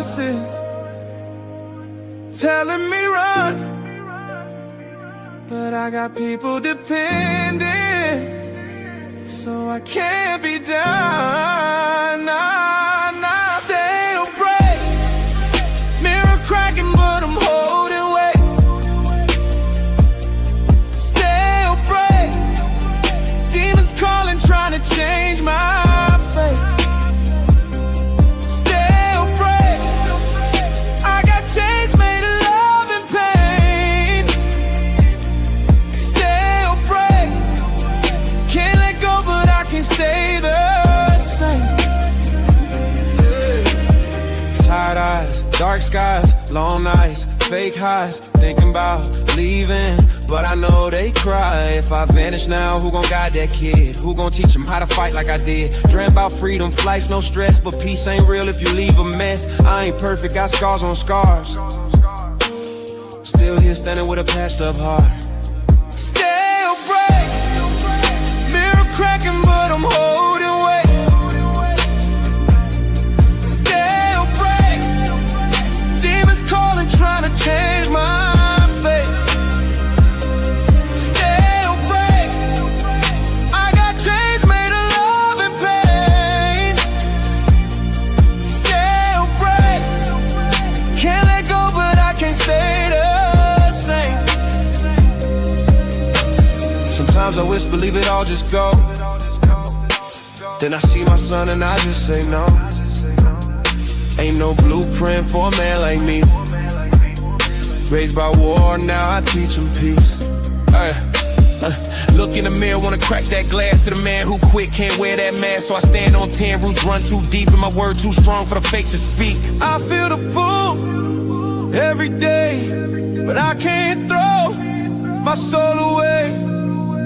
voices telling me run, but I got people depending, so I can't be done. Nah, nah. Still break, mirror cracking, but I'm holding weight. Still break, demons calling, trying to change my fate. Still break, I got chains made of love and pain. Still break, can't let go, but I can't stay the same. Tired eyes, dark skies, long nights, fake highs, thinking about leaving, but I know they cry. If I vanish now, who gon' guide that kid? Who gon' teach him how to fight like I did? Dream about freedom, flights, no stress, but peace ain't real if you leave a mess. I ain't perfect, got scars on scars. Still here standing with a patched up heart. Still break, mirror cracking, but I'm holding weight. Still break, demons calling, trying to change my fate. Still break, I got chains made of love and pain. Still break, can't let go, but I can't stay the same. Sometimes I wish, believe it all, just go. Then I see my son and I just say no. Ain't no blueprint for a man like me. Raised by war, now I teach him peace. Look in the mirror, wanna crack that glass to the man who quit, can't wear that mask. So I stand on 10 roots, run too deep, and my word too strong for the fake to speak. I feel the pull every day, but I can't throw my soul away.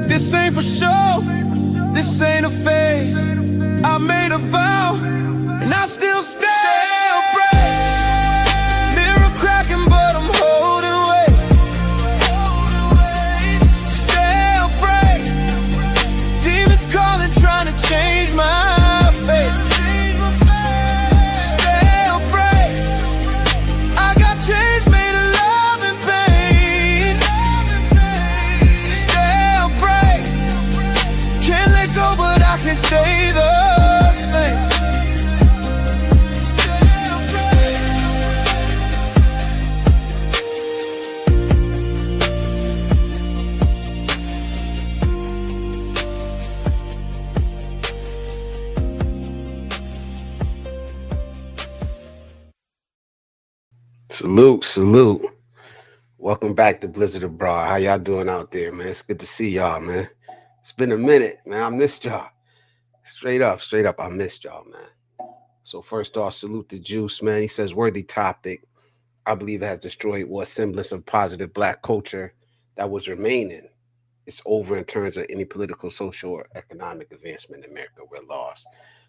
This ain't for show, this ain't a phase. I made a vow, and I still stay. Still break, mirror cracking, but I'm holding weight. Still break, demons calling, trying to change my fate. Still break, I got chains made of love and pain. Still break, can't let go, but I can't stay the same. Still break. Salute, salute. Welcome back to Blizzard Abroad. How y'all doing out there, man? It's good to see y'all, man. It's been a minute, man. I missed y'all. Straight up, I missed y'all, man. So first off, salute to Juice, man. He says, worthy topic. I believe it has destroyed what semblance of positive black culture that was remaining. It's over in terms of any political, social, or economic advancement in America. We're lost.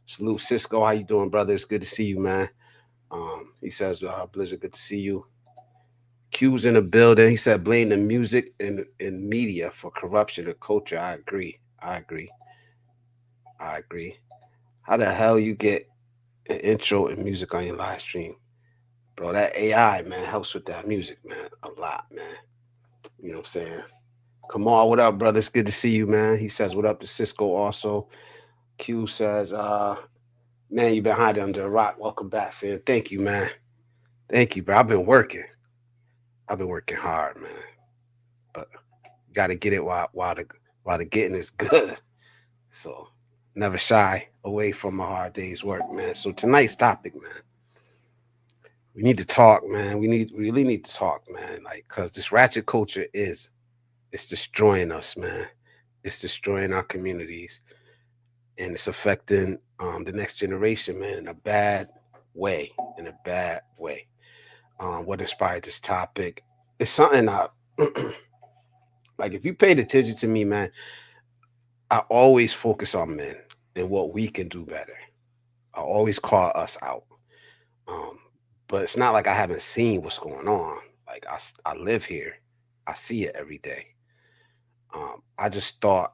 Salute, Cisco. How you doing, brother? It's good to see you, man. He says, Blizzard, good to see you. Q's in the building. He said, blame the music and media for corruption of culture. I agree. How the hell you get an intro and music on your live stream? Bro, that AI, man, helps with that music, man. A lot, man. You know what I'm saying? Come on, what up, brother? It's good to see you, man. He says, what up to Cisco also. Q says, man, you've been hiding under a rock. Welcome back, fam. Thank you, man. Thank you, bro. I've been working hard, man. But you got to get it while the getting is good. So never shy away from a hard day's work, man. So tonight's topic, man. We need to talk, man. We really need to talk, man. Like, cause this ratchet culture it's destroying us, man. It's destroying our communities, and it's affecting the next generation, man, in a bad way. What inspired this topic? It's something like if you paid attention to me, man, I always focus on men and what we can do better. I always call us out. But it's not like I haven't seen what's going on. Like I live here. I see it every day. I just thought,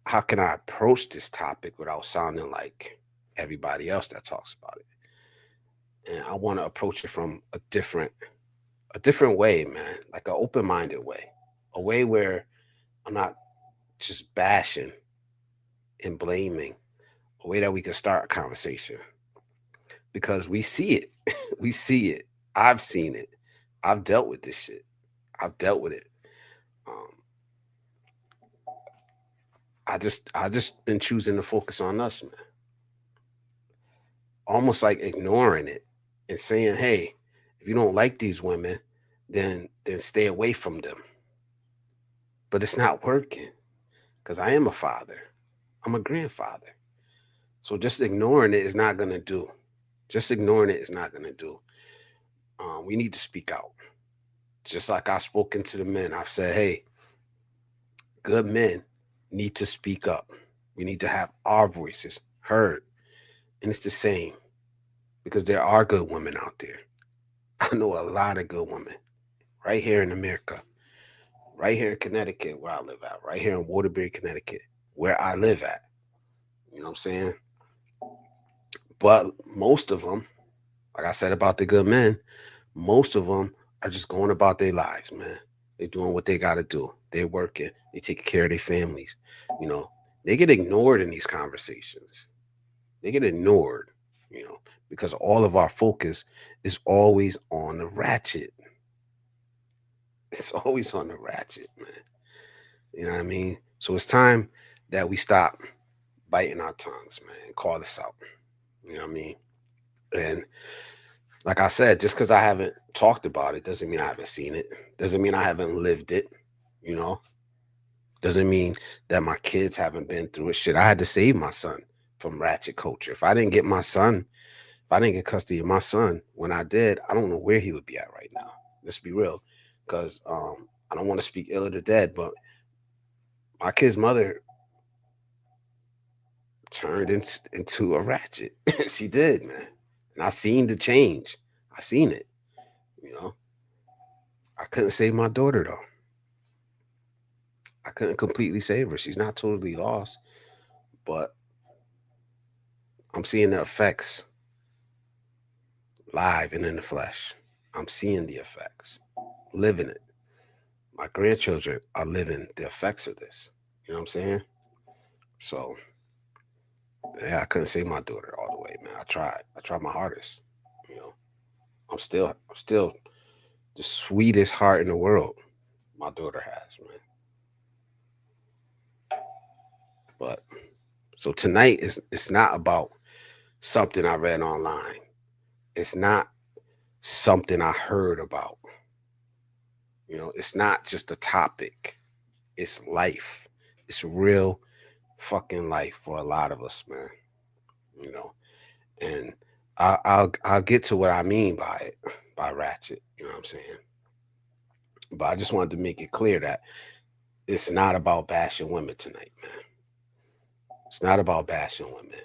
how can I approach this topic without sounding like everybody else that talks about it? And I want to approach it from a different way, man, like an open-minded way, a way where I'm not just bashing and blaming, a way that we can start a conversation because we see it. We see it. I've seen it. I've dealt with this shit. I've dealt with it. Um, I just been choosing to focus on us, man. Almost like ignoring it and saying, "Hey, if you don't like these women, then stay away from them." But it's not working because I am a father. I'm a grandfather. So just ignoring it is not gonna do. Just ignoring it is not gonna do. We need to speak out. Just like I've spoken to the men, I've said, "Hey, good men need to speak up. We need to have our voices heard." And it's the same because there are good women out there. I know a lot of good women right here in America, right here in Connecticut, where I live at, right here in Waterbury, Connecticut, where I live at. You know what I'm saying? But most of them, like I said about the good men, most of them are just going about their lives, man. They're doing what they got to do. They're working. They take care of their families. You know, they get ignored in these conversations. They get ignored, you know, because all of our focus is always on the ratchet. It's always on the ratchet, man. You know what I mean? So it's time that we stop biting our tongues, man, and call this out. You know what I mean? And like I said, just because I haven't talked about it doesn't mean I haven't seen it. Doesn't mean I haven't lived it. You know, doesn't mean that my kids haven't been through it. Shit, I had to save my son from ratchet culture. If I didn't get my son, if I didn't get custody of my son when I did, I don't know where he would be at right now. Let's be real, because I don't want to speak ill of the dead, but my kid's mother turned into a ratchet. She did, man, and I seen the change. I seen it. You know, I couldn't save my daughter though. I couldn't completely save her. She's not totally lost, but I'm seeing the effects live and in the flesh. I'm seeing the effects, living it. My grandchildren are living the effects of this. You know what I'm saying? So, yeah, I couldn't save my daughter all the way, man. I tried. I tried my hardest. You know, I'm still the sweetest heart in the world. My daughter has, man. But so tonight is it's not about something I read online. It's not something I heard about. You know, it's not just a topic. It's life. It's real fucking life for a lot of us, man. You know, and I'll get to what I mean by it, by ratchet. You know what I'm saying? But I just wanted to make it clear that it's not about bashing women tonight, man. It's not about bashing women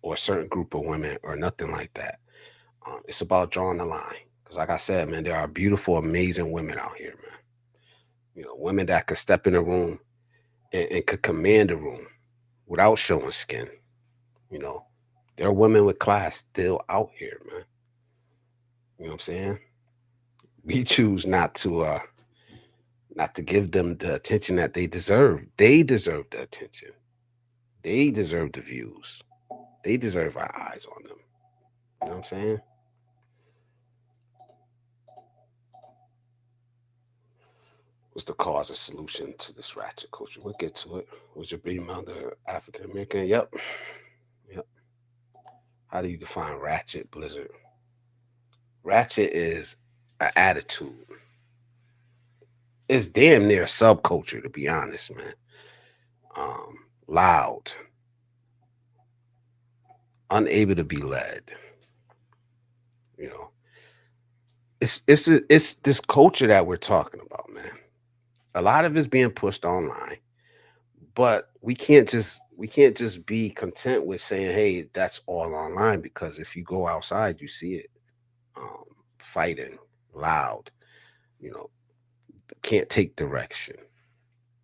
or a certain group of women or nothing like that. It's about drawing the line. Because, like I said, man, there are beautiful, amazing women out here, man. You know, women that could step in a room and could command a room without showing skin. You know, there are women with class still out here, man. You know what I'm saying? We choose not to give them the attention that they deserve. They deserve the attention. They deserve the views. They deserve our eyes on them. You know what I'm saying? What's the cause and solution to this ratchet culture? We'll get to it. Was your baby mother African American? Yep. Yep. How do you define ratchet, Blizzard? Ratchet is an attitude. It's damn near a subculture, to be honest, man. Loud, unable to be led. You know, it's this culture that we're talking about, man. A lot of it's being pushed online, but we can't just be content with saying, "Hey, that's all online," because if you go outside, you see it. Um, Fighting, loud. You know, can't take direction.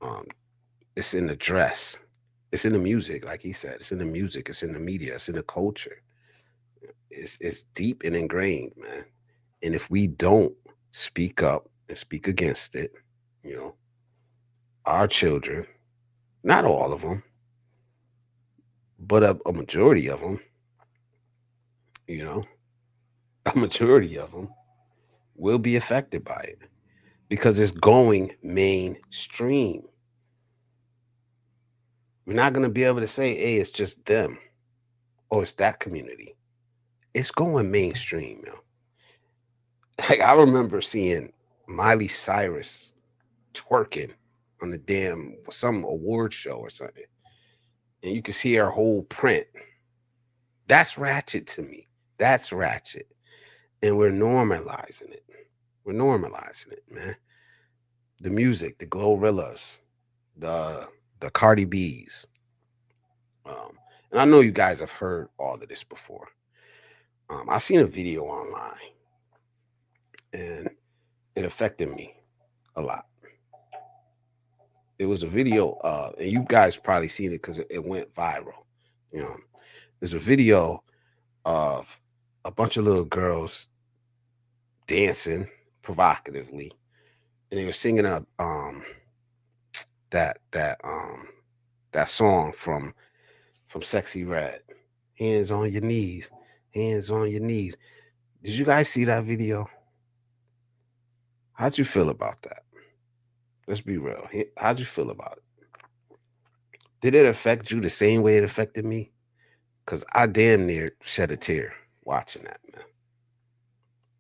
Um, it's in the dress. It's in the music, like he said. It's in the music. It's in the media. It's in the culture. It's deep and ingrained, man. And if we don't speak up and speak against it, you know, our children, not all of them, but a majority of them, you know, a majority of them will be affected by it because it's going mainstream. We're not going to be able to say, hey, it's just them or it's that community. It's going mainstream, yo. Like, I remember seeing Miley Cyrus twerking on the damn some award show or something, and you can see her whole print. That's ratchet to me. That's ratchet, and we're normalizing it. We're normalizing it, man. The music, the Glorillas, the Cardi B's, um, and I know you guys have heard all of this before. I seen a video online, and it affected me a lot. It was a video, and you guys probably seen it because it went viral. You know, there's a video of a bunch of little girls dancing provocatively, and they were singing a that that um that song from Sexy Red, hands on your knees, hands on your knees. Did you guys see that video? How'd you feel about that? Let's be real. How'd you feel about it? Did it affect you the same way it affected me? Because I damn near shed a tear watching that, man.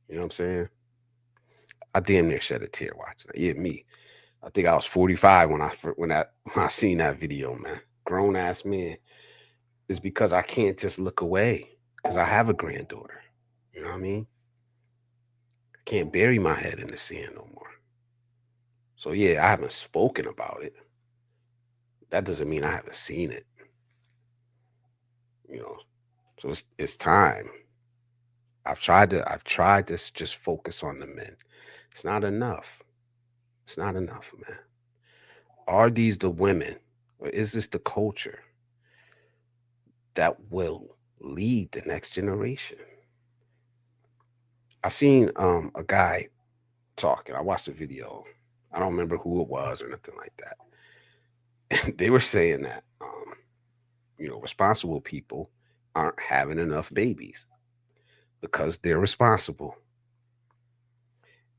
You know what I'm saying? I damn near shed a tear watching it. Yeah, me. I think I was 45 when I seen that video, man. Grown ass man. It's because I can't just look away because I have a granddaughter. You know what I mean? I can't bury my head in the sand no more. So yeah, I haven't spoken about it. That doesn't mean I haven't seen it. You know, so it's time. I've tried to just focus on the men. It's not enough. It's not enough, man. Are these the women, or is this the culture that will lead the next generation? I seen a guy talking. I watched a video. I don't remember who it was or nothing like that. And they were saying that responsible people aren't having enough babies because they're responsible.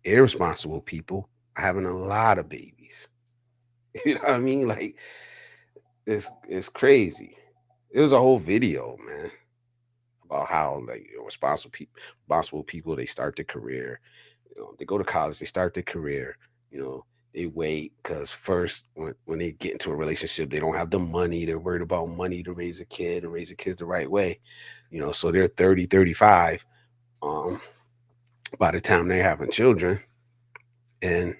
Irresponsible people are having a lot of babies. You know what I mean? Like, it's crazy. It was a whole video, man, about how, like, responsible people, they start their career. They go to college, they start their career. They wait because first, when they get into a relationship, they don't have the money. They're worried about money to raise a kid and raise the kids the right way. So they're 30, 35 by the time they're having children. And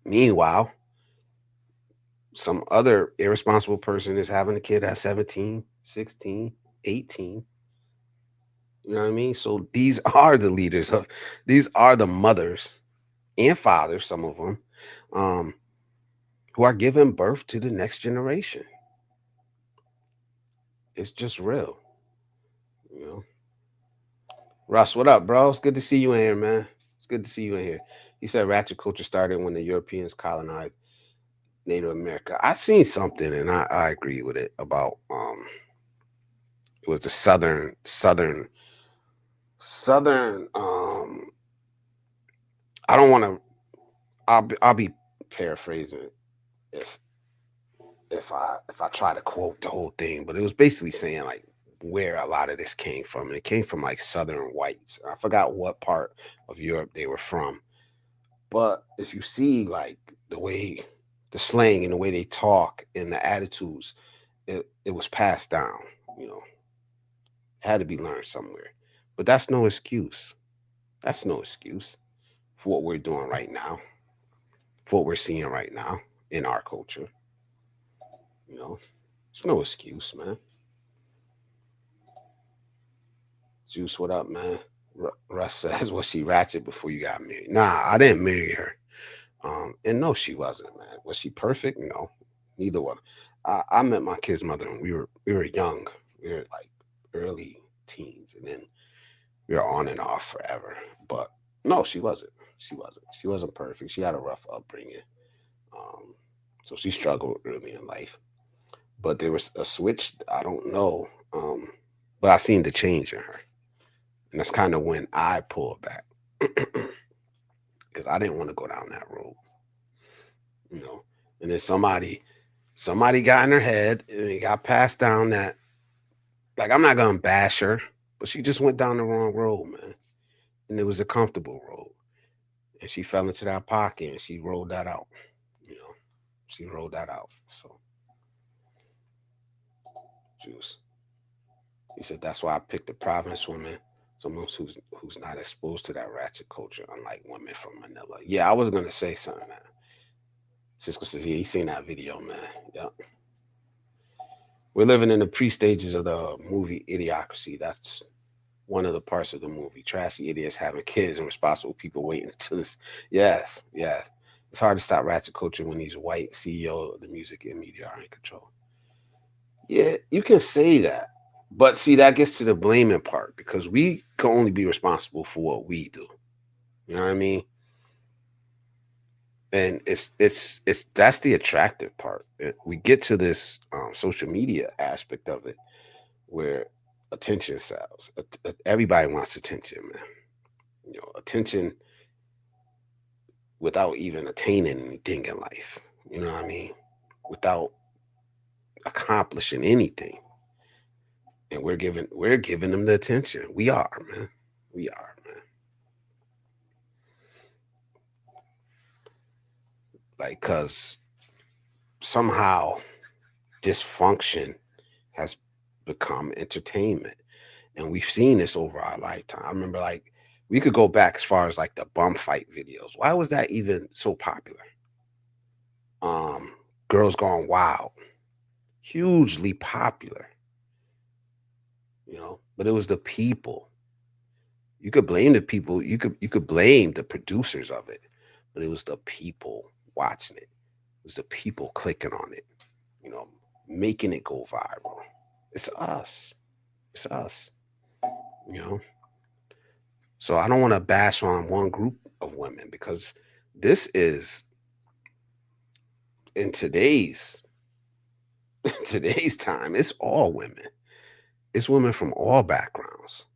meanwhile, some other irresponsible person is having a kid at 17, 16, 18. You know what I mean? So these are the leaders these are the mothers and fathers, some of them, um, who are giving birth to the next generation. It's just real, you know. Russ, what up, bro? It's good to see you in here, man. It's good to see you in here. He said ratchet culture started when the Europeans colonized Native America. I seen something and I agree with it about it was the southern I don't want to I'll be paraphrasing if if I try to quote the whole thing, but it was basically saying like where a lot of this came from. And it came from like southern whites. I forgot what part of Europe they were from. But if you see like the slang and the way they talk and the attitudes, it was passed down, you know, had to be learned somewhere. But that's no excuse. That's no excuse for what we're doing right now, for what we're seeing right now in our culture. You know, it's no excuse, man. Juice, what up, man? Russ says, was she ratchet before you got married? Nah, I didn't marry her. And no, she wasn't, man. Was she perfect? No, neither one. I met my kid's mother when we were young. We were like early teens, and then we were on and off forever. But no, she wasn't. She wasn't. She wasn't perfect. She had a rough upbringing. Um, so she struggled early in life. But there was a switch. I don't know. But I seen the change in her, and that's kind of when I pulled back because I didn't want to go down that road, you know. And then somebody got in her head, and it got passed down that, like, I'm not gonna bash her, but she just went down the wrong road, man. And it was a comfortable road, and she fell into that pocket, and she rolled that out, you know. She rolled that out. So, juice. He said that's why I picked the province woman, someone who's not exposed to that ratchet culture, unlike women from Manila. Yeah, I was gonna say something, man. Cisco says, yeah, he seen that video, man. Yep. We're living in the pre-stages of the movie Idiocracy. That's one of the parts of the movie. Trashy idiots having kids and responsible people waiting until this. Yes, yes. It's hard to stop ratchet culture when these white CEO of the music and media are in control. Yeah, you can say that. But see, that gets to the blaming part because we can only be responsible for what we do. You know what I mean? And it's that's the attractive part. We get to this social media aspect of it where attention sells. Everybody wants attention, man. You know, attention without even attaining anything in life. You know what I mean? Without accomplishing anything. And we're giving them the attention. We are, man. We are, man. Like, cause somehow dysfunction has become entertainment. And we've seen this over our lifetime. I remember, like, we could go back as far as like the bum fight videos. Why was that even so popular? Um, Girls Gone Wild, hugely popular, you know, but it was the people. You could blame the people, you could blame the producers of it, but it was the people watching it. It was the people clicking on it, you know, making it go viral. It's us. It's us, you know. So I don't want to bash on one group of women because this is in today's time, it's all women. It's women from all backgrounds,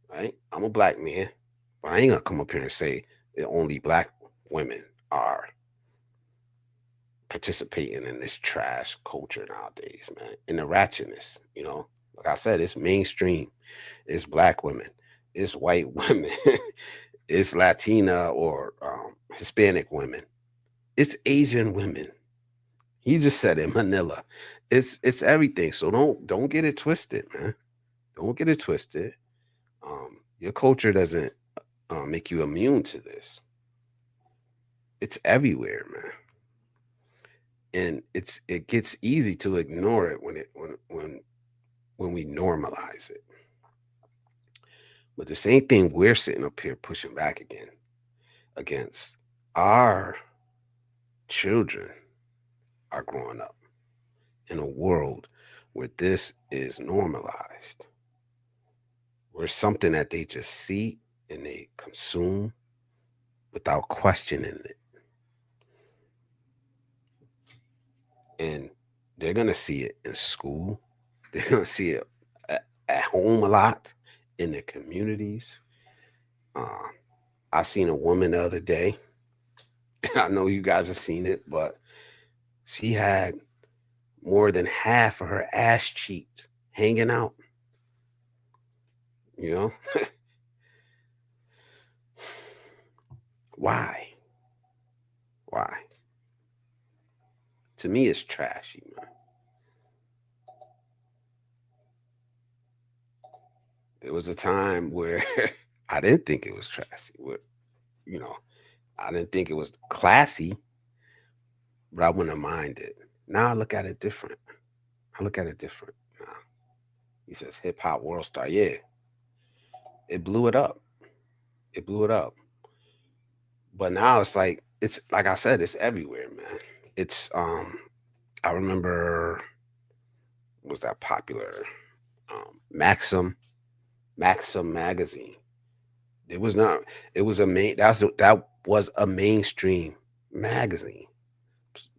right? I'm a black man, but I ain't gonna come up here and say that only black women are participating in this trash culture nowadays, man. In the ratchetness, you know. Like I said, it's mainstream. It's black women. It's white women. It's Latina or Hispanic women. It's Asian women. He just said it, Manila. It's everything. So don't get it twisted, man. Don't get it twisted. Your culture doesn't make you immune to this. It's everywhere, man. And it gets easy to ignore it when we normalize it. But the same thing we're sitting up here pushing back against our children are growing up in a world where this is normalized, where it's something that they just see and they consume without questioning it. And they're going to see it in school, they're going to see it at home a lot, in their communities. Uh, I seen a woman the other day. I know you guys have seen it, but she had more than half of her ass cheeks hanging out. You know, why? Why? To me, it's trashy, man. There was a time where I didn't think it was trashy. Where, you know, I didn't think it was classy, but I wouldn't mind it. Now I look at it different. I look at it different. Now. He says hip hop world star. Yeah, it blew it up. It blew it up. But now it's like I said, it's everywhere, man. It's I remember was that popular Maxim. Maxim magazine. It was not. It was a main. That was a mainstream magazine.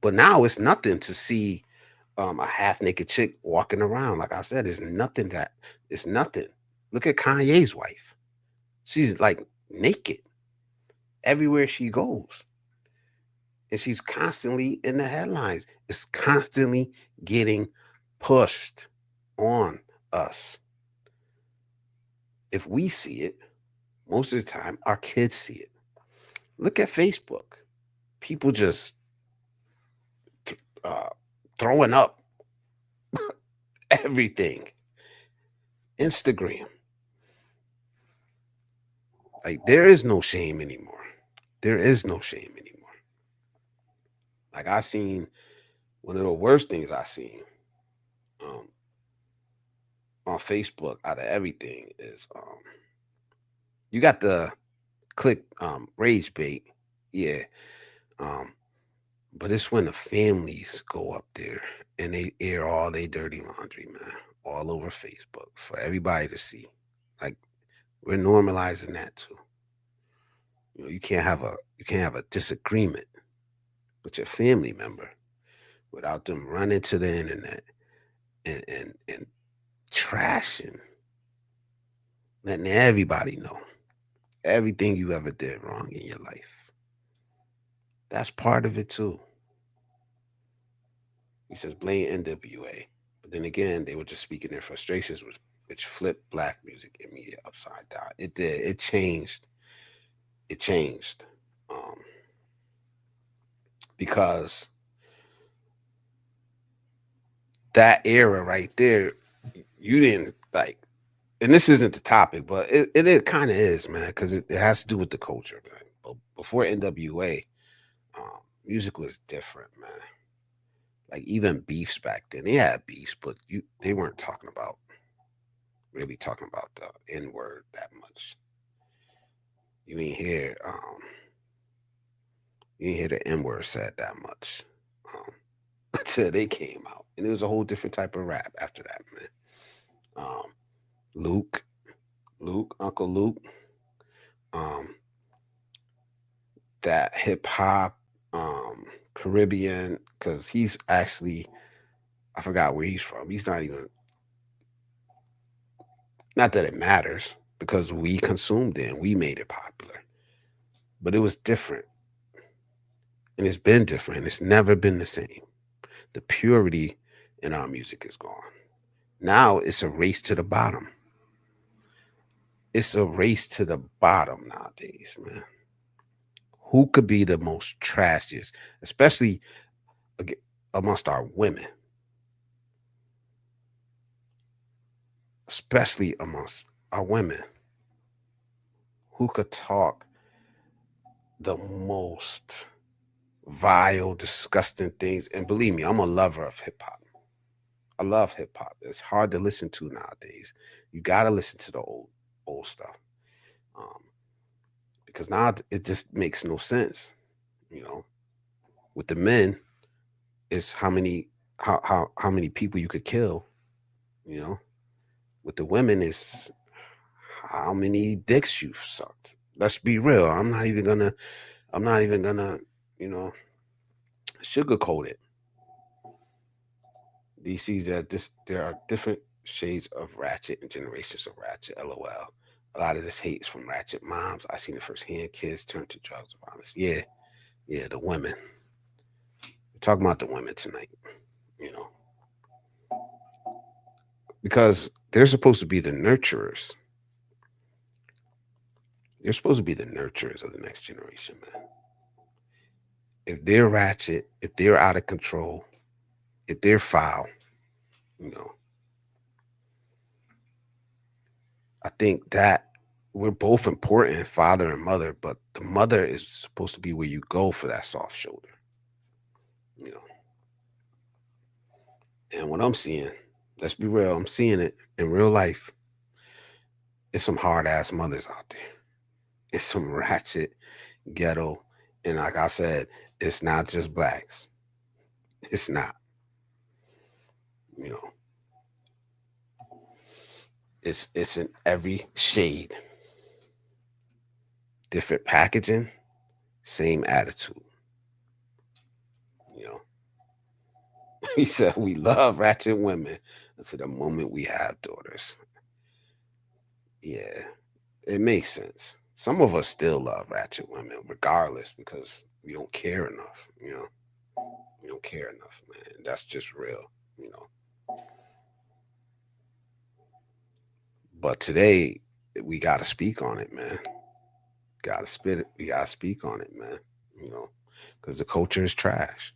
But now it's nothing to see a half naked chick walking around. Like I said, it's nothing that it's nothing. Look at Kanye's wife. She's like naked everywhere she goes. And she's constantly in the headlines. It's constantly getting pushed on us. If we see it, most of the time our kids see it. Look at Facebook. People just uh, throwing up everything. Instagram. Like there is no shame anymore. There is no shame anymore. Like I seen one of the worst things I seen um, on Facebook out of everything is you got the click rage bait, yeah. Um, but it's when the families go up there and they air all their dirty laundry, man, all over Facebook for everybody to see. Like we're normalizing that too. You know, you can't have a disagreement with your family member without them running to the internet and trashing, letting everybody know everything you ever did wrong in your life. That's part of it too. He says blame NWA. But then again, they were just speaking their frustrations, which flipped black music and media upside down. It did. It changed. It changed. Um, because that era right there, you didn't like, and this isn't the topic, but it kind of is, man, because it has to do with the culture, man. But before NWA, music was different, man. Like even beefs back then, they had beefs, but they weren't really talking about the N word that much. You ain't hear you ain't hear the N word said that much until they came out, and it was a whole different type of rap after that, man. Um, Luke, Uncle Luke, um, that hip hop, Caribbean, because he's actually I forgot where he's from. He's not even not that it matters because we consumed it and we made it popular, but it was different, and it's been different. It's never been the same. The purity in our music is gone. Now it's a race to the bottom. It's a race to the bottom nowadays, man. Who could be the most trashiest, especially ag- amongst our women, especially amongst our women, who could talk the most vile, disgusting things? And believe me, I'm a lover of hip hop. I love hip hop. It's hard to listen to nowadays. You got to listen to the old stuff um, because now it just makes no sense. You know, with the men, it's how many people you could kill. You know, with the women, it's how many dicks you've sucked. Let's be real. I'm not even gonna, you know, sugarcoat it. You see that there are different shades of Ratchet and generations of Ratchet. LOL. A lot of this hate is from Ratchet moms. I seen it firsthand. Kids turn to drugs and violence. Yeah, yeah, the women. We're talking about the women tonight. You know, because they're supposed to be the nurturers. They're supposed to be the nurturers of the next generation, man. If they're ratchet, if they're out of control, if they're foul, you know, I think that we're both important, father and mother, but the mother is supposed to be where you go for that soft shoulder, you know. And what I'm seeing, let's be real, I'm seeing it in real life. It's some hard ass mothers out there. It's some ratchet ghetto. And like I said, it's not just blacks. It's not, you know. It's in every shade, different packaging, same attitude. You know, he said we love ratchet women until the moment we have daughters. Yeah, it makes sense. Some of us still love ratchet women, regardless, because we don't care enough. We don't care enough, man. That's just real. You know. But today we got to speak on it, man. Got to spit it. We got to speak on it, man. You know, because the culture is trash.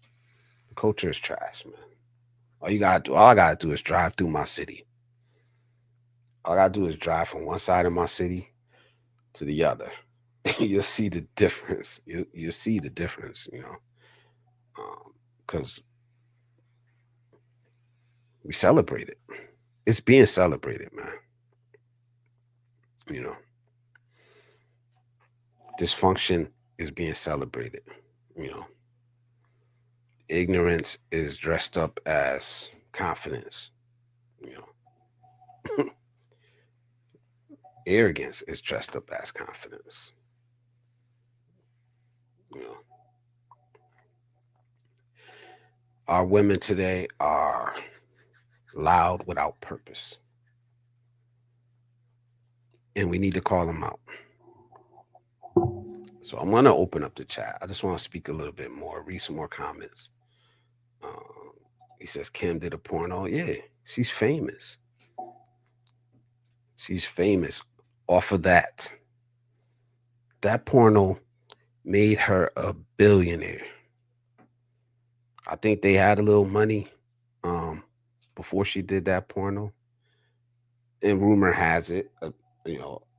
The culture is trash, man. All I gotta do is drive through my city. All I gotta do is drive from one side of my city to the other. You'll see the difference. You'll see the difference. Because we celebrate it. It's being celebrated, man. You know, dysfunction is being celebrated. You know, ignorance is dressed up as confidence. You know, arrogance is dressed up as confidence. You know, our women today are loud without purpose, and we need to call them out. So I'm gonna open up the chat. I just want to speak a little bit more, read some more comments. Um, he says Kim did a porno. Yeah, she's famous. She's famous off of that. That porno made her a billionaire. I think they had a little money um, before she did that porno. And rumor has it,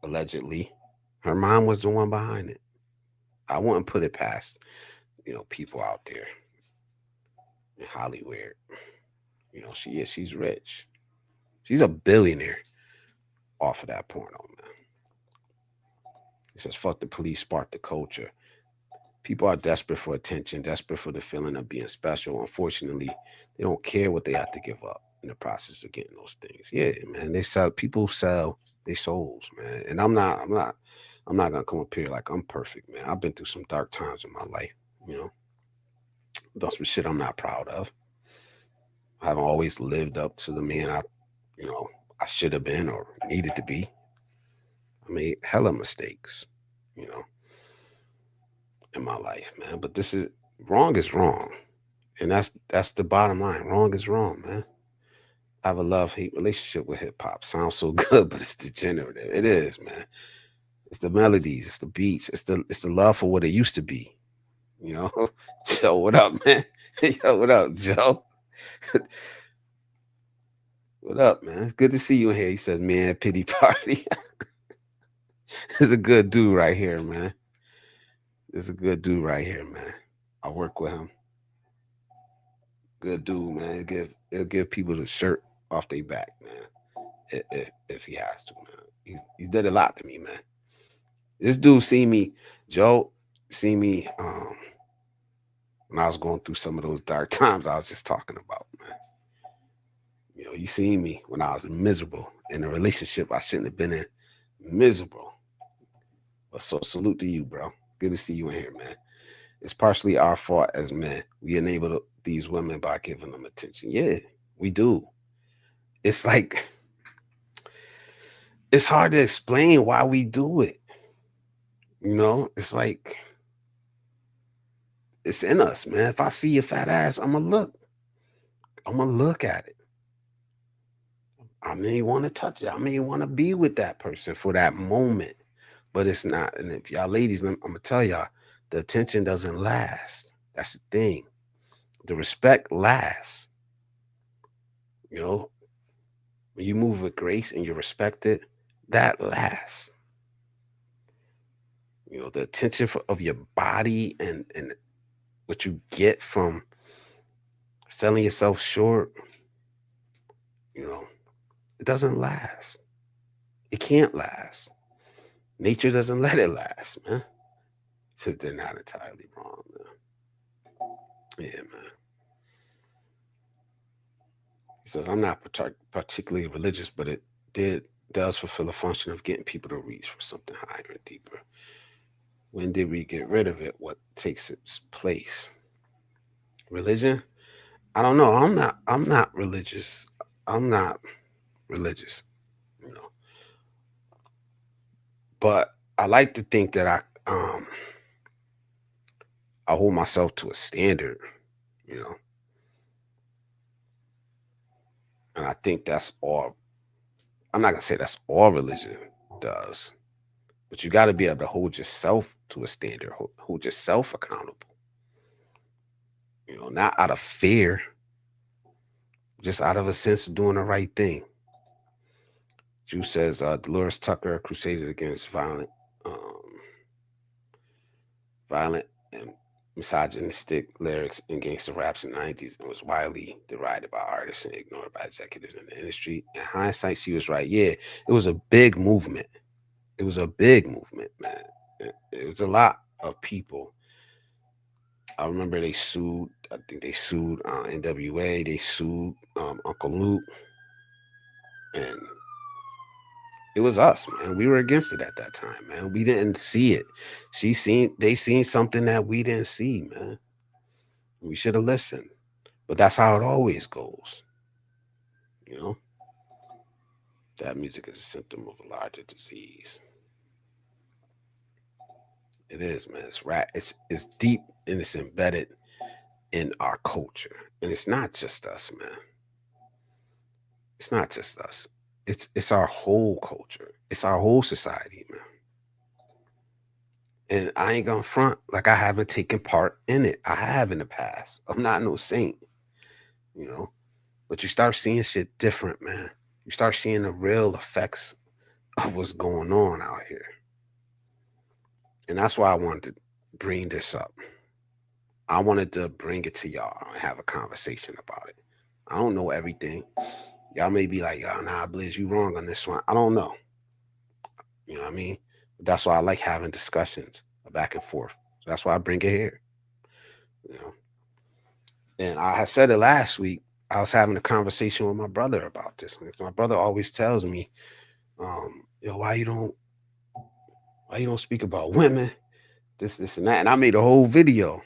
allegedly, her mom was the one behind it. I wouldn't put it past, people out there in Hollywood. She's rich. She's a billionaire off of that porno, man. It says, fuck the police, spark the culture. People are desperate for attention, desperate for the feeling of being special. Unfortunately, they don't care what they have to give up in the process of getting those things. Yeah, man. People sell their souls, man. And I'm not gonna come up here like I'm perfect, man. I've been through some dark times in my life, you know. Done some shit I'm not proud of. I haven't always lived up to the man you know, I should have been or needed to be. I made hella mistakes, you know, in my life, man. But wrong is wrong. And that's the bottom line. Wrong is wrong, man. I have a love-hate relationship with hip hop. Sounds so good, but it's degenerative. It is, man. It's the melodies, it's the beats, it's the love for what it used to be. You know? Joe, what up, man? Yo, what up, Joe? What up, man? It's good to see you in here. He says, man, pity party. This is a good dude right here, man. This is a good dude right here, man. I work with him. Good dude, man. He'll give people the shirt off their back, man. If he has to, man. He did a lot to me, man. This dude seen me, Joe, seen me when I was going through some of those dark times I was just talking about, man. You seen me when I was miserable in a relationship I shouldn't have been in. Miserable. But so salute to you, bro. Good to see you in here, man. It's partially our fault as men. We enable these women by giving them attention. Yeah, we do. It's like, it's hard to explain why we do it. It's like, it's in us, man. If I see a fat ass, I'm going to look at it. I may want to touch it. I may want to be with that person for that moment, but it's not. And if y'all ladies, I'm going to tell y'all, the attention doesn't last. That's the thing. The respect lasts. When you move with grace and you respect it, that lasts. The attention of your body and what you get from selling yourself short, it doesn't last. It can't last. Nature doesn't let it last, man. So they're not entirely wrong, man. Yeah, man. So I'm not particularly religious, but it did does fulfill a function of getting people to reach for something higher and deeper. When did we get rid of it? What takes its place? Religion? I don't know. I'm not religious. I'm not religious, you know. But I like to think that I hold myself to a standard, you know. And I think that's all. I'm not gonna say that's all religion does, but you got to be able to hold yourself to a standard, hold yourself accountable. You know, not out of fear, just out of a sense of doing the right thing. Drew says Dolores Tucker crusaded against um, violent and misogynistic lyrics in gangster raps in the 90s and was widely derided by artists and ignored by executives in the industry. In hindsight, she was right. Yeah, it was a big movement. It was a big movement, man. It was a lot of people. I remember they sued. I think they sued NWA. They sued Uncle Luke, and it was us, man. We were against it at that time, man. We didn't see it. They seen something that we didn't see, man. We should have listened. But that's how it always goes. You know? That music is a symptom of a larger disease. It is, man. It's deep and it's embedded in our culture. And it's not just us, man. It's not just us. It's our whole culture. It's our whole society, man. And I ain't gonna front like I haven't taken part in it. I have in the past. I'm not no saint, you know. But you start seeing shit different, man. You start seeing the real effects of what's going on out here. And that's why I wanted to bring this up. I wanted to bring it to y'all and have a conversation about it. I don't know everything. Y'all may be like, "Yo, nah, Blizz, you wrong on this one." I don't know. You know what I mean? But that's why I like having discussions back and forth. So that's why I bring it here. You know. And I had said it last week. I was having a conversation with my brother about this. My brother always tells me, yo, why you don't speak about women, this, and that. And I made a whole video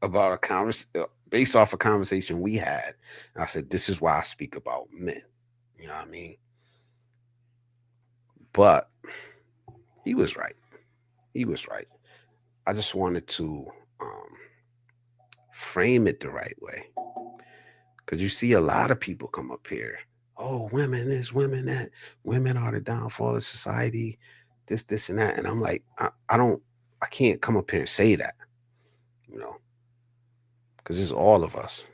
about a based off a conversation we had. And I said, this is why I speak about men. You know what I mean? But he was right. He was right. I just wanted to frame it the right way. Because you see a lot of people come up here. Oh, women this, women that. Women are the downfall of society. This, and that. And I'm like, I can't come up here and say that, you know, because it's all of us.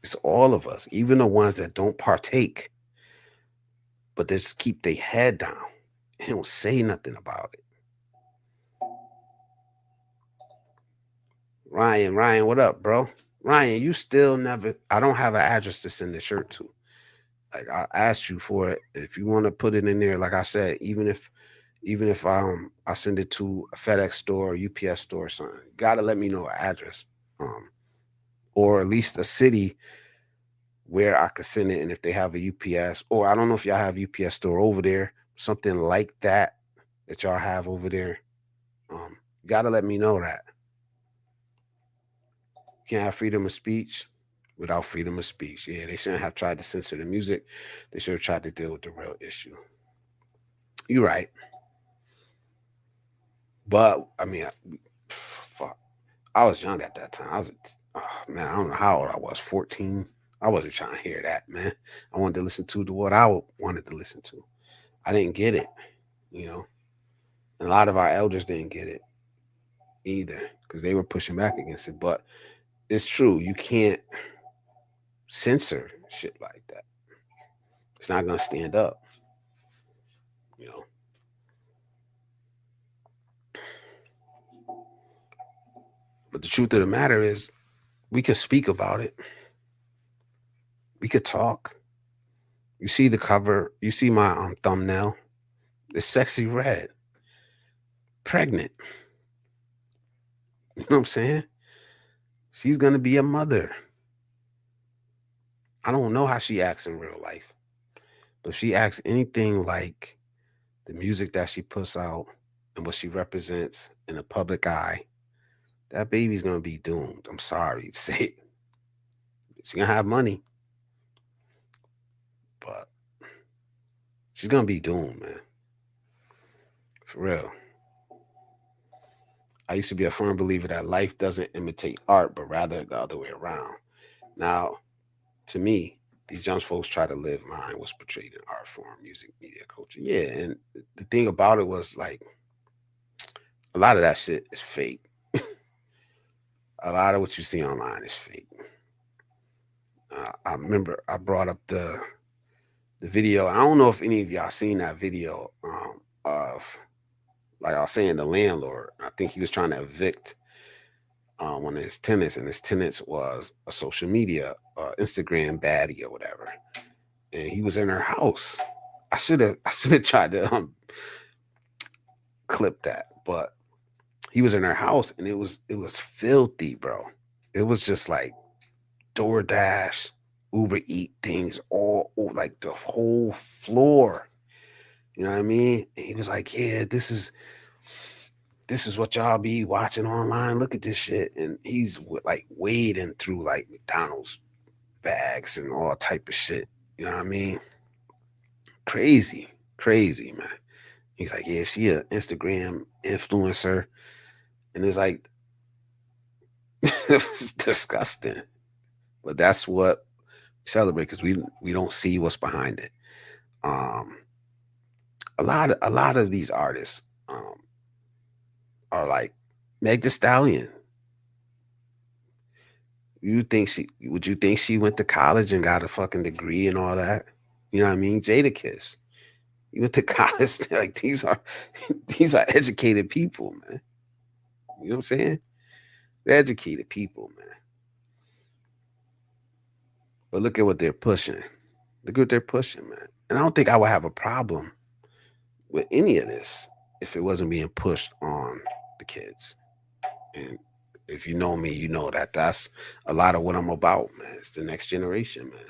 It's all of us, even the ones that don't partake, but they just keep their head down and don't say nothing about it. Ryan, what up, bro? Ryan, you still never. I don't have an address to send the shirt to. Like I asked you for it. If you want to put it in there, like I said, even if I send it to a FedEx store or UPS store or something, you gotta let me know an address. Or at least a city where I could send it. And if they have a UPS, or I don't know if y'all have UPS store over there, something like that y'all have over there. You gotta let me know that. You can't have freedom of speech without freedom of speech. Yeah, they shouldn't have tried to censor the music. They should have tried to deal with the real issue. You're right. But I mean, fuck. I was young at that time. Man, I don't know how old I was, 14. I wasn't trying to hear that, man. I wanted to listen to what I wanted to listen to. I didn't get it, you know. And a lot of our elders didn't get it either because they were pushing back against it. But it's true. You can't censor shit like that. It's not going to stand up, you know. But the truth of the matter is, we could speak about it. We could talk. You see the cover. You see my thumbnail. It's sexy red. Pregnant. You know what I'm saying? She's going to be a mother. I don't know how she acts in real life, But if she acts anything like the music that she puts out and what she represents in the public eye, that baby's gonna be doomed. I'm sorry to say it. She's gonna have money, but she's gonna be doomed, man. For real. I used to be a firm believer that life doesn't imitate art, but rather the other way around. Now, to me, these young folks try to live mine was portrayed in art form, music, media, culture. Yeah, and the thing about it was like a lot of that shit is fake. A lot of what you see online is fake. I remember I brought up the video. I don't know if any of y'all seen that video of, like I was saying, the landlord. I think he was trying to evict one of his tenants, and his tenants was a social media, Instagram baddie or whatever, and he was in her house. I should have tried to clip that, but he was in her house, and it was filthy, bro. It was just like DoorDash, Uber Eat things like the whole floor. You know what I mean? And he was like, "Yeah, this is what y'all be watching online. Look at this shit." And he's like wading through like McDonald's bags and all type of shit. You know what I mean? Crazy, crazy, man. He's like, "Yeah, she a Instagram influencer," and it's like it was disgusting. But that's what we celebrate because we don't see what's behind it. Um, a lot of these artists are like Meg Thee Stallion. Would you think she went to college and got a fucking degree and all that? You know what I mean? Jadakiss. You went to college. Like these are educated people, man. You know what I'm saying? They're educated people, man. But look at what they're pushing. Look at what they're pushing, man. And I don't think I would have a problem with any of this if it wasn't being pushed on the kids. And if you know me, you know that that's a lot of what I'm about, man. It's the next generation, man.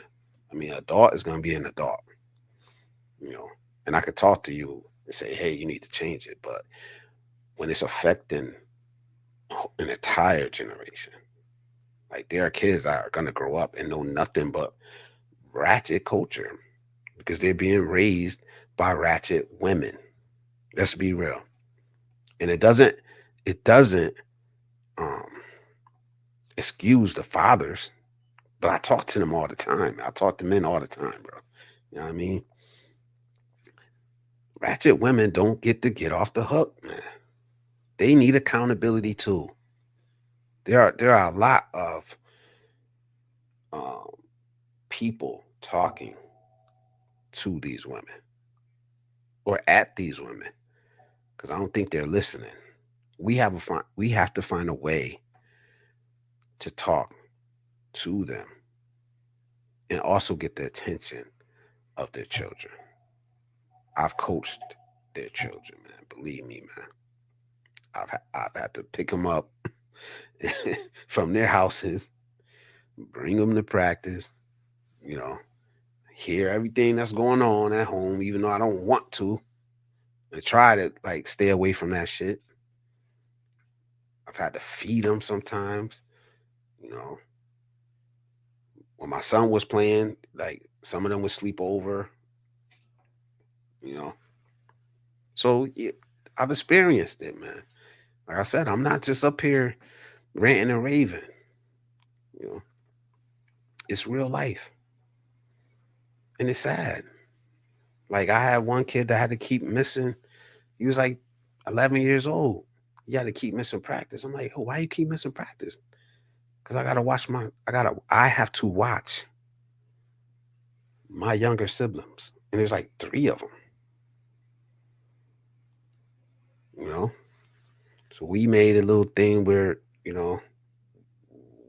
I mean, adult is going to be an adult, you know. And I could talk to you and say, hey, you need to change it. But when it's affecting an entire generation, like there are kids that are going to grow up and know nothing but ratchet culture because they're being raised by ratchet women. Let's be real. And it doesn't um excuse the fathers, but I talk to them all the time. I talk to men all the time, bro. You know what I mean? Ratchet women don't get off the hook, man. They need accountability too. There are a lot of um, people talking to these women or at these women because I don't think they're listening. We have to find a way to talk to them and also get the attention of their children. I've coached their children, man. Believe me, man. I've had to pick them up from their houses, bring them to practice, you know, hear everything that's going on at home, even though I don't want to, and try to like stay away from that shit. I've had to feed them sometimes, you know. When my son was playing, like some of them would sleep over, you know. So yeah, I've experienced it, man. Like I said, I'm not just up here ranting and raving. You know, it's real life, and it's sad. Like I had one kid that had to keep missing. He was like 11 years old. He had to keep missing practice. I'm like, oh, why you keep missing practice? Because I have to watch my younger siblings, and there's like three of them. You know, so we made a little thing where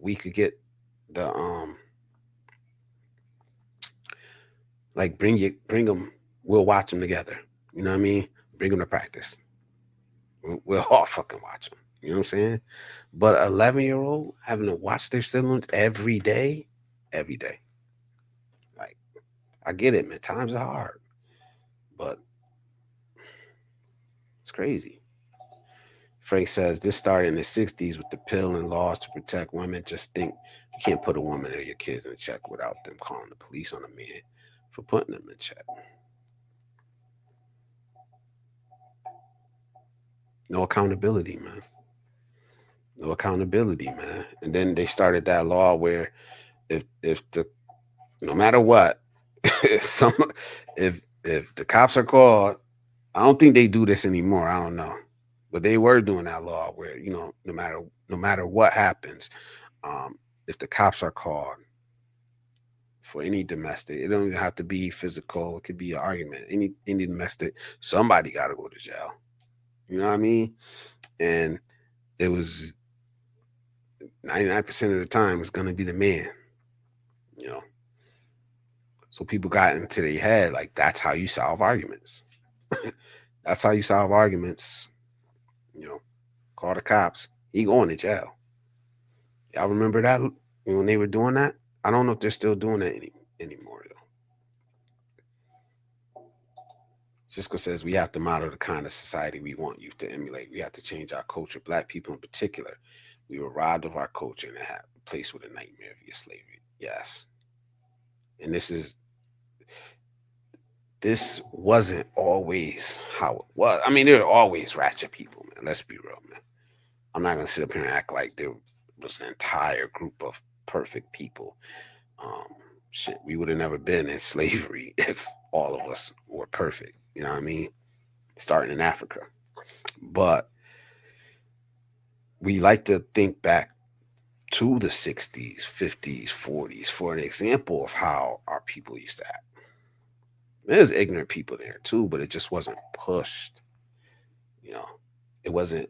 we could get the like bring them. We'll watch them together. You know what I mean? Bring them to practice. We'll all fucking watch them. You know what I'm saying? But 11-year-old having to watch their siblings every day, like I get it, man. Times are hard, but it's crazy. Frank says this started in the 60s with the pill and laws to protect women. Just think you can't put a woman or your kids in check without them calling the police on a man for putting them in check. No accountability, man. No accountability, man. And then they started that law where if the no matter what, if some if the cops are called, I don't think they do this anymore. I don't know, but they were doing that law where no matter what happens, um, if the cops are called for any domestic, it don't even have to be physical. It could be an argument. Any domestic, somebody got to go to jail. You know what I mean? And it was 99% of the time it's gonna be the man. You know, so people got into their head like that's how you solve arguments. That's how you solve arguments. You know, call the cops. He going to jail. Y'all remember that when they were doing that? I don't know if they're still doing that anymore though. Cisco says we have to model the kind of society we want youth to emulate. We have to change our culture. Black people in particular, we were robbed of our culture and have replaced with a nightmare via slavery. Yes, and this wasn't always how it was. I mean, there are always ratchet people, man. Let's be real, man. I'm not gonna sit up here and act like there was an entire group of perfect people. Um, Shit, we would have never been in slavery if all of us were perfect. You know what I mean? Starting in Africa, but we like to think back to the 60s, 50s, 40s for an example of how our people used to act. There's ignorant people there too, but it just wasn't pushed. You know, it wasn't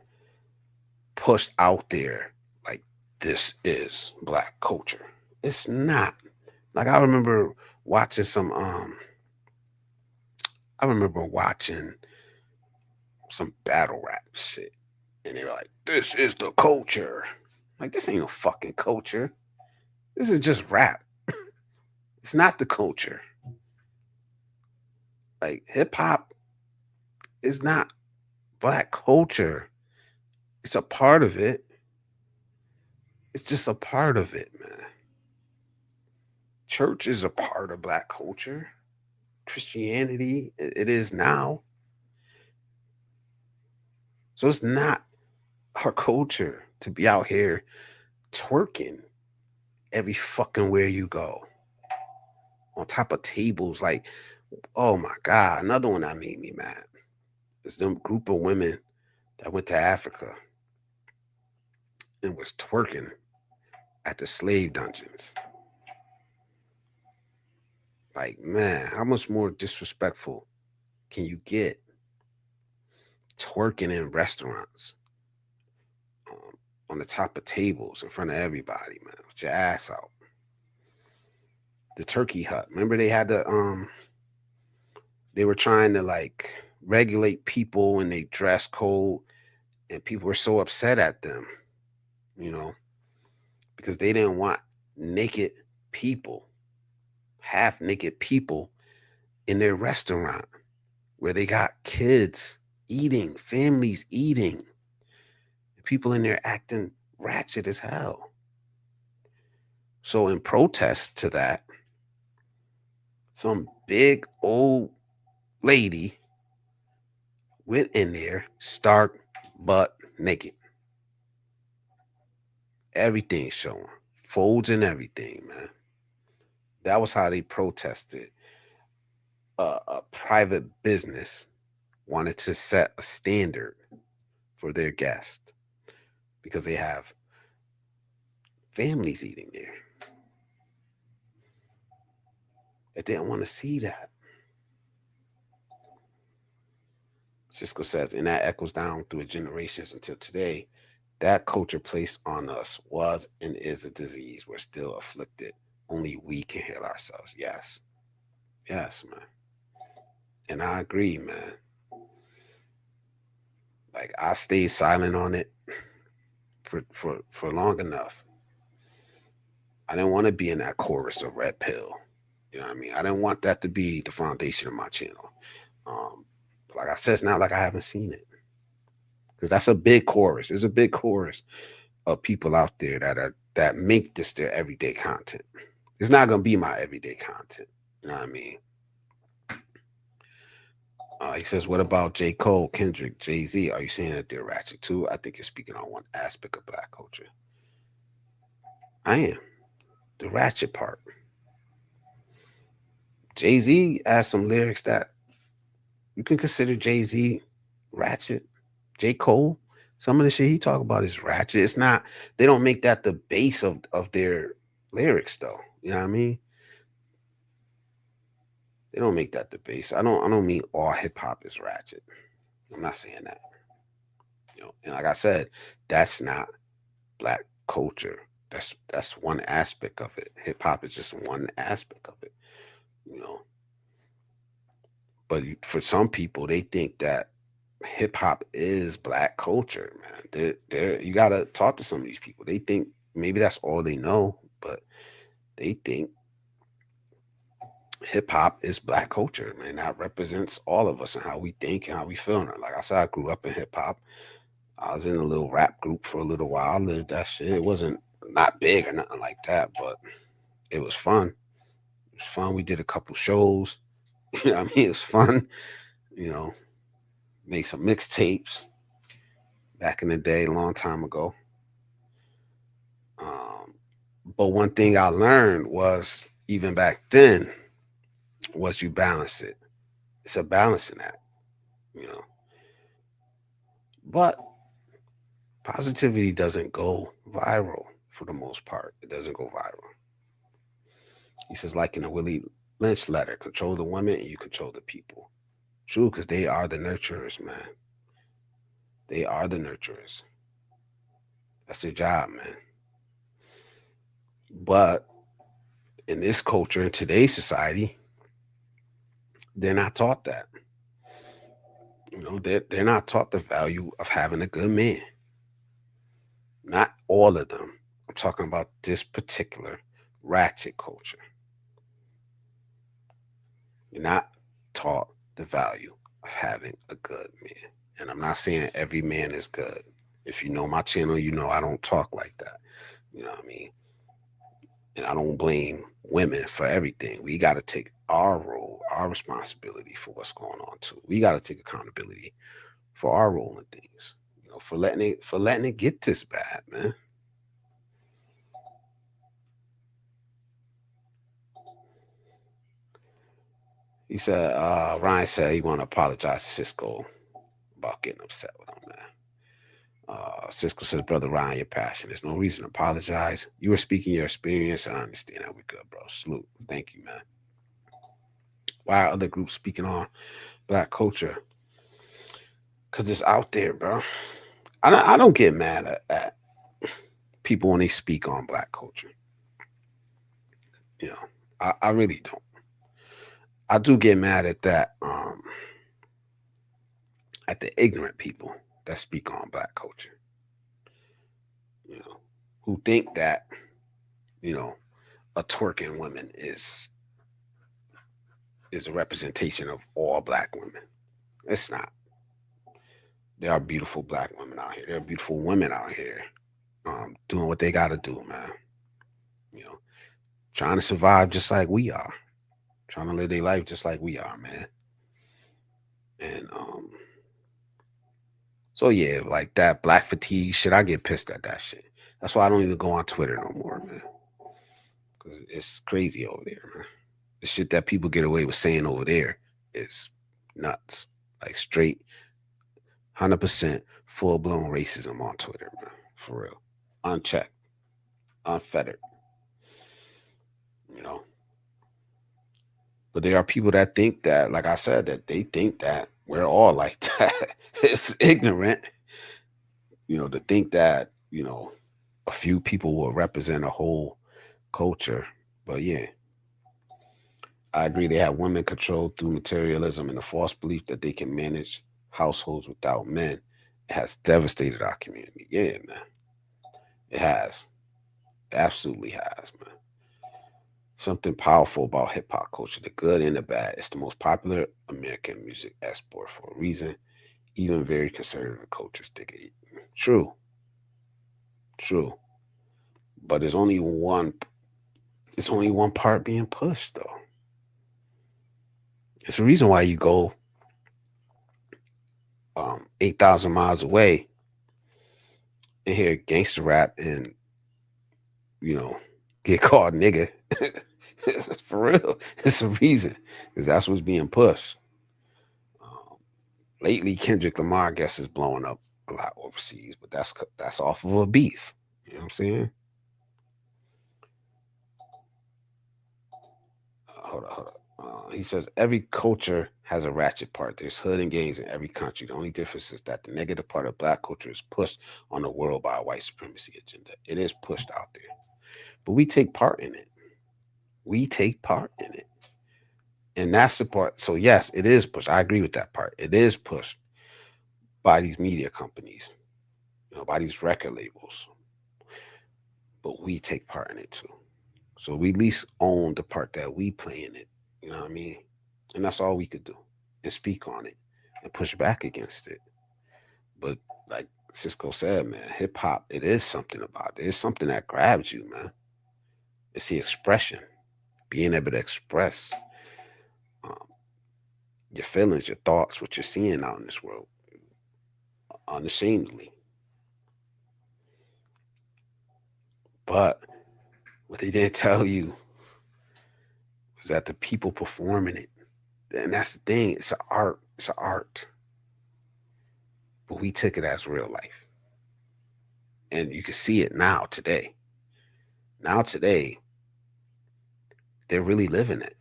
pushed out there like this is black culture. It's not. Like I remember watching some battle rap shit. And they were like, this is the culture. Like this ain't no fucking culture. This is just rap. It's not the culture. Like hip hop is not black culture. It's a part of it. It's just a part of it, man. Church is a part of black culture. Christianity, it is now. So it's not our culture to be out here twerking every fucking where you go on top of tables. Like, oh my God, another one that made me mad is them group of women that went to Africa and was twerking at the slave dungeons. Like, man, how much more disrespectful can you get? Twerking in restaurants, on the top of tables in front of everybody, man, with your ass out. The turkey hut. Remember they were trying to like regulate people and they dress code, and people were so upset at them, you know, because they didn't want naked people, half naked people in their restaurant where they got kids eating, families eating, people in there acting ratchet as hell. So in protest to that, some big old lady went in there, stark butt naked. Everything showing, folds and everything, man. That was how they protested. A private business wanted to set a standard for their guests because they have families eating there. They didn't want to see that. Cisco says, and that echoes down through generations until today. That culture placed on us was and is a disease. We're still afflicted. Only we can heal ourselves. Yes. Yes, man. And I agree, man. Like I stayed silent on it for long enough. I didn't want to be in that chorus of red pill. You know what I mean? I didn't want that to be the foundation of my channel. Like I said, it's not like I haven't seen it, because that's a big chorus. There's a big chorus of people out there that make this their everyday content. It's not gonna be my everyday content. You know what I mean? He says, "What about J. Cole, Kendrick, Jay Z? Are you saying that they're ratchet too?" I think you're speaking on one aspect of black culture. I am the ratchet part. Jay Z has some lyrics that you can consider Jay Z ratchet. J. Cole, some of the shit he talk about is ratchet. It's not. They don't make that the base of their lyrics though. You know what I mean? They don't make that the base. I don't mean all hip hop is ratchet. I'm not saying that. And like I said, that's not black culture. That's one aspect of it. Hip hop is just one aspect of it. You know. But for some people, they think that hip hop is black culture, man. They're you gotta talk to some of these people. They think maybe that's all they know, but they think hip hop is black culture, man. That represents all of us and how we think and how we feel. And like I said, I grew up in hip hop. I was in a little rap group for a little while. Lived that shit. It wasn't not big or nothing like that, but it was fun. It was fun. We did a couple shows. You know what I mean? It was fun. You know, made some mixtapes back in the day, a long time ago. Um, but one thing I learned was even back then was you balance it. It's a balancing act, you know. But positivity doesn't go viral for the most part. It doesn't go viral. He says, like in a Willie Lynch letter, control the women and you control the people. True, because they are the nurturers, man. They are the nurturers. That's their job, man. But in this culture, in today's society, they're not taught that. They're not taught the value of having a good man. Not all of them. I'm talking about this particular ratchet culture. You're not taught the value of having a good man. And I'm not saying every man is good. If you know my channel, you know I don't talk like that. You know what I mean? And I don't blame women for everything. We got to take our role, our responsibility for what's going on too. We got to take accountability for our role in things. For letting it get this bad, man. He said, Ryan said he want to apologize to Cisco about getting upset with him, man. Cisco says, brother Ryan, your passion. There's no reason to apologize. You were speaking your experience, and I understand that. We're good, bro. Salute. Thank you, man. Why are other groups speaking on black culture? Because it's out there, bro. I don't get mad at people when they speak on black culture. I really don't. I do get mad at that, at the ignorant people that speak on black culture. Who think that, a twerking woman is a representation of all black women. It's not. There are beautiful black women out here. There are beautiful women out here, doing what they got to do, man. Trying to survive just like we are, trying to live their life just like we are, man. And so yeah, like that black fatigue shit, I get pissed at that shit. That's why I don't even go on Twitter no more, man. Because it's crazy over there, man. The shit that people get away with saying over there is nuts. Like straight 100% full blown racism on Twitter, man. For real. Unchecked. Unfettered. But there are people that think that, like I said, that they think that we're all like that. It's ignorant, to think that, a few people will represent a whole culture. But yeah, I agree. They have women controlled through materialism and the false belief that they can manage households without men. It has devastated our community. Yeah, man. It has. It absolutely has, man. something powerful about hip hop culture, the good and the bad. It's the most popular American music export for a reason. Even very conservative cultures dig it. True, true. But there's only one. It's only one part being pushed, though. It's the reason why you go 8,000 miles away and hear gangster rap and you know get called nigga. For real, it's a reason because that's what's being pushed. Um, Lately, Kendrick Lamar, I guess, is blowing up a lot overseas, but that's off of a beef. You know what I'm saying? Hold on. He says every culture has a ratchet part. There's hood and gangs in every country. The only difference is that the negative part of black culture is pushed on the world by a white supremacy agenda. It is pushed out there, but we take part in it. We take part in it, and that's the part. So yes, it is pushed. I agree with that part. It is pushed by these media companies, by these record labels, but we take part in it too. So we at least own the part that we play in it. You know what I mean? And that's all we could do and speak on it and push back against it. But like Cisco said, man, hip hop, it is something about it. It's something that grabs you, man. It's the expression, being able to express um, your feelings, your thoughts, what you're seeing out in this world unashamedly. But what they didn't tell you was that the people performing it, and that's the thing, it's an art. It's an art. But we took it as real life. And you can see it now today. Now today, they're really living it.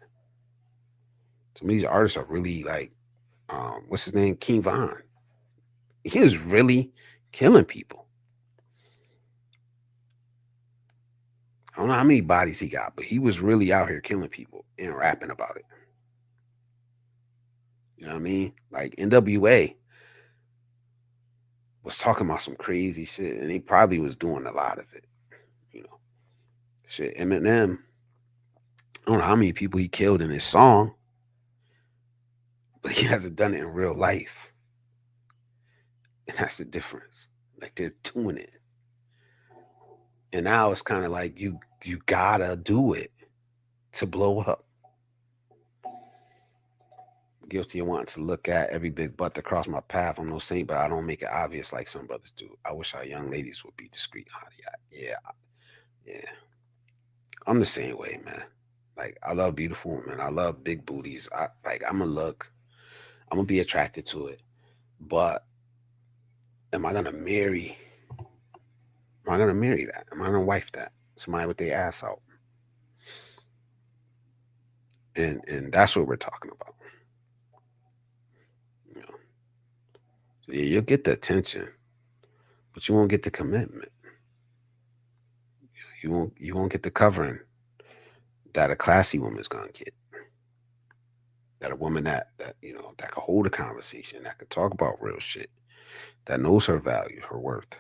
Some of these artists are really like, what's his name? King Von. He was really killing people. I don't know how many bodies he got, but he was really out here killing people and rapping about it. You know what I mean? Like NWA was talking about some crazy shit, and he probably was doing a lot of it. You know, shit. Eminem, I don't know how many people he killed in his song, but he hasn't done it in real life, and that's the difference. Like they're doing it, and now it's kind of like you gotta do it to blow up. Guilty of wanting to look at every big butt that cross my path. I'm no saint, but I don't make it obvious like some brothers do. I wish our young ladies would be discreet. Yeah, yeah. I'm the same way, man. Like I love beautiful women. I love big booties. I'm gonna look. I'm gonna be attracted to it. But am I gonna marry? Am I gonna marry that? Am I gonna wife that? Somebody with their ass out. And that's what we're talking about. You know. So yeah, you'll get the attention, but you won't get the commitment. You won't get the covering that a classy woman's gonna get. That a woman that can hold a conversation, that could talk about real shit, that knows her value, her worth.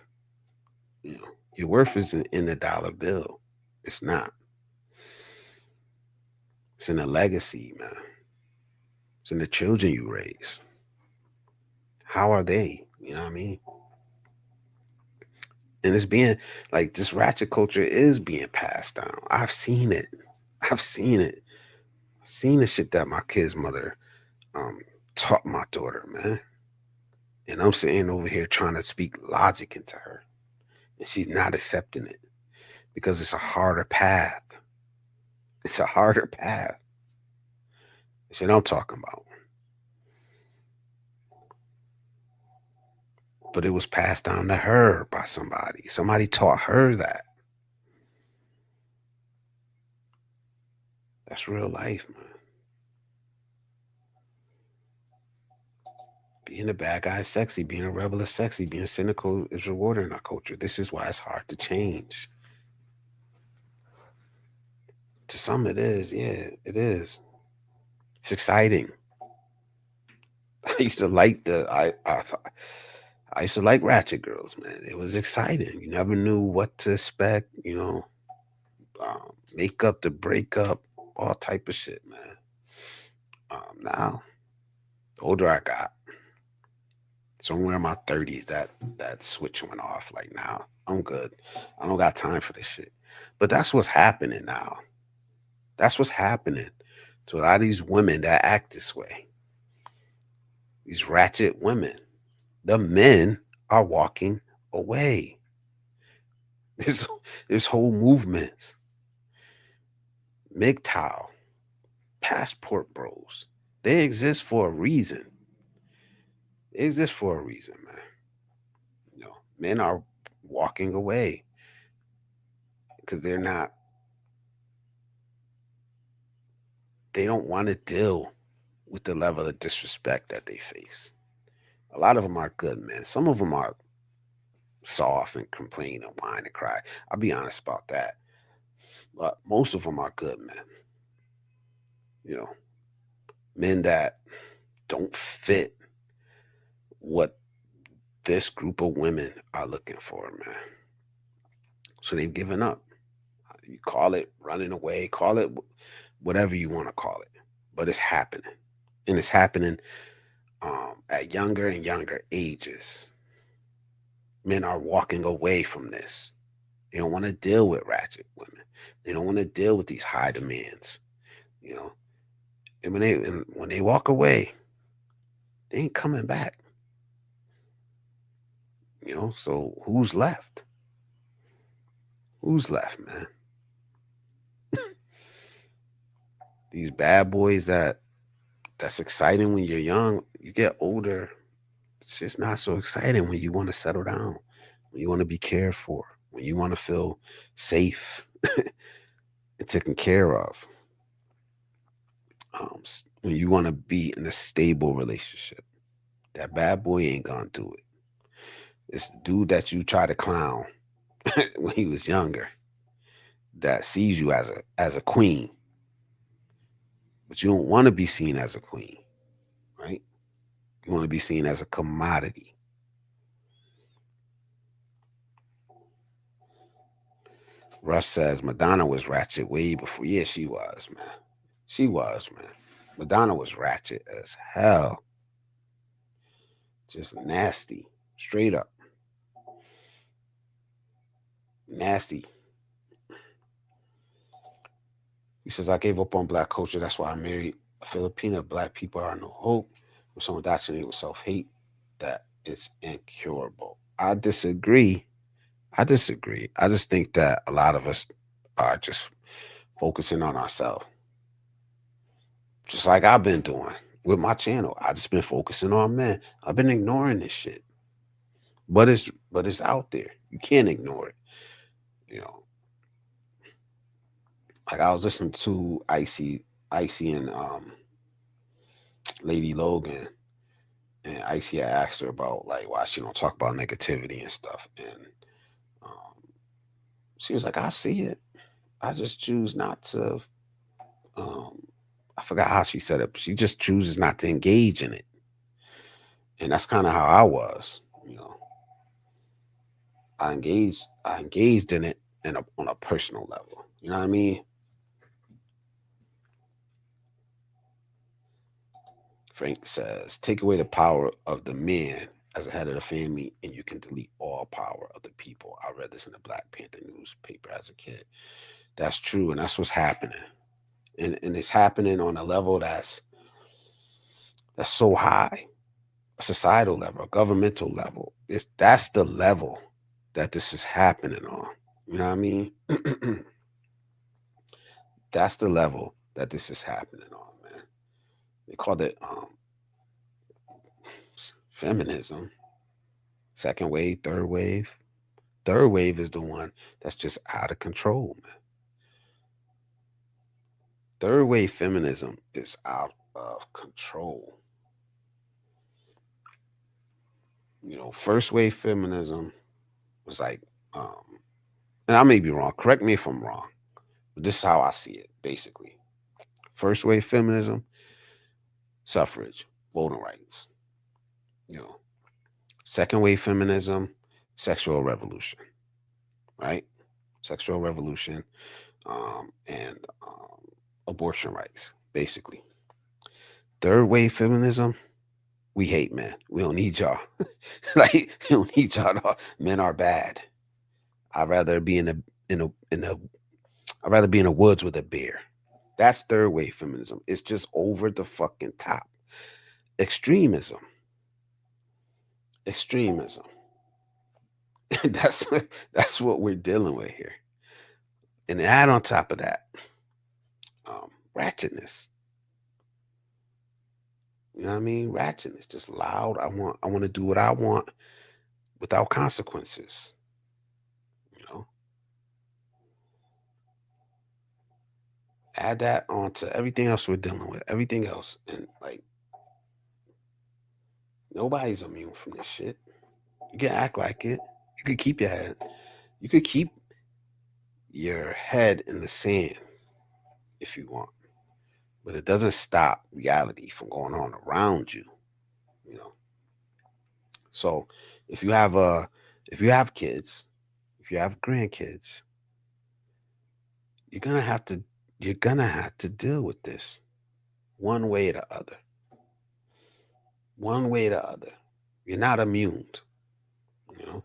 Your worth isn't in the dollar bill. It's not. It's in the legacy, man. It's in the children you raise. How are they? You know what I mean? And it's being like this ratchet culture is being passed down. I've seen it. I've seen it. I've seen the shit that my kid's mother um taught my daughter, man. And I'm sitting over here trying to speak logic into her. And she's not accepting it because it's a harder path. It's a harder path. That's what I'm talking about. But it was passed down to her by somebody. Somebody taught her that. That's real life, man. Being a bad guy is sexy. Being a rebel is sexy. Being cynical is rewarding in our culture. This is why it's hard to change. To some, it is. Yeah, it is. It's exciting. I used to like I used to like Ratchet girls, man. It was exciting. You never knew what to expect. Makeup to break up. all type of shit, man. Now, the older I got, somewhere in my 30s, that switch went off. Like now, I'm good. I don't got time for this shit. But that's what's happening now. That's what's happening to a lot of these women that act this way. These ratchet women. The men are walking away. There's there's whole movements. MGTOW, passport bros. They exist for a reason. They exist for a reason, man. Men are walking away because they don't want to deal with the level of disrespect that they face. A lot of them are good men. Some of them are soft and complain and whine and cry. I'll be honest about that. But most of them are good men. You know, men that don't fit what this group of women are looking for, man. So they've given up. You call it running away, call it whatever you want to call it, but it's happening, and it's happening at younger and younger ages. Men are walking away from this. They don't want to deal with ratchet women. They don't want to deal with these high demands. You know, and when they walk away, they ain't coming back. So who's left? Who's left, man? These bad boys that's exciting when you're young. You get older, it's just not so exciting when you want to settle down, when you want to be cared for, when you want to feel safe and taken care of. When you want to be in a stable relationship. That bad boy ain't gonna do it. It's the dude that you try to clown when he was younger that sees you as a queen, but you don't want to be seen as a queen, right? You want to be seen as a commodity. Rush says Madonna was ratchet way before. Yeah, she was, man. She was, man. Madonna was ratchet as hell. Just nasty. Straight up. Nasty. He says, I gave up on black culture. That's why I married a Filipina. Black people are no hope. With someone indoctrinated with self-hate, that is incurable. I disagree. I just think that a lot of us are just focusing on ourselves. Just like I've been doing with my channel. I just been focusing on men. I've been ignoring this shit. But it's out there. You can't ignore it. You know. Like I was listening to Icy and Lady Logan, and Icy had asked her about like why she don't talk about negativity and stuff. And um, she was like, I see it. I just choose not to um I forgot how she said it, but she just chooses not to engage in it. And that's kind of how I was. I engaged in it on a personal level. You know what I mean? Frank says, take away the power of the man as a head of the family, and you can delete all power of the people. I read this in the Black Panther newspaper as a kid. That's true, and that's what's happening. And it's happening on a level that's so high, a societal level, a governmental level. That's the level that this is happening on. You know what I mean? That's the level that this is happening on, man. They called it feminism. Second wave, third wave. Third wave is the one that's just out of control, man. Third wave feminism is out of control. First wave feminism was like, and I may be wrong. Correct me if I'm wrong, but this is how I see it, basically. First wave feminism, suffrage, voting rights. You know, second wave feminism, sexual revolution, right? Sexual revolution, and abortion rights, basically. Third wave feminism, we hate men. We don't need y'all. Like, we don't need y'all at all. Men are bad. I'd rather be I'd rather be in the woods with a bear. That's third wave feminism. It's just over the fucking top. Extremism. Extremism. that's that's what we're dealing with here. And add on top of that, ratchetness. You know what I mean? Ratchetness, just loud. I want to do what I want without consequences. You know, add that on to everything else we're dealing with, everything else, and like nobody's immune from this shit. You can act like it. You could keep your head. You could keep your head in the sand if you want, but it doesn't stop reality from going on around you. You know. So if you have if you have kids, if you have grandkids, you're gonna have to you're gonna have to deal with this one way or the other. One way or the other. You're not immune. You know.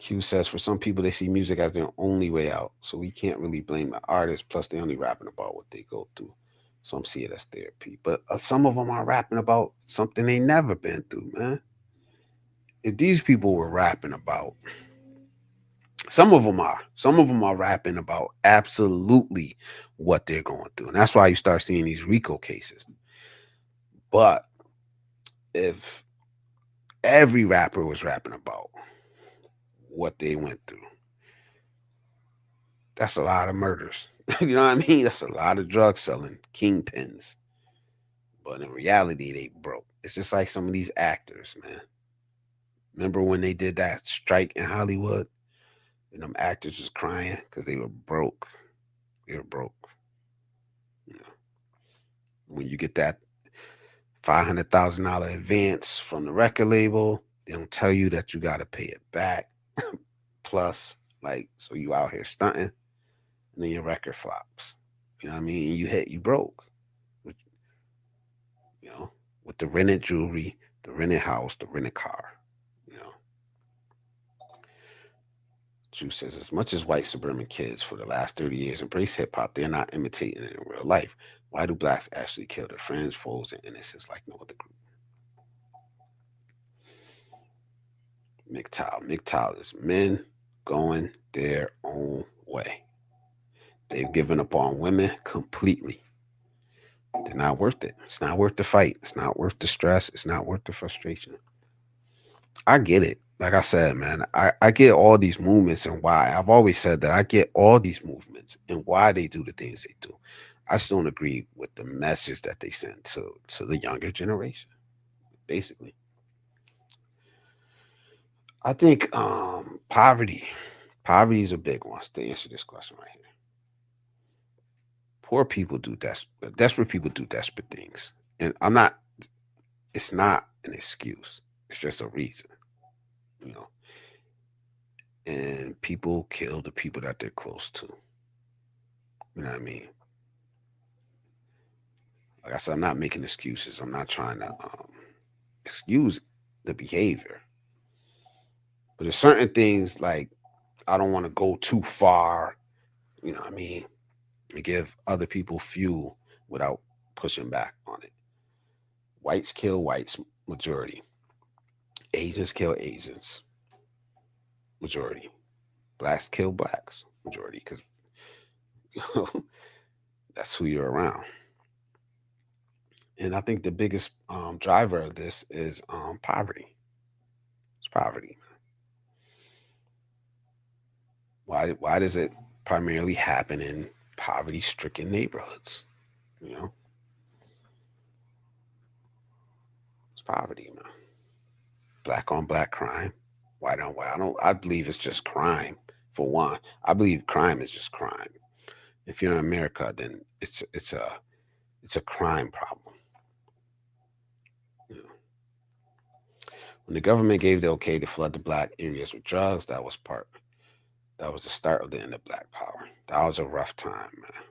Q says for some people they see music as their only way out, so we can't really blame the artist. Plus, they only rapping about what they go through. Some see it as therapy, but some of them are rapping about something they never been through, man. If these people were rapping about, some of them are rapping about absolutely what they're going through, and that's why you start seeing these RICO cases. But if every rapper was rapping about what they went through, that's a lot of murders. You know what I mean? That's a lot of drug selling kingpins. But in reality, they broke. It's just like some of these actors, man. Remember when they did that strike in Hollywood? And them actors was crying because they were broke. They were broke. You know, when you get that $500,000 advance from the record label, they don't tell you that you got to pay it back. Plus, like, so you out here stunting, and then your record flops. You know what I mean? You broke. You know, with the rented jewelry, the rented house, the rented car. You know, Juice says, as much as white suburban kids for the last 30 years embrace hip hop, they're not imitating it in real life. Why do blacks actually kill their friends, foes, and innocents like no other group? MGTOW is men going their own way. They've given up on women completely. They're not worth it. It's not worth the fight. It's not worth the stress. It's not worth the frustration. I get it. Like I said, man, I get all these movements and why. I've always said that I get all these movements and why they do the things they do. I just don't agree with the message that they send to the younger generation, basically. I think poverty is a big one to answer this question right here. Poor people do desperate people do desperate things. And it's not an excuse. It's just a reason, you know. And people kill the people that they're close to. You know what I mean? Like I said, I'm not making excuses. I'm not trying to excuse the behavior. But there's certain things like I don't want to go too far, you know what I mean, and give other people fuel without pushing back on it. Whites kill whites, majority. Asians kill Asians, majority. Blacks kill blacks, majority, because that's who you're around. And I think the biggest driver of this is poverty. It's poverty. Why does it primarily happen in poverty-stricken neighborhoods? You know, it's poverty, man. Black on black crime, white on white. I believe it's just crime for one. I believe crime is just crime. If you're in America, then it's a crime problem. You know, when the government gave the okay to flood the black areas with drugs, that was part. That was the start of the end of Black Power. That was a rough time, man.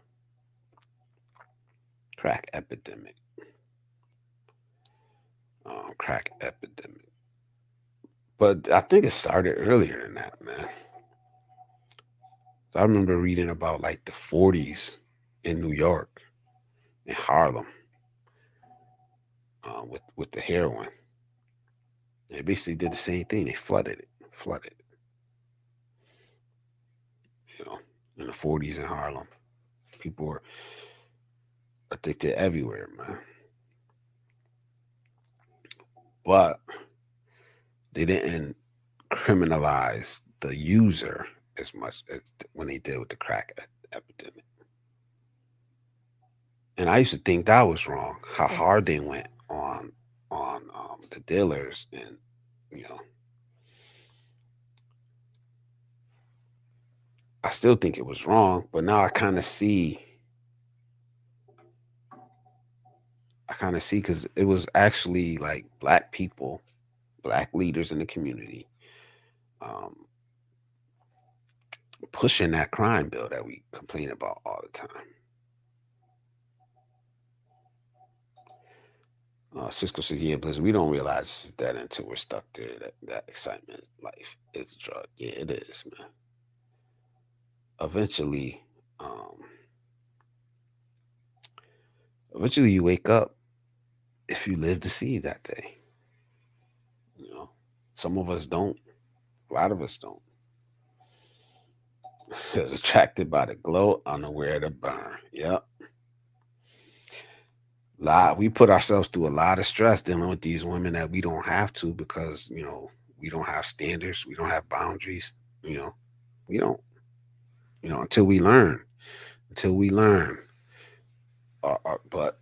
Crack epidemic. Crack epidemic. But I think it started earlier than that, man. So I remember reading about like the 40s in New York, in Harlem, with the heroin. They basically did the same thing. They flooded, you know, in the 40s in Harlem. People were addicted everywhere, man. But they didn't criminalize the user as much as when they did with the crack epidemic. And I used to think that was wrong. How hard they went on the dealers, and you know, I still think it was wrong. But now I kind of see. I kind of see because it was actually like black people, black leaders in the community, um, pushing that crime bill that we complain about all the time. Cisco said, "Yeah, Blizzard, we don't realize that until we're stuck there. That excitement, life, is a drug. Yeah, it is, man. Eventually, um, eventually, you wake up if you live to see that day. You know, some of us don't. A lot of us don't. Says attracted by the glow, unaware of the burn. Yep. We put ourselves through a lot of stress dealing with these women that we don't have to because we don't have standards, we don't have boundaries. You know, we don't. Until we learn. Until we learn. But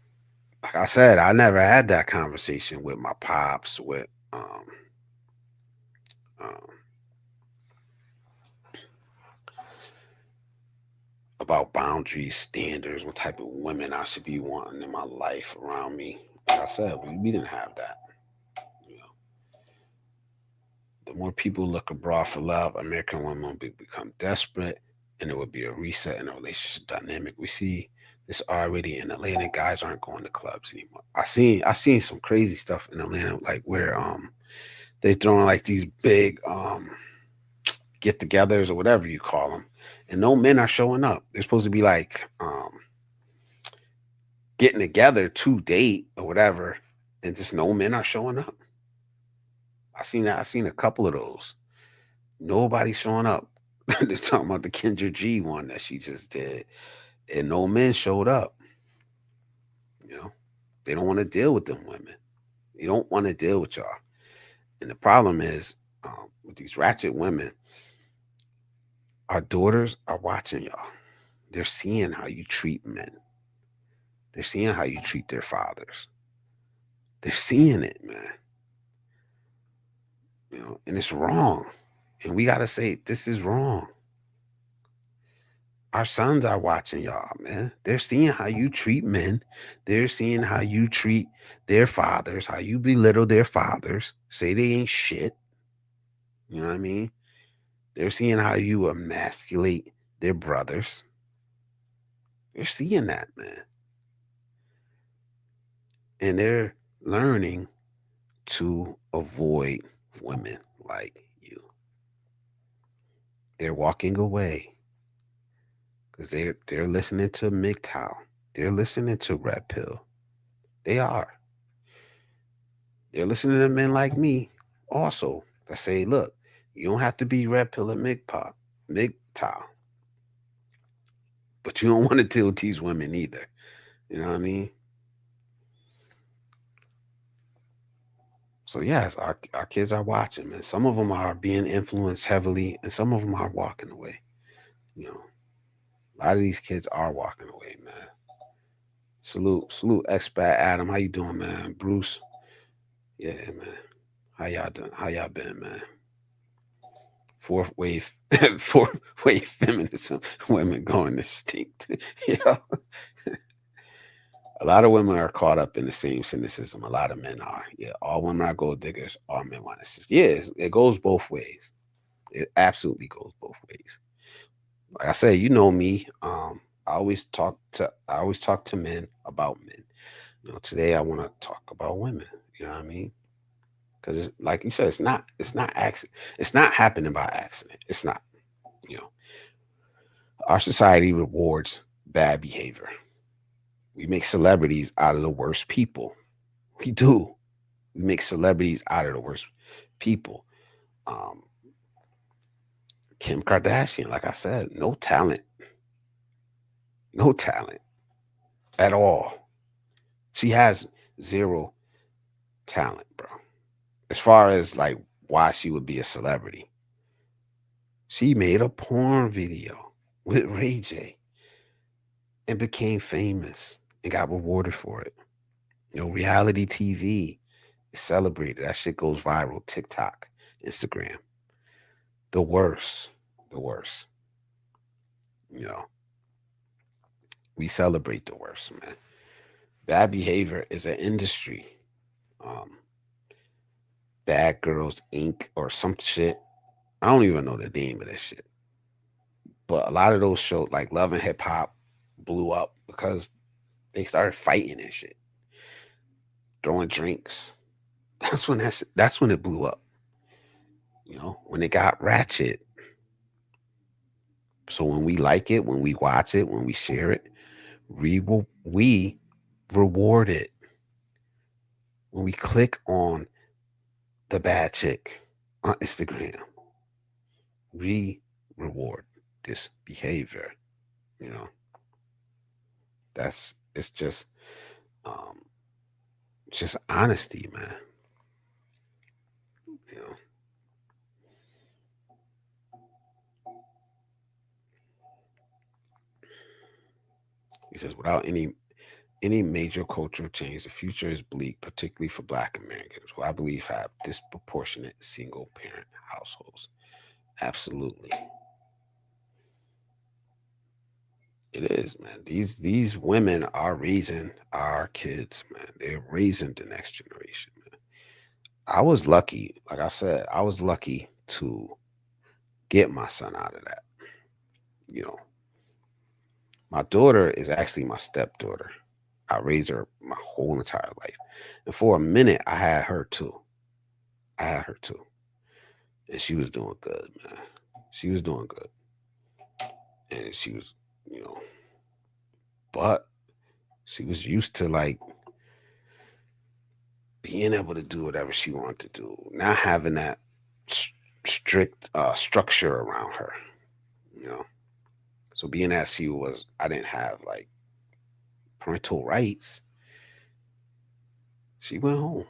like I said, I never had that conversation with my pops, with um, about boundaries, standards, what type of women I should be wanting in my life around me. Like I said, we didn't have that. You know, the more people look abroad for love, American women will become desperate, and there would be a reset in the relationship dynamic. We see this already in Atlanta. Guys aren't going to clubs anymore. I seen some crazy stuff in Atlanta, like where they throwing like these big get-togethers or whatever you call them, and no men are showing up. They're supposed to be like getting together to date or whatever, and just no men are showing up. I seen that. I seen a couple of those. Nobody's showing up. They're talking about the Kendra G one that she just did, and no men showed up. You know, they don't want to deal with them women. They don't want to deal with y'all. And the problem is with these ratchet women, our daughters are watching y'all. They're seeing how you treat men. They're seeing how you treat their fathers. They're seeing it, man. And it's wrong. And we gotta say this is wrong. Our sons are watching y'all, man. They're seeing how you treat men. They're seeing how you treat their fathers, how you belittle their fathers, say they ain't shit. You know what I mean? They're seeing how you emasculate their brothers. They're seeing that, man. And they're learning to avoid women like you. They're walking away because they're listening to MGTOW. They're listening to Red Pill. They are. They're listening to men like me also that say, look, you don't have to be Red Pill and MGTOW, but you don't want to deal with these women either. You know what I mean? So yes, our kids are watching, man. Some of them are being influenced heavily, and some of them are walking away. You know, a lot of these kids are walking away, man. Salute, expat Adam. How you doing, man? Bruce, yeah, man. How y'all doing? How y'all been, man? Fourth wave, fourth wave feminism. Women going extinct. Yeah, a lot of women are caught up in the same cynicism. A lot of men are. Yeah, all women are gold diggers. All men want to. Yeah, it goes both ways. It absolutely goes both ways. Like I said, you know me. I always talk to men about men. Today I want to talk about women. You know what I mean? Because like you said, it's not accident. It's not happening by accident. It's not. You know, our society rewards bad behavior. We make celebrities out of the worst people. We do. We make celebrities out of the worst people. Um, Kim Kardashian, like I said, no talent at all. She has zero talent, bro. As far as like why she would be a celebrity, she made a porn video with Ray J and became famous and got rewarded for it. Reality TV is celebrated. That shit goes viral. TikTok, Instagram, the worst, the worst. You know, we celebrate the worst, man. Bad behavior is an industry. Um, Bad Girls Inc. or some shit. I don't even know the name of that shit. But a lot of those shows, like Love and Hip Hop, blew up because they started fighting and shit, throwing drinks. That's when it blew up. When it got ratchet. So when we like it, when we watch it, when we share it, we reward it. When we click on the bad chick on Instagram, we reward this behavior. You know, it's um just honesty, man. You know, he says without any major cultural change, the future is bleak, particularly for Black Americans, who I believe have disproportionate single parent households. Absolutely, it is, man. These women are raising our kids, man. They're raising the next generation, man. I was lucky, like I said, I was lucky to get my son out of that. You know, my daughter is actually my stepdaughter. I raised her my whole entire life. And for a minute, I had her too. I had her too. And she was doing good, man. She was doing good. And she was, you know, but she was used to like being able to do whatever she wanted to do, not having that strict structure around her, you know. So being that I didn't have like parental rights, she went home.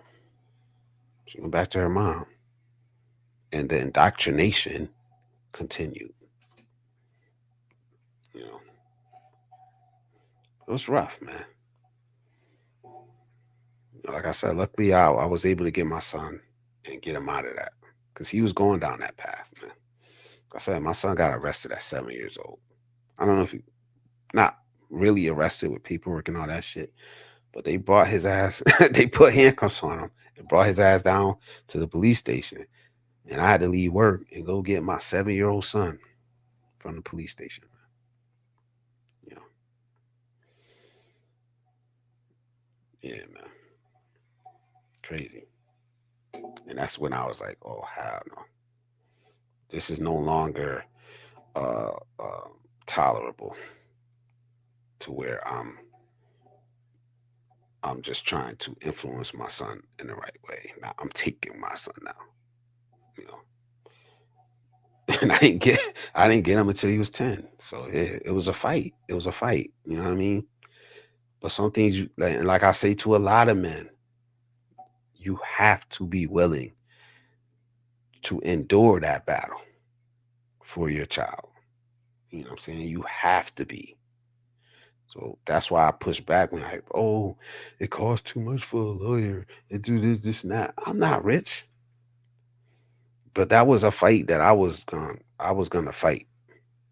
She went back to her mom. And the indoctrination continued. You know, it was rough, man. Like I said, luckily I was able to get my son and get him out of that because he was going down that path, man. Like I said, my son got arrested at 7 years old. I don't know if he not really arrested with paperwork and all that shit, but they brought his ass. They put handcuffs on him and brought his ass down to the police station, and I had to leave work and go get my 7 year old son from the police station. You know, yeah, man, crazy. And that's when I was like, oh hell no, this is no longer uh, uh, tolerable. To where I'm just trying to influence my son in the right way. Now I'm taking my son now, you know. And I didn't get him until he was 10. So it was a fight. It was a fight. You know what I mean? But some things like I say to a lot of men, you have to be willing to endure that battle for your child. You know what I'm saying? You have to be. So that's why I push back when oh, it costs too much for a lawyer and do this, and that. I'm not rich, but that was a fight that I was gonna fight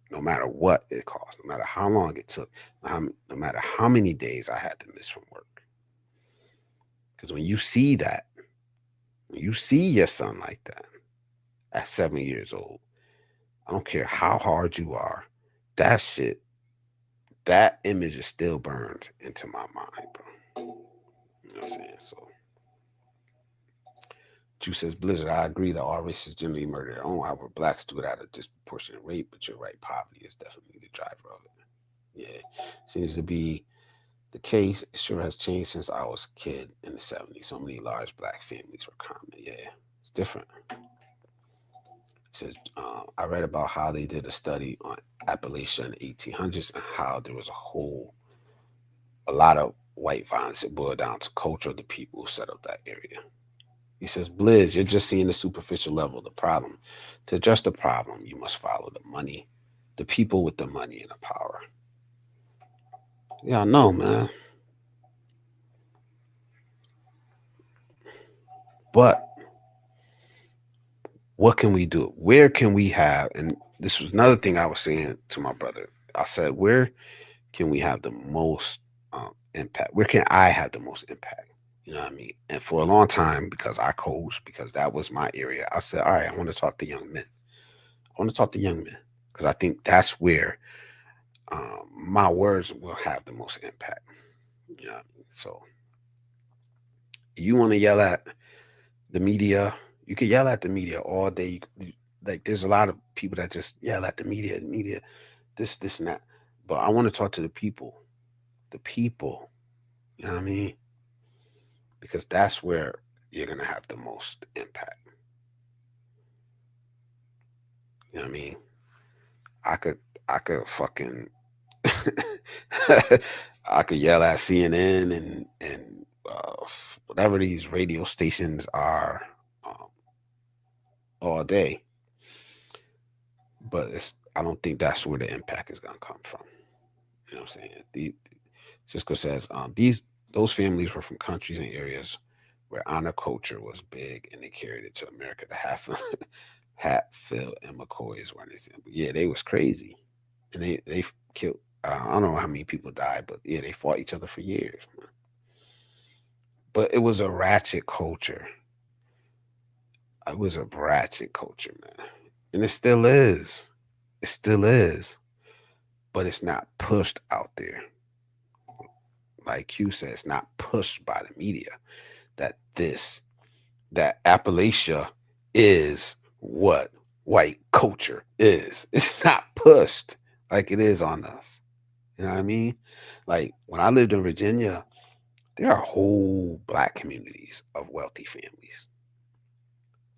no matter what it cost, no matter how long it took, no matter how many days I had to miss from work. Because when you see your son like that at 7 years old, I don't care how hard you are, that shit, that image is still burned into my mind, bro. You know what I'm saying? So Jew says, Blizzard, I agree that all races generally murder their own. However, blacks do it at a disproportionate rate, but you're right, poverty is definitely the driver of it. Yeah. Seems to be the case. It sure has changed since I was a kid in the 70s. So many large black families were common. Yeah, it's different. It says, I read about how they did a study on Appalachia in the 1800s and how there was a lot of white violence that boiled down to culture of the people who set up that area. He says, Blizz, you're just seeing the superficial level of the problem. To address the problem, you must follow the money, the people with the money and the power. Yeah, I know, man. But what can we do? Where can we have, and this was another thing I was saying to my brother. I said, where can we have the most impact? Where can I have the most impact? You know what I mean? And for a long time, because I coached, because that was my area, I said, all right, I want to talk to young men. I want to talk to young men because I think that's where my words will have the most impact. You know what I mean? So you want to yell at the media, you can yell at the media all day. Like there's a lot of people that just yell at the media, this, and that. But I want to talk to the people. The people, you know what I mean? Because that's where you're gonna have the most impact. You know what I mean? I could I could fucking I could yell at CNN and whatever these radio stations are um, all day, but I don't think that's where the impact is gonna come from. You know what I'm saying? Cisco says those families were from countries and areas where honor culture was big, and they carried it to America. The Hatfield and McCoys were in. But yeah, they was crazy, and they killed. I don't know how many people died, but yeah, they fought each other for years. Man. But it was a ratchet culture. It was a ratchet culture, man, and it still is. It still is, but it's not pushed out there. Like you said, it's not pushed by the media that that Appalachia is what white culture is. It's not pushed like it is on us. You know what I mean? Like when I lived in Virginia, there are whole black communities of wealthy families,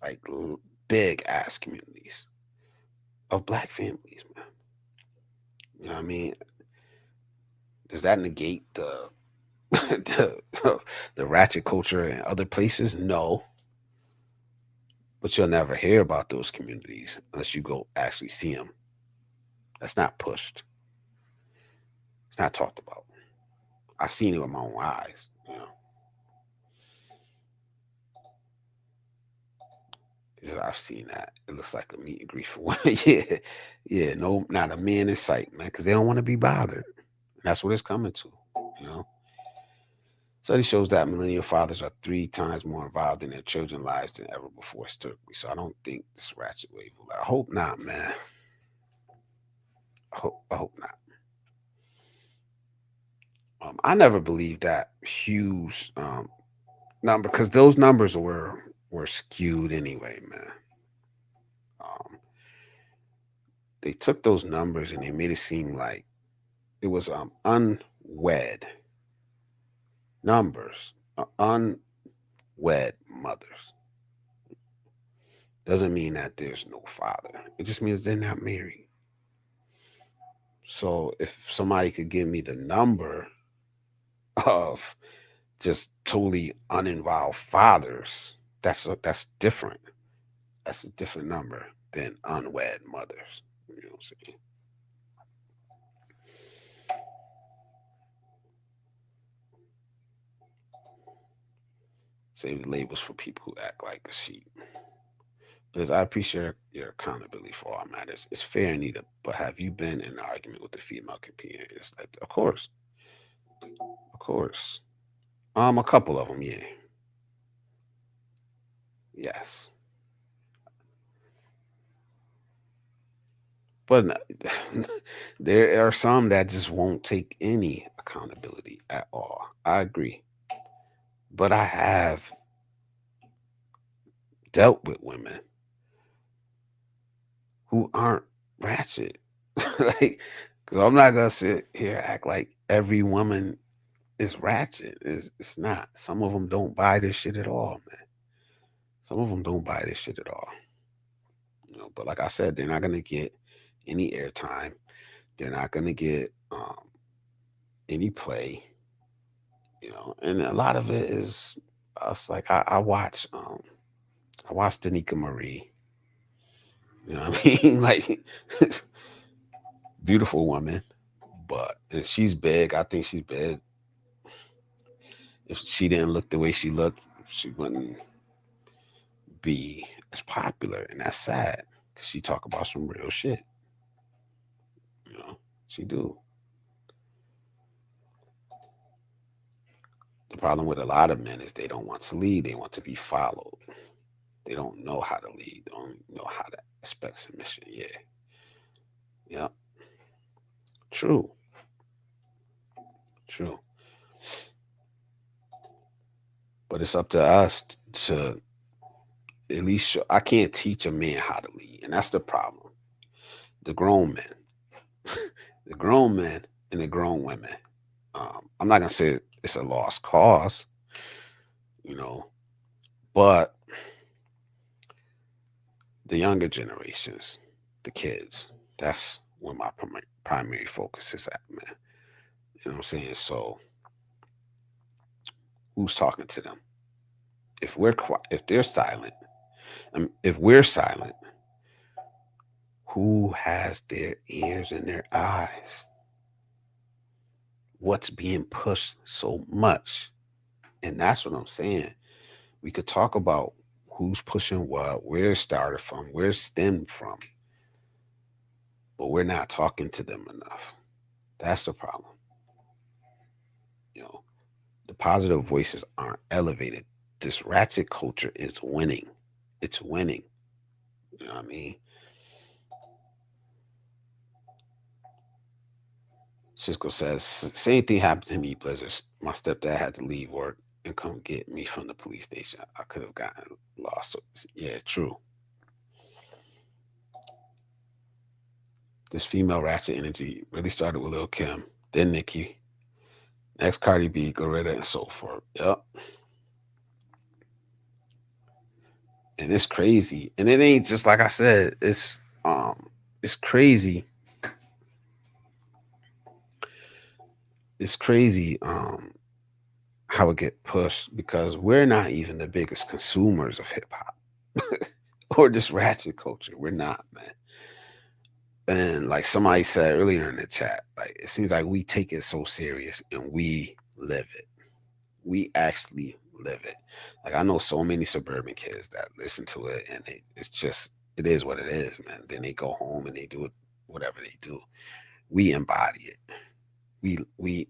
like big ass communities of black families, man. You know what I mean? Does that negate the, the ratchet culture in other places? No, but you'll never hear about those communities unless you go actually see them. That's not pushed. It's not talked about. I've seen it with my own eyes. You know, I've seen that. It looks like a meet and greet for one. Yeah, yeah. No, not a man in sight, man, because they don't want to be bothered. And that's what it's coming to. You know. Study shows that millennial fathers are 3 times more involved in their children's lives than ever before historically. So I don't think this ratchet wave will. I hope not, man. I hope not. I never believed that huge number because those numbers were skewed anyway, man. Um, they took those numbers and they made it seem like it was unwed numbers, unwed mothers. Doesn't mean that there's no father. It just means they're not married. So if somebody could give me the number of just totally uninvolved fathers, that's different. That's a different number than unwed mothers. You know what I'm saying? Save the labels for people who act like a sheep. Because I appreciate your accountability for all matters. It's fair, Anita, but have you been in an argument with a female companion? It's like, of course. A couple of them, yeah, yes. But there are some that just won't take any accountability at all. I agree. But I have dealt with women who aren't ratchet. Like, because I'm not gonna sit here and act like every woman is ratchet. It's not. Some of them don't buy this shit at all, man. Some of them don't buy this shit at all. But like I said, they're not gonna get any airtime. They're not gonna get any play. And a lot of it is us. Like I watched Danica Marie. You know what I mean? Like, beautiful woman, but and she's big. I think she's big. If she didn't look the way she looked, she wouldn't be as popular, and that's sad because she talk about some real shit. You know, she do. The problem with a lot of men is they don't want to lead. They want to be followed. They don't know how to lead. They don't know how to expect submission. Yeah, yeah, true, true. But it's up to us to at least show. I can't teach a man how to lead, and that's the problem. The grown men, the grown men, and the grown women. I'm not gonna say it's a lost cause, you know, but the younger generations, the kids, that's where my primary focus is at, man. You know what I'm saying? So, who's talking to them? If we're quiet, if they're silent, if we're silent, who has their ears and their eyes? What's being pushed so much? And that's what I'm saying. We could talk about who's pushing what, where it started from, where it stemmed from, but we're not talking to them enough. That's the problem. You know, the positive voices aren't elevated. This ratchet culture is winning. It's winning. You know what I mean? Cisco says, same thing happened to me, Blizzard. My stepdad had to leave work and come get me from the police station. I could have gotten lost. So, yeah, true. This female ratchet energy really started with Lil Kim, then Nicki, next Cardi B, Gorilla, and so forth. Yep. And it's crazy. And it ain't just like I said, it's crazy. It's crazy how it get pushed because we're not even the biggest consumers of hip hop or this ratchet culture. We're not, man. And like somebody said earlier in the chat, like it seems like we take it so serious and we live it. We actually live it. Like I know so many suburban kids that listen to it and it's just it is what it is, man. Then they go home and they do it, whatever they do. We embody it. We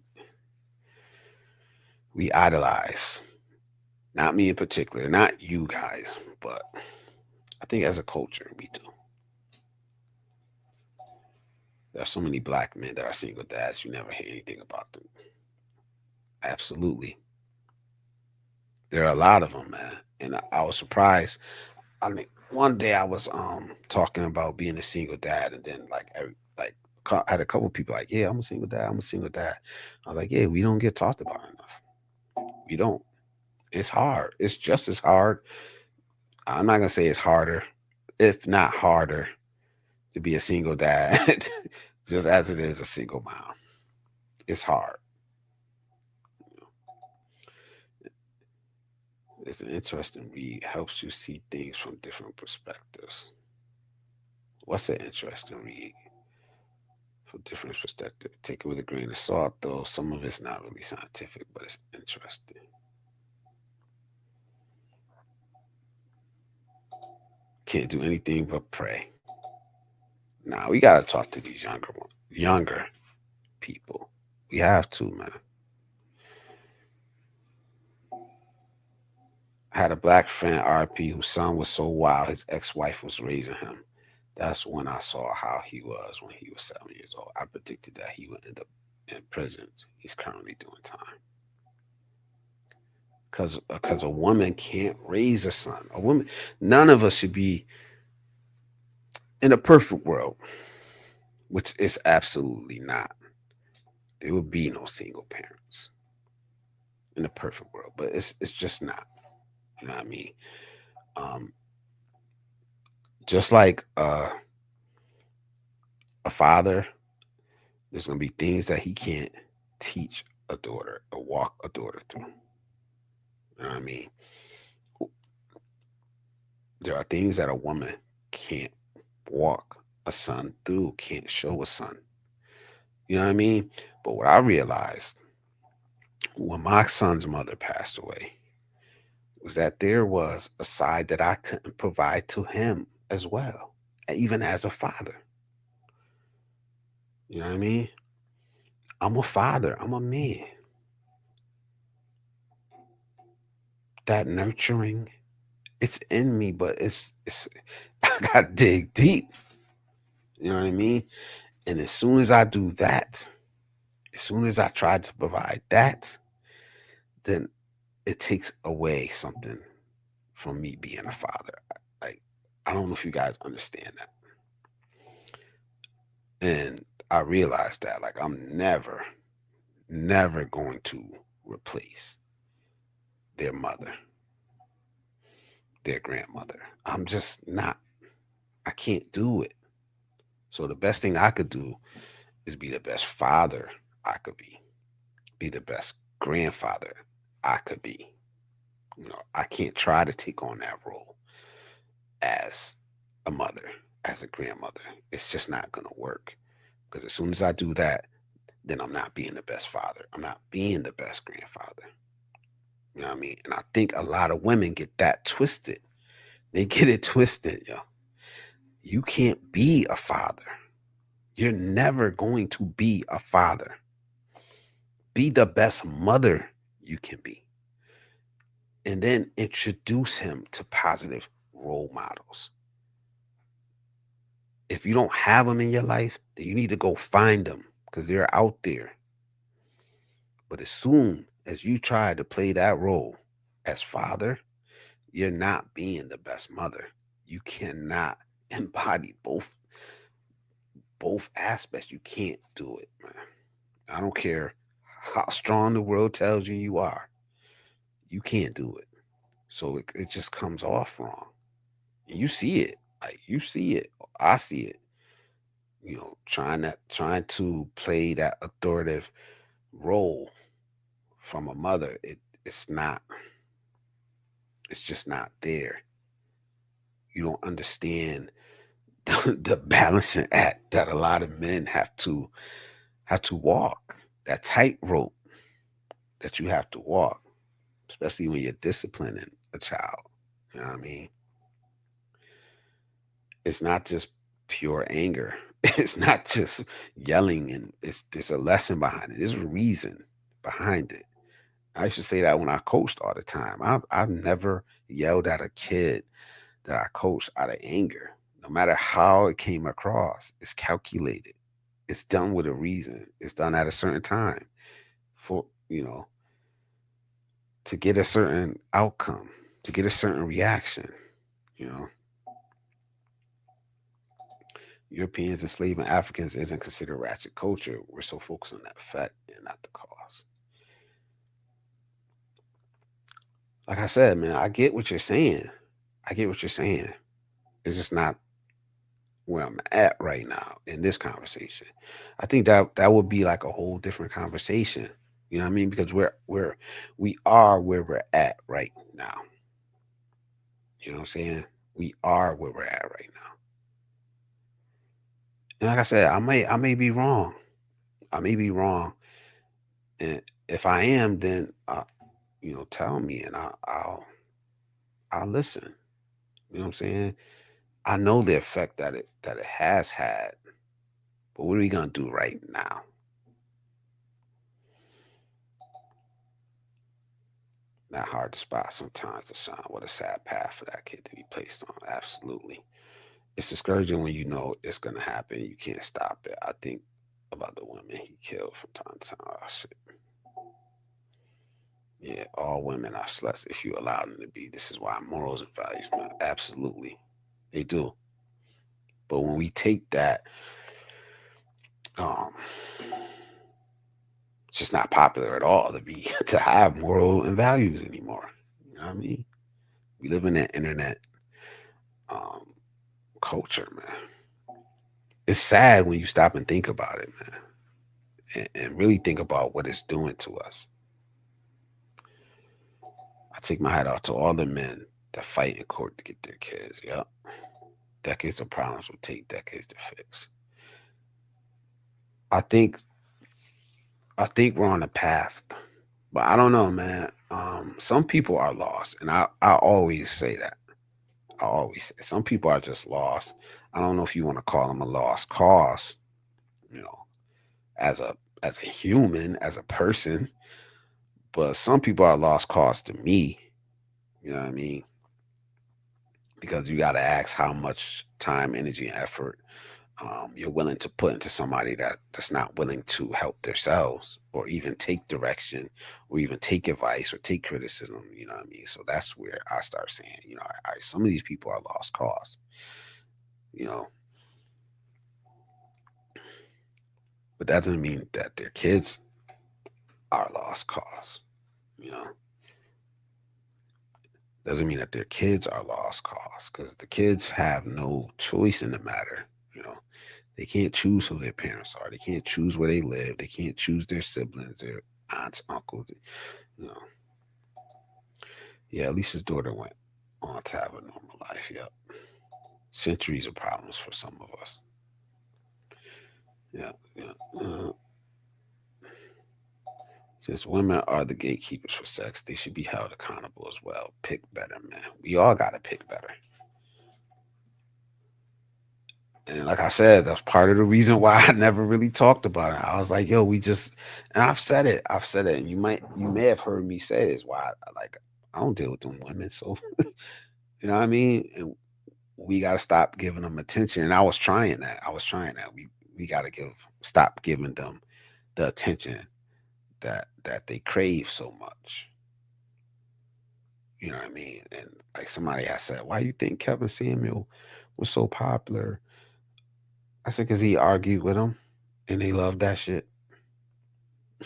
we idolize. Not me in particular, not you guys, but I think as a culture we do. There are so many black men that are single dads. You never hear anything about them. Absolutely, there are a lot of them, man. And I was surprised. I mean, one day I was talking about being a single dad, and then like I had a couple people like, yeah, I'm a single dad. I'm a single dad. I was like, yeah, we don't get talked about enough. We don't. It's hard. It's just as hard. I'm not gonna say it's harder, if not harder, to be a single dad, just as it is a single mom. It's hard. It's an interesting read. Helps you see things from different perspectives. What's an interesting read? From different perspective. Take it with a grain of salt, though. Some of it's not really scientific, but it's interesting. Can't do anything but pray. Nah, we gotta talk to these younger people. We have to, man. I had a black friend, RP, whose son was so wild his ex-wife was raising him. That's when I saw how he was when he was 7 years old. I predicted that he would end up in prison. He's currently doing time because a woman can't raise a son. A woman, none of us should be in a perfect world, which is absolutely not. There would be no single parents in a perfect world, but it's just not. You know what I mean? Um, just like a father, there's gonna be things that he can't teach a daughter or walk a daughter through. You know what I mean? There are things that a woman can't walk a son through, can't show a son. You know what I mean? But what I realized when my son's mother passed away was that there was a side that I couldn't provide to him as well, even as a father. You know what I mean? I'm a father, I'm a man. That nurturing, it's in me, but it's I gotta dig deep. You know what I mean? And as soon as I do that, as soon as I try to provide that, then it takes away something from me being a father. Like, I don't know if you guys understand that. And I realized that, like, I'm never going to replace their mother, their grandmother. I'm just not. I can't do it. So the best thing I could do is be the best father I could be the best grandfather I could be. You know, I can't try to take on that role as a mother, as a grandmother. It's just not going to work. Because as soon as I do that, then I'm not being the best father. I'm not being the best grandfather. You know what I mean? And I think a lot of women get that twisted. They get it twisted, yo. You can't be a father. You're never going to be a father. Be the best mother you can be. And then introduce him to positive role models. If you don't have them in your life, then you need to go find them because they're out there. But as soon as you try to play that role as father, you're not being the best mother. You cannot embody both aspects. You can't do it, man. I don't care how strong the world tells you you are. You can't do it. So it just comes off wrong. And you see it. Like you see it. I see it. You know, trying to play that authoritative role from a mother, it's just not there. You don't understand the balancing act that a lot of men have to walk, that tightrope that you have to walk, especially when you're disciplining a child. You know what I mean? It's not just pure anger. It's not just yelling, and there's a lesson behind it. There's a reason behind it. I used to say that when I coached all the time. I've never yelled at a kid that I coached out of anger. No matter how it came across, it's calculated. It's done with a reason. It's done at a certain time for, to get a certain outcome, to get a certain reaction, you know. Europeans enslaving Africans isn't considered ratchet culture. We're so focused on that effect and not the cause. Like I said, man, I get what you're saying. I get what you're saying. It's just not where I'm at right now in this conversation. I think that would be like a whole different conversation. You know what I mean? Because we are where we're at right now. You know what I'm saying? We are where we're at right now. And like I said, I may be wrong. I may be wrong. And if I am, then tell me and I'll listen. You know what I'm saying? I know the effect that it has had. But what are we gonna do right now? Not hard to spot sometimes, Deshaun. What a sad path for that kid to be placed on. Absolutely. it's discouraging when you know it's gonna happen. You can't stop it. I think about the women he killed from time to time. Oh, shit. Yeah, all women are sluts if you allow them to be. This is why morals and values, man. Absolutely, they do. But when we take that, um, it's just not popular at all to be to have moral and values anymore. You know what I mean? We live in that internet um, culture, man. It's sad when you stop and think about it, man, and really think about what it's doing to us. I take my hat off to all the men that fight in court to get their kids. Yep. Decades of problems will take decades to fix. I think we're on a path, but I don't know, man. Some people are lost, and I always say that. I always say some people are just lost. I don't know if you want to call them a lost cause, you know, as a human, as a person, but some people are lost cause to me. You know what I mean? Because you got to ask how much time, energy, and effort you're willing to put into somebody that's not willing to help themselves or even take direction or even take advice or take criticism. You know what I mean? So that's where I start saying, all right, some of these people are lost cause. You know, but that doesn't mean that their kids are lost cause. You know, doesn't mean that their kids are lost cause because the kids have no choice in the matter. You know, they can't choose who their parents are. They can't choose where they live. They can't choose their siblings, their aunts, uncles. You know, yeah, at least his daughter went on to have a normal life. Yep. Centuries of problems for some of us. Yeah, yeah. Since women are the gatekeepers for sex, they should be held accountable as well. Pick better, man. We all got to pick better. And like I said, that's part of the reason why I never really talked about it. I was like, yo, we just, and I've said it, and you may have heard me say this. Why, like, I don't deal with them women, so you know what I mean. And we got to stop giving them attention. And I was trying that. We got to stop giving them the attention that they crave so much. You know what I mean? And like somebody has said, why you think Kevin Samuel was so popular? I said, because he argued with him and they loved that shit.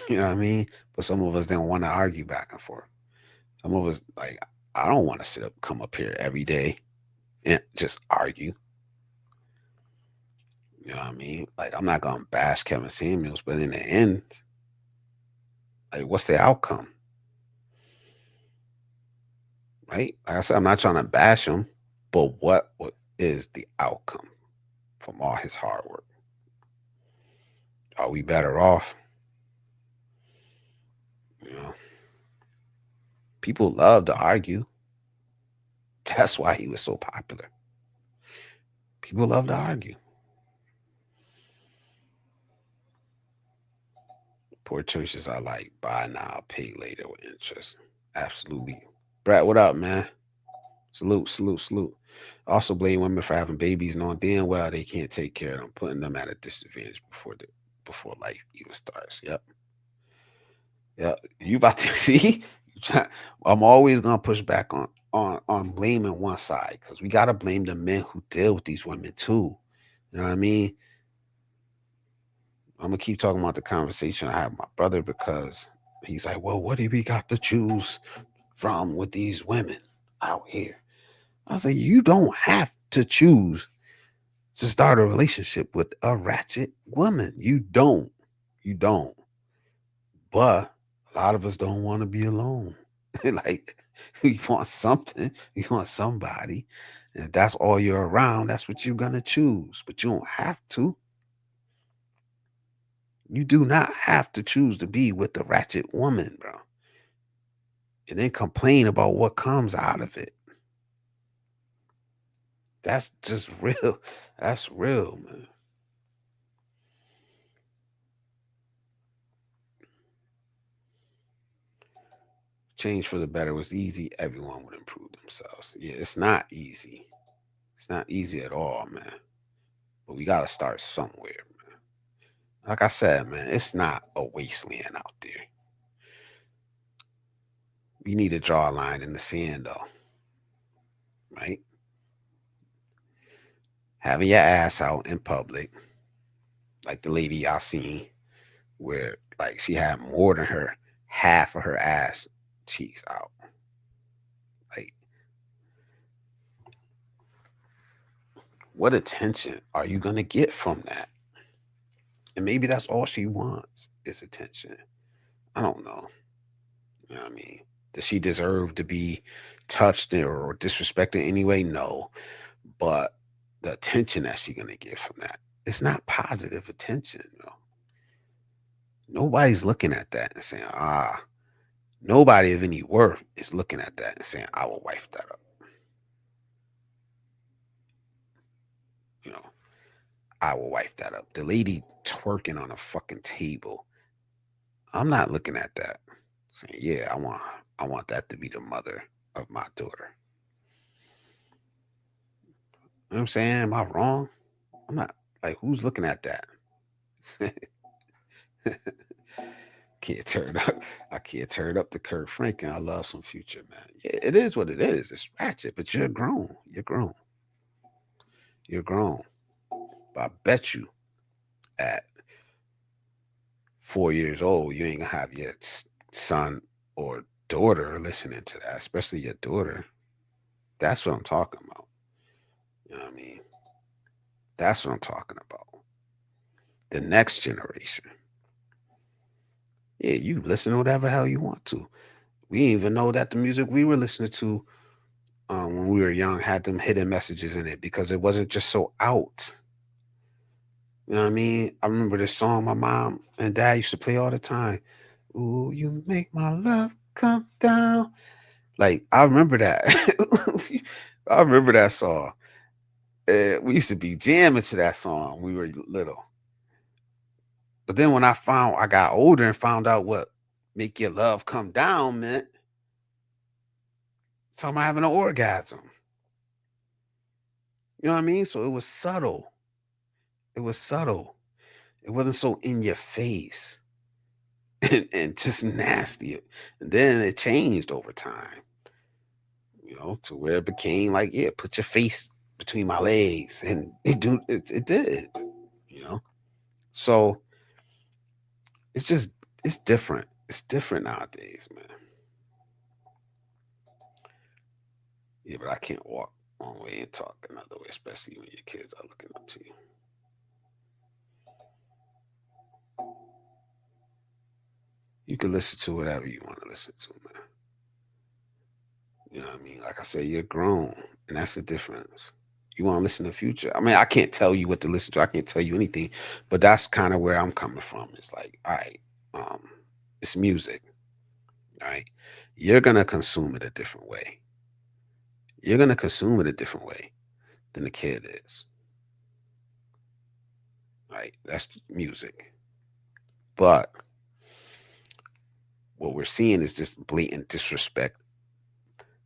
You know what I mean? But some of us didn't want to argue back and forth. Some of us, like, I don't want to come up here every day and just argue. You know what I mean? Like, I'm not going to bash Kevin Samuels, but in the end, like, what's the outcome? Right? Like I said, I'm not trying to bash him, but what is the outcome from all his hard work? Are we better off? You know, people love to argue. That's why he was so popular. People love to argue. Poor choices are like buy now, pay later with interest. Absolutely. Brad, what up, man? Salute, salute, salute. Also blame women for having babies, knowing damn well they can't take care of them, putting them at a disadvantage before life even starts. Yep. Yep. You about to see? I'm always gonna push back on blaming one side because we gotta blame the men who deal with these women too. You know what I mean? I'm gonna keep talking about the conversation I had with my brother because he's like, well, what do we got to choose from with these women out here? I was like, you don't have to choose to start a relationship with a ratchet woman. You don't. You don't. But a lot of us don't want to be alone. Like we want something, we want somebody. And if that's all you're around, that's what you're gonna choose. But you don't have to. You do not have to choose to be with the ratchet woman, bro. And then complain about what comes out of it. That's just real. That's real, man. Change for the better was easy. Everyone would improve themselves. Yeah, it's not easy. It's not easy at all, man. But we gotta start somewhere, man. Like I said, man, it's not a wasteland out there. We need to draw a line in the sand, though, right? Having your ass out in public, like the lady I seen, where like she had more than her half of her ass cheeks out. Like, what attention are you gonna get from that? And maybe that's all she wants is attention. I don't know. You know what I mean? Does she deserve to be touched or disrespected anyway? No. But the attention that she gonna get from that, it's not positive attention. Nobody's looking at that and saying, nobody of any worth is looking at that and saying, I will wife that up. You know, I will wife that up. The lady twerking on a fucking table. I'm not looking at that. Saying, yeah, I want that to be the mother of my daughter. You know what I'm saying? Am I wrong? I'm not like who's looking at that? Can't turn up. I can't turn up the Kirk Franklin. I love some Future, man. Yeah, it is what it is. It's Ratchet, but you're grown. You're grown. You're grown. But I bet you at 4 years old, you ain't gonna have your son or daughter listening to that, especially your daughter. That's what I'm talking about. You know what I mean? That's what I'm talking about. The next generation. Yeah, you listen to whatever hell you want to. We didn't even know that the music we were listening to when we were young had them hidden messages in it because it wasn't just so out. You know what I mean? I remember this song my mom and dad used to play all the time. Ooh, you make my love come down. Like, I remember that. I remember that song. We used to be jamming to that song when we were little. But then when I got older and found out what make your love come down meant, it's talking about having an orgasm. You know what I mean? So it was subtle. It was subtle. It wasn't so in your face and just nasty. And then it changed over time, to where it became like, yeah, put your face between my legs. And it did, you know. So it's just it's different. It's different nowadays, man. Yeah, but I can't walk one way and talk another way, especially when your kids are looking up to you. You can listen to whatever you want to listen to, man. You know what I mean? Like I said, you're grown, and that's the difference. You want to listen to Future. I mean, I can't tell you what to listen to. I can't tell you anything, but that's kind of where I'm coming from. It's like, all right, um, it's music, all right? You're gonna consume it a different way. You're gonna consume it a different way than the kid is, right? That's music. But what we're seeing is just blatant disrespect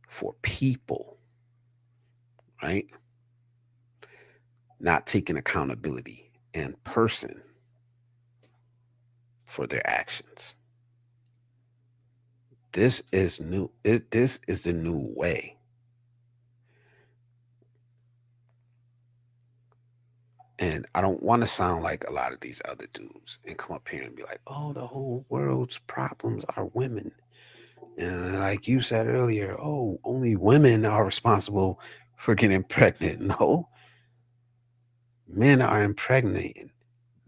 for people, right? Not taking accountability in person for their actions. This is new. This is the new way. And I don't want to sound like a lot of these other dudes and come up here and be like, oh, the whole world's problems are women. And like you said earlier, oh, only women are responsible for getting pregnant. No, men are impregnating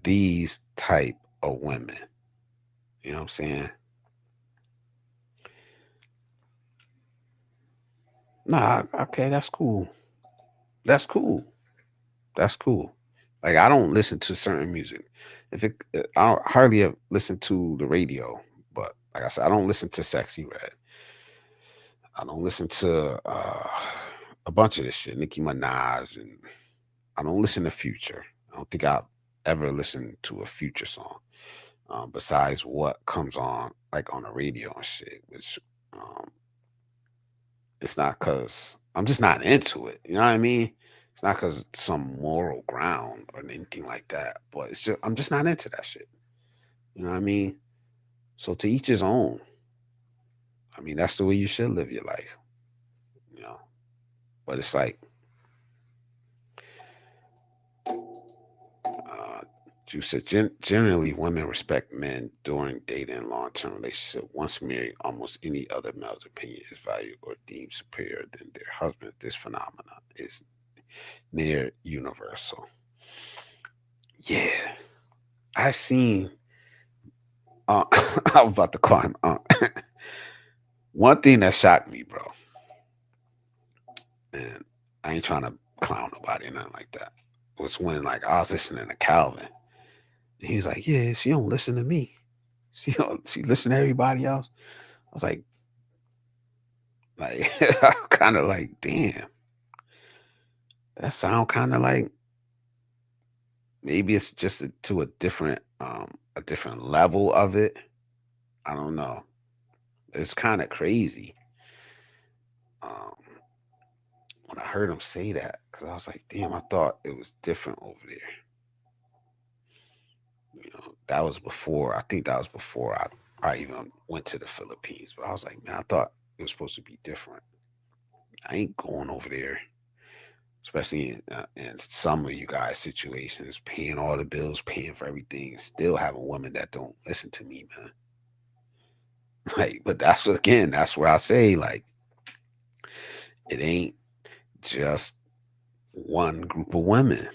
these type of women. You know what I'm saying? Nah, okay, that's cool. That's cool. That's cool. Like I don't listen to certain music. If it, I don't hardly ever listen to the radio. But like I said, I don't listen to Sexy Red. I don't listen to a bunch of this shit, Nicki Minaj, and I don't listen to Future. I don't think I've ever listened to a Future song besides what comes on like on the radio and shit. Which um, it's not because I'm just not into it. You know what I mean? It's not because it's some moral ground or anything like that, but it's just I'm just not into that shit. You know what I mean? So to each his own. I mean, that's the way you should live your life, you know. But it's like, uh, you said, generally women respect men during dating and long-term relationship. Once married, almost any other male's opinion is valued or deemed superior than their husband. This phenomenon is near universal. Yeah, I seen. I was about to call him. One thing that shocked me, bro, and I ain't trying to clown nobody or nothing like that, was when like I was listening to Calvin. And he was like, "Yeah, she don't listen to me. She listen to everybody else." I was like, kind of like, damn, that sound kind of like maybe it's just to a different level of it. I don't know. It's kind of crazy. Um, when I heard him say that, because I was like, damn, I thought it was different over there. You know, that was before. I think that was before I even went to the Philippines. But I was like, man, I thought it was supposed to be different. I ain't going over there, especially in some of you guys' situations, paying all the bills, paying for everything, and still having women that don't listen to me, man. Like, but that's where I say, like, it ain't just one group of women.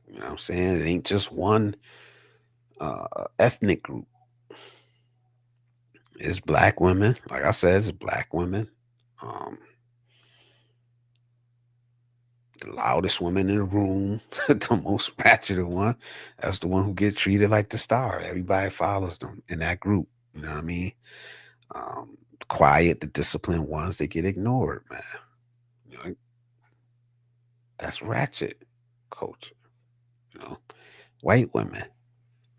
You know what I'm saying? It ain't just one ethnic group. It's black women. Like I said, it's black women. Um, the loudest woman in the room, the most ratchet one. That's the one who get treated like the star. Everybody follows them in that group. You know what I mean? The quiet, the disciplined ones, they get ignored, man. You know, that's ratchet culture. You know, white women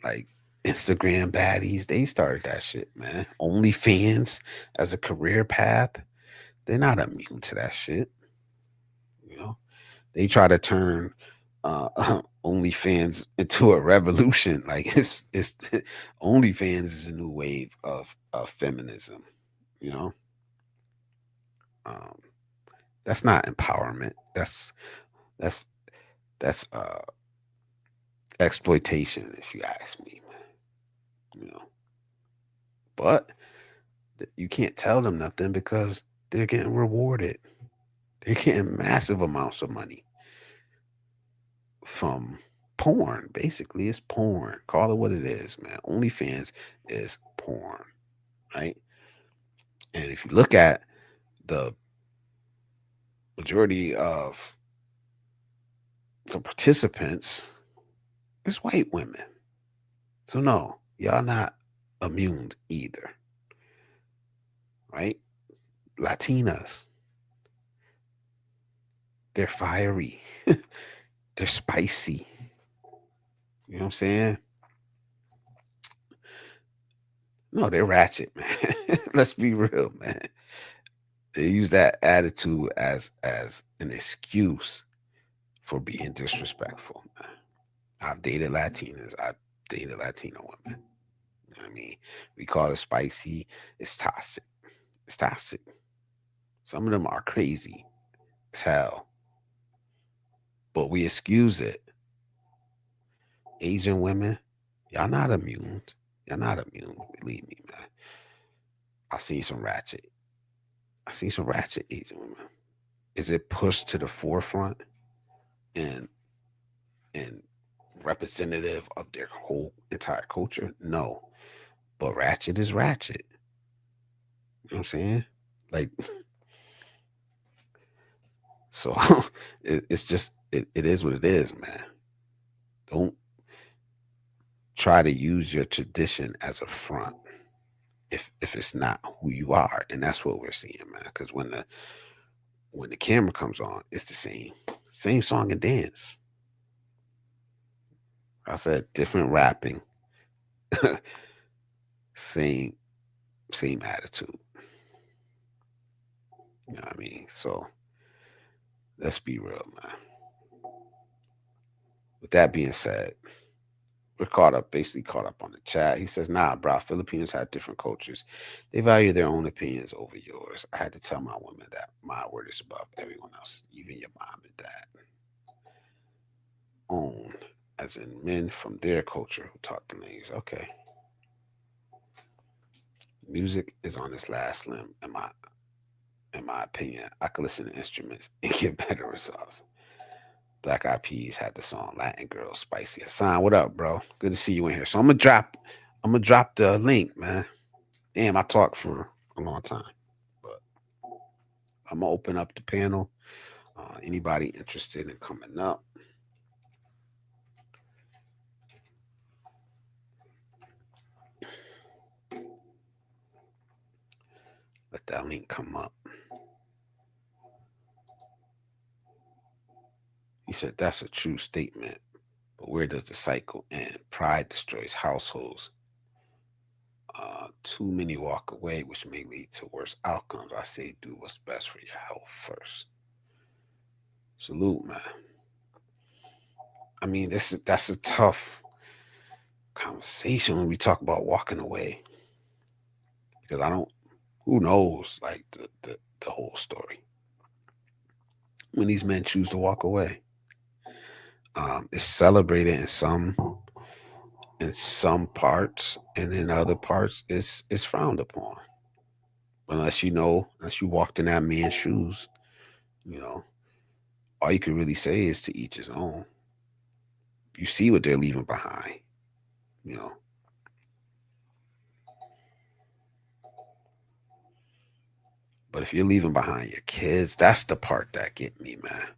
like Instagram baddies, they started that shit, man. OnlyFans as a career path, they're not immune to that shit. You know, they try to turn OnlyFans into a revolution. Like it's OnlyFans is a new wave of feminism. You know, um, that's not empowerment. That's that's exploitation, if you ask me. You know, but you can't tell them nothing because they're getting rewarded. They're getting massive amounts of money from porn. Basically, it's porn. Call it what it is, man. OnlyFans is porn, right? And if you look at the majority of the participants, it's white women. So no, y'all not immune either, right? Latinas, they're fiery, they're spicy. You know what I'm saying? No, they're ratchet, man. Let's be real, man. They use that attitude as an excuse for being disrespectful, man. I've dated Latinas. I've dated Latino women. You know what I mean? We call it spicy. It's toxic. It's toxic. Some of them are crazy as hell, but we excuse it. Asian women, y'all not immune. Y'all not immune. Believe me, man. I seen some ratchet. I seen some ratchet Asian women. Is it pushed to the forefront and and representative of their whole entire culture? No. But ratchet is ratchet. You know what I'm saying? Like, so it's just it is what it is, man. Don't try to use your tradition as a front if it's not who you are. And that's what we're seeing, man. Because when the camera comes on, it's the same song and dance. I said different rapping, same same attitude. You know what I mean? So let's be real, man. With that being said, we're basically caught up on the chat. He says, nah, bro, Filipinos have different cultures. They value their own opinions over yours. I had to tell my woman that my word is above everyone else's, even your mom and dad. Own, as in men from their culture who taught the language. Okay. Music is on its last limb, in my opinion. I could listen to instruments and get better results. Black Eyed Peas had the song Latin Girl Spicy. Hassan, what up, bro? Good to see you in here. So I'm gonna drop the link, man. Damn, I talked for a long time. But I'm gonna open up the panel. Anybody interested in coming up? Let that link come up. He said that's a true statement. But where does the cycle end? Pride destroys households. Too many walk away, which may lead to worse outcomes. I say do what's best for your health first. Salute, man. I mean, that's a tough conversation when we talk about walking away. Because I don't who knows like the whole story. When these men choose to walk away. It's celebrated in some parts, and in other parts it's frowned upon. Unless you walked in that man's shoes, you know, all you can really say is to each his own. You see what they're leaving behind, you know. But if you're leaving behind your kids, that's the part that get me, man.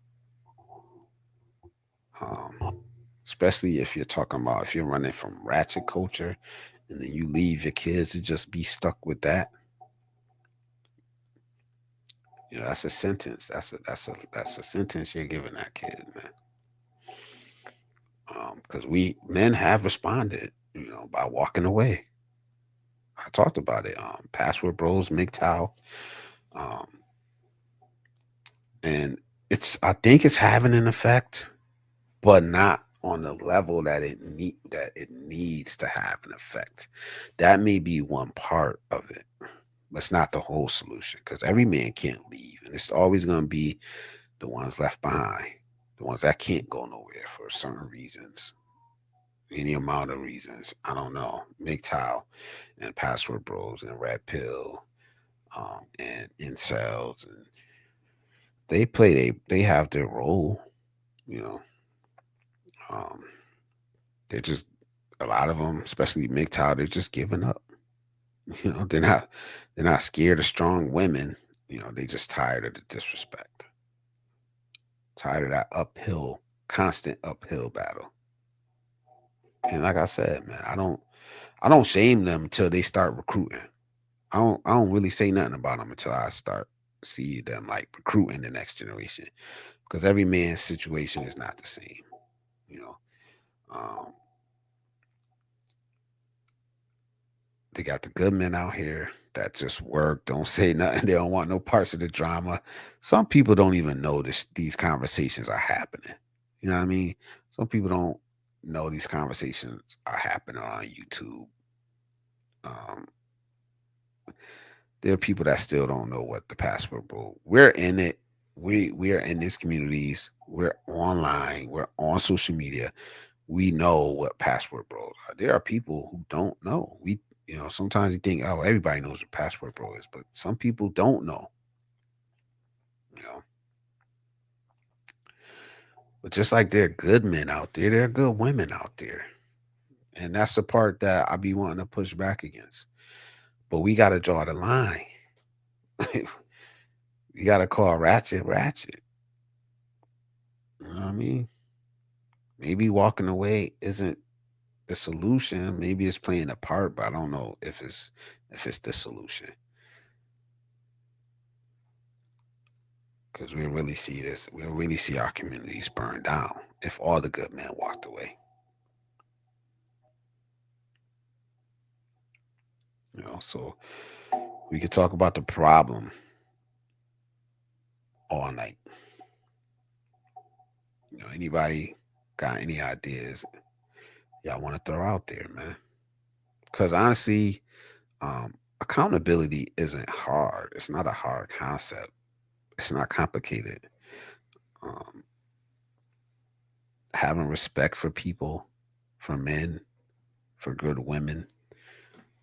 Especially if you're talking about if you're running from ratchet culture and then you leave your kids to just be stuck with that. That's a sentence. That's a sentence you're giving that kid, man. Because we men have responded, by walking away. I talked about it. Password Bros, MGTOW, um, and I think it's having an effect, but not on the level that it needs to have an effect. That may be one part of it, but it's not the whole solution. Because every man can't leave, and it's always going to be the ones left behind, the ones that can't go nowhere for certain reasons, any amount of reasons. I don't know. MGTOW and Password Bros and Red Pill, and incels, and they have their role. You know, um, they're just a lot of them, especially MGTOW, they're just giving up. They're not scared of strong women. They just tired of the disrespect, tired of that constant uphill battle. And like I said, man, I don't shame them until they start recruiting. I don't really say nothing about them until I start see them like recruiting the next generation, because every man's situation is not the same. You know, um, they got the good men out here that just work, don't say nothing, they don't want no parts of the drama. Some people don't even know these conversations are happening. You know what I mean? Some people don't know these conversations are happening on YouTube. Um, there are people that still don't know what the password bro. We're in it. We are in these communities. We're online. We're on social media. We know what password bros are. There are people who don't know. Sometimes you think, oh, everybody knows what password bro is, but some people don't know. You know, but just like there are good men out there are good women out there, and that's the part that I be wanting to push back against. But we got to draw the line. You got to call Ratchet Ratchet. You know what I mean? Maybe walking away isn't the solution. Maybe it's playing a part, but I don't know if it's the solution. Because we really see this. We really see our communities burn down if all the good men walked away. So we could talk about the problem all night. Anybody got any ideas y'all want to throw out there, man. Because honestly, accountability isn't hard. It's not a hard concept. It's not complicated. Um, Having respect for people, for men, for good women,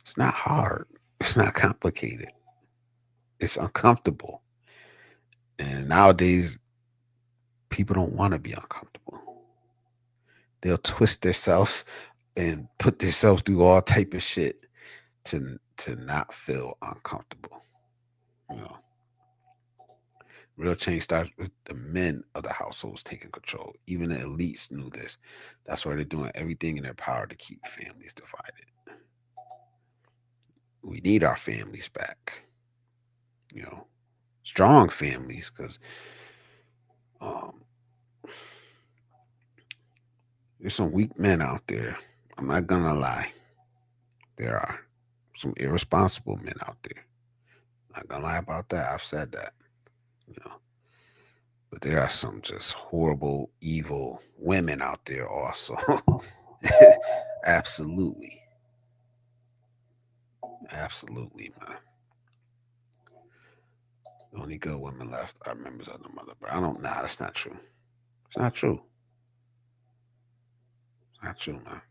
it's not hard. It's not complicated. It's uncomfortable. And nowadays, people don't want to be uncomfortable. They'll twist themselves and put themselves through all type of shit to not feel uncomfortable. You know, real change starts with the men of the households taking control. Even the elites knew this. That's why they're doing everything in their power to keep families divided. We need our families back. You know, strong families, because um, there's some weak men out there. I'm not gonna lie. There are some irresponsible men out there. Not gonna lie about that. I've said that. You know, but there are some just horrible, evil women out there also. Absolutely. Absolutely, man. The only good women left are members of the mother. But I don't know. Nah, that's not true. It's not true. It's not true, man.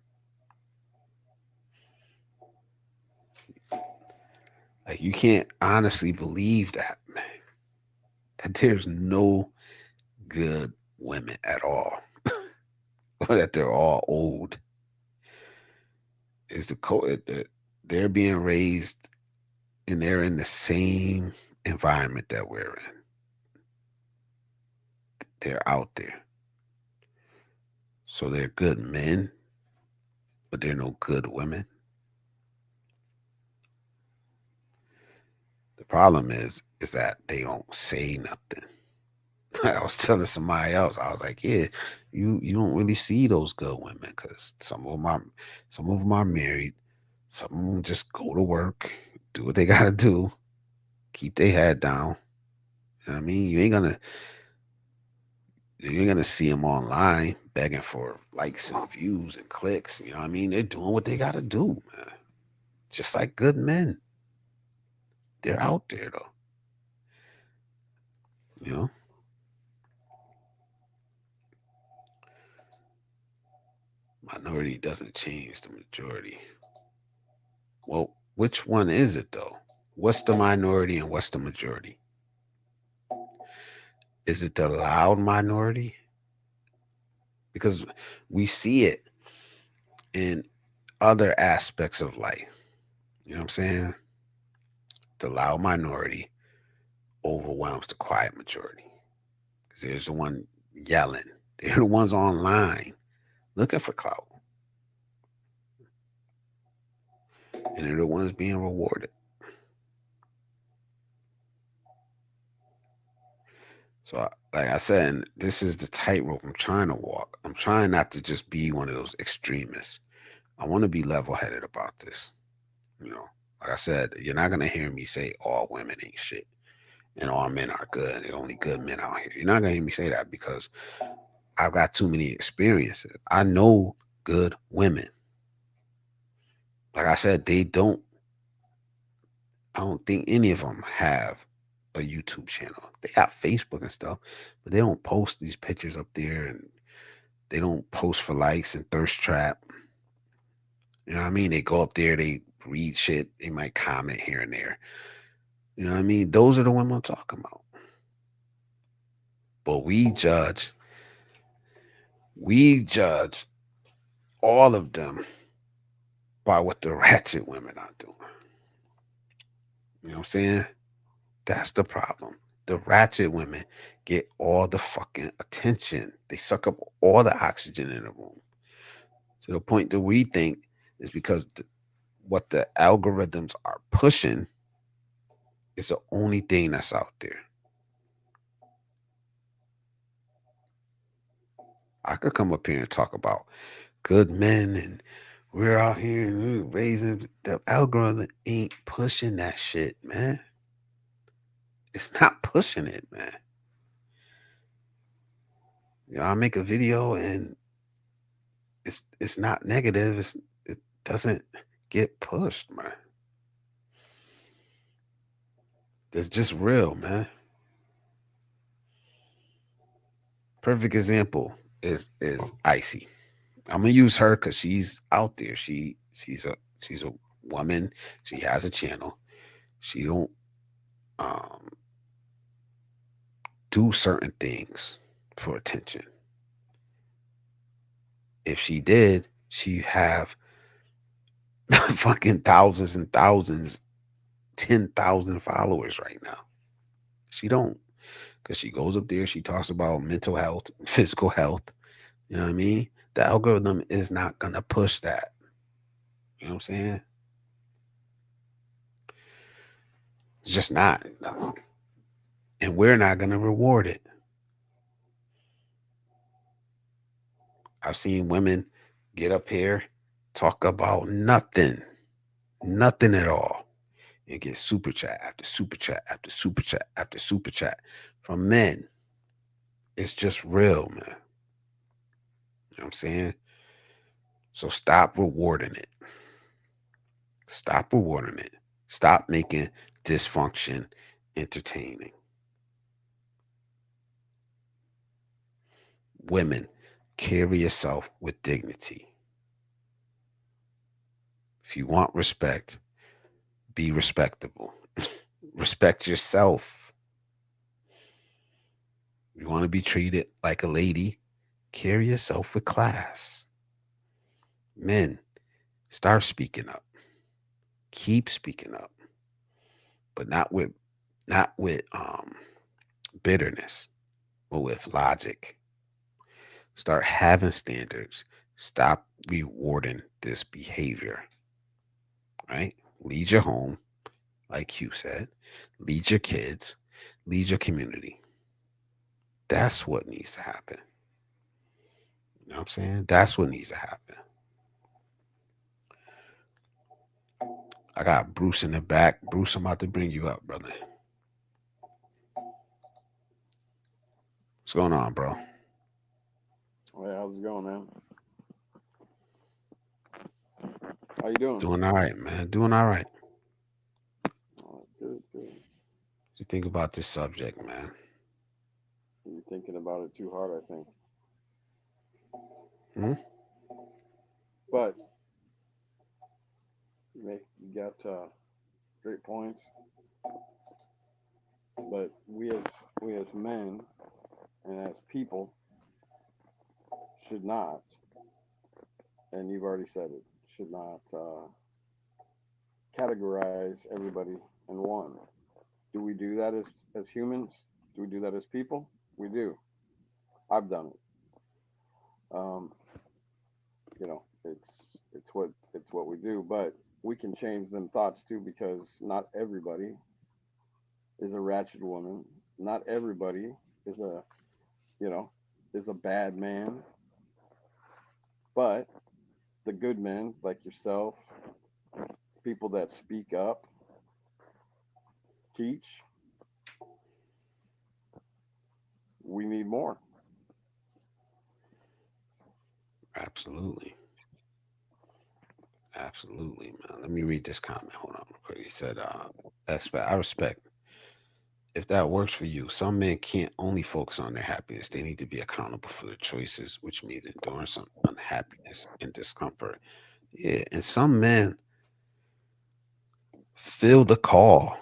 Like you can't honestly believe that, man. That there's no good women at all. Or that they're all old. Is the they're being raised and they're in the same environment that we're in. They're out there. So they're good men, but they're no good women. The problem is that they don't say nothing. I was telling somebody else, I was like, yeah, you don't really see those good women because some of them are married, some of them just go to work, do what they gotta do, keep their head down. You know what I mean? You ain't gonna see them online begging for likes and views and clicks. You know what I mean? They're doing what they gotta do, man. Just like good men. They're out there though. You know? Minority doesn't change the majority. Well, which one is it though? What's the minority and what's the majority? Is it the loud minority? Because we see it in other aspects of life. You know what I'm saying? The loud minority overwhelms the quiet majority. Because there's the one yelling. They're the ones online looking for clout. And they're the ones being rewarded. So, like I said, and this is the tightrope I'm trying to walk. I'm trying not to just be one of those extremists. I want to be level headed about this. You know, like I said, you're not going to hear me say all women ain't shit and all men are good. There's only good men out here. You're not going to hear me say that because I've got too many experiences. I know good women. Like I said, I don't think any of them have a YouTube channel. They got Facebook and stuff, but they don't post these pictures up there and they don't post for likes and thirst trap. You know what I mean? They go up there, they read shit, they might comment here and there. You know what I mean? Those are the women I'm talking about. But we judge all of them by what the ratchet women are doing. You know what I'm saying? That's the problem. The ratchet women get all the fucking attention. They suck up all the oxygen in the room to the point that we think is because what the algorithms are pushing is the only thing that's out there. I could come up here and talk about good men and we're out here and we're raising the algorithm ain't pushing that shit, man. It's not pushing it, man. You know, I make a video and it's not negative. It doesn't get pushed, man. It's just real, man. Perfect example is Icy. I'm gonna use her because she's out there. She's a woman. She has a channel. She don't um do certain things for attention. If she did, she'd have fucking thousands and thousands, 10,000 followers right now. She don't, because she goes up there, she talks about mental health, physical health. You know what I mean? The algorithm is not gonna push that. You know what I'm saying? It's just not. No. And we're not gonna reward it. I've seen women get up here, talk about nothing, nothing at all, and get super chat after super chat after super chat after super chat from men. It's just real, man. You know what I'm saying? So stop rewarding it. Stop rewarding it. Stop making dysfunction entertaining. Women, carry yourself with dignity. If you want respect, be respectable. Respect yourself. You want to be treated like a lady, carry yourself with class. Men, start speaking up. Keep speaking up, but not with bitterness, but with logic. Start having standards. Stop rewarding this behavior. Right? Lead your home, like Q said. Lead your kids. Lead your community. That's what needs to happen. You know what I'm saying? That's what needs to happen. I got Bruce in the back. Bruce, I'm about to bring you up, brother. What's going on, bro? Hey, how's it going, man? How you doing? Doing all right, man. Doing all right. Oh, good, good. What you think about this subject, man? You're thinking about it too hard, I think. Hmm? But you got great points. But we as men and as people should not, and you've already said it, should not categorize everybody in one. Do we do that as humans? Do we do that as people? We do. I've done it. Um, it's what we do, but we can change them thoughts too because not everybody is a ratchet woman. Not everybody is a you know is a bad man, but the good men like yourself, people that speak up, teach, we need more. Absolutely. Absolutely, man. Let me read this comment. Hold on real quick. He said, I respect if that works for you. Some men can't only focus on their happiness. They need to be accountable for their choices, which means enduring some unhappiness and discomfort. Yeah. And some men feel the call.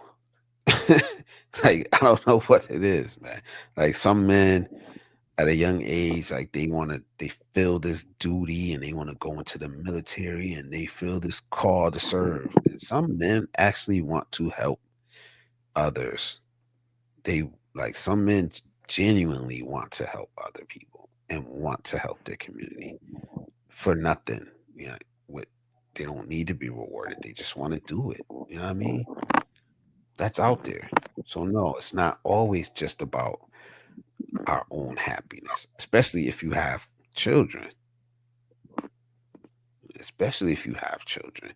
Like, I don't know what it is, man. Like some men at a young age, like they feel this duty and they want to go into the military and they feel this call to serve. And some men actually want to help others. They like some men genuinely want to help other people and want to help their community for nothing. You know, what they don't need to be rewarded. They just want to do it. You know what I mean? That's out there. So no, it's not always just about our own happiness, especially if you have children. Especially if you have children.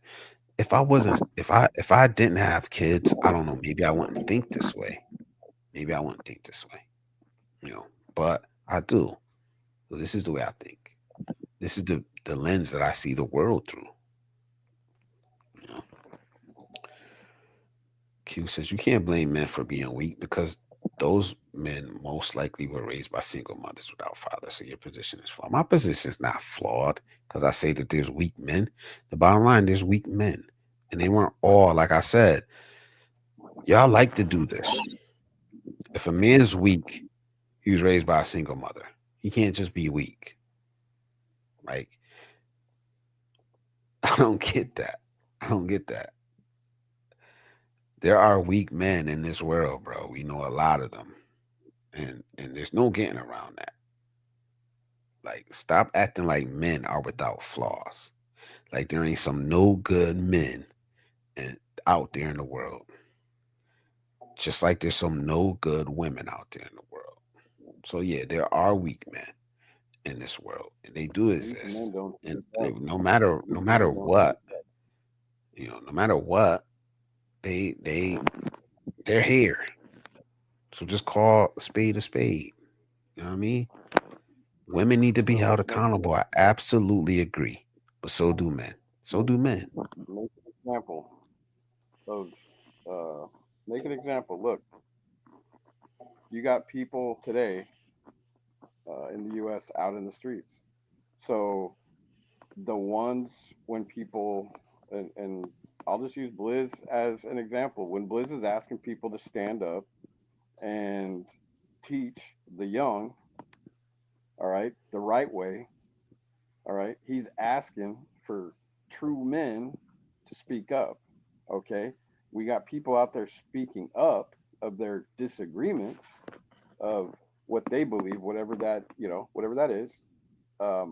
If I didn't have kids, I don't know, maybe I wouldn't think this way. Maybe I wouldn't think this way, you know. But I do. So this is the way I think. This is the lens that I see the world through. You know? Q says you can't blame men for being weak because those men most likely were raised by single mothers without fathers. So your position is flawed. My position is not flawed because I say that there's weak men. The bottom line, there's weak men. And they weren't all, like I said, y'all like to do this. If a man's weak, he was raised by a single mother. He can't just be weak. Like, I don't get that. I don't get that. There are weak men in this world, bro. We know a lot of them. And there's no getting around that. Like, stop acting like men are without flaws. Like there ain't some no good men and out there in the world. Just like there's some no good women out there in the world. So yeah, there are weak men in this world, and they do Weak exist. men don't And speak up. no Weak matter men don't speak what, up. no matter what, they they're here. So just call a spade a spade. You know what I mean? Women need to be So held let's make accountable. I absolutely agree. But so do men. So make, do men. make an example of make an example. Look, you got people today in the U.S. out in the streets. So the ones when people and I'll just use Blizz as an example. When Blizz is asking people to stand up and teach the young, all right, the right way, all right, he's asking for true men to speak up. Okay, we got people out there speaking up of their disagreements of what they believe, whatever that whatever that is.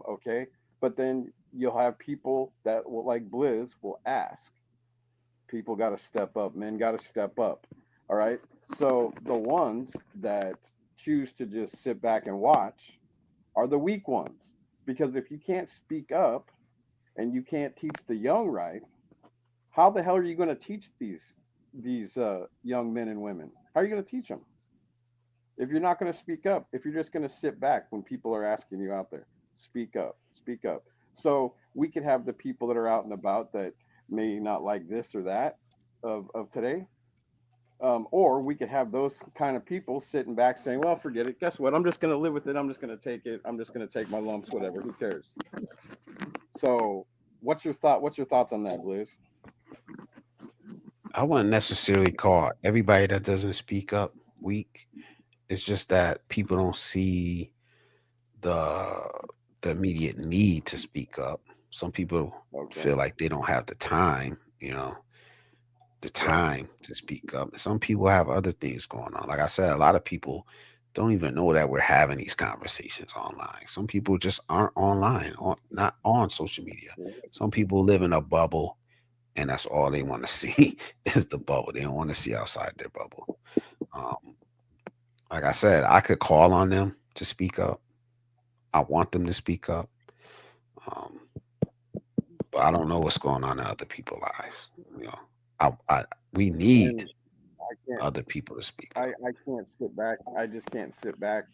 Okay, but then you'll have people that will, like Blizz, will ask. People got to step up. Men got to step up. All right. So the ones that choose to just sit back and watch are the weak ones, because if you can't speak up and you can't teach the young right, how the hell are you going to teach these young men and women? How are you going to teach them if you're not going to speak up? If you're just going to sit back when people are asking you out there, speak up, speak up. So we could have the people that are out and about that may not like this or that of today, or we could have those kind of people sitting back saying, "Well, forget it. Guess what? I'm just going to live with it. I'm just going to take it. I'm just going to take my lumps. Whatever. Who cares?" So, what's your thought? What's your thoughts on that, Blizz? I wouldn't necessarily call everybody that doesn't speak up weak. It's just that people don't see the the immediate need to speak up. Some people Okay. feel like they don't have the time, the Right. time to speak up. Some people have other things going on. Like I said, a lot of people don't even know that we're having these conversations online. Some people just aren't online, not on social media. Yeah. Some people live in a bubble, and that's all they want to see is the bubble. They don't want to see outside their bubble. Um, like I said, I could call on them to speak up. I want them to speak up, um, but I don't know what's going on in other people's lives. You know, we need And I can't. other people to speak up. I can't sit back. I just can't sit back.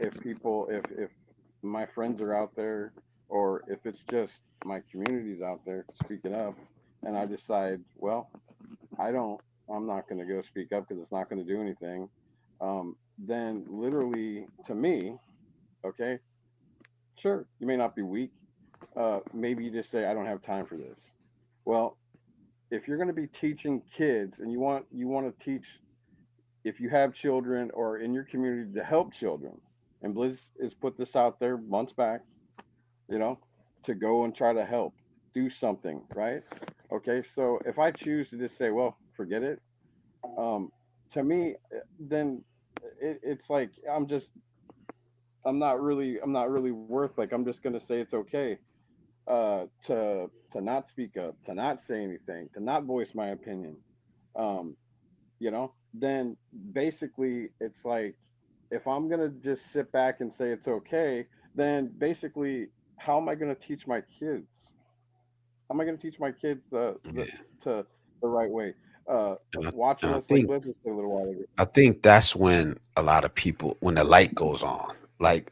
If people, if my friends are out there, or if it's just my community's out there speaking up, and I decide, well, I don't, I'm not going to go speak up because it's not going to do anything. Then literally, to me, okay, sure, you may not be weak. Maybe you just say, I don't have time for this. Well, if you're going to be teaching kids and you want to teach, if you have children or in your community to help children, and Blizz has put this out there months back, you know, to go and try to help do something, right? Okay, so if I choose to just say, well, forget it, um, to me, then it's like I'm not really worth, like, I'm just gonna say it's okay to not speak up, to not say anything, to not voice my opinion. Um, then basically it's like, if I'm gonna just sit back and say it's okay, then basically how am I gonna teach my kids? How am I gonna teach my kids Yeah, to the right way? Uh, and I, and Watching I us, like think Liz was saying a little while ago. I think that's when a lot of people, when the light goes on. Like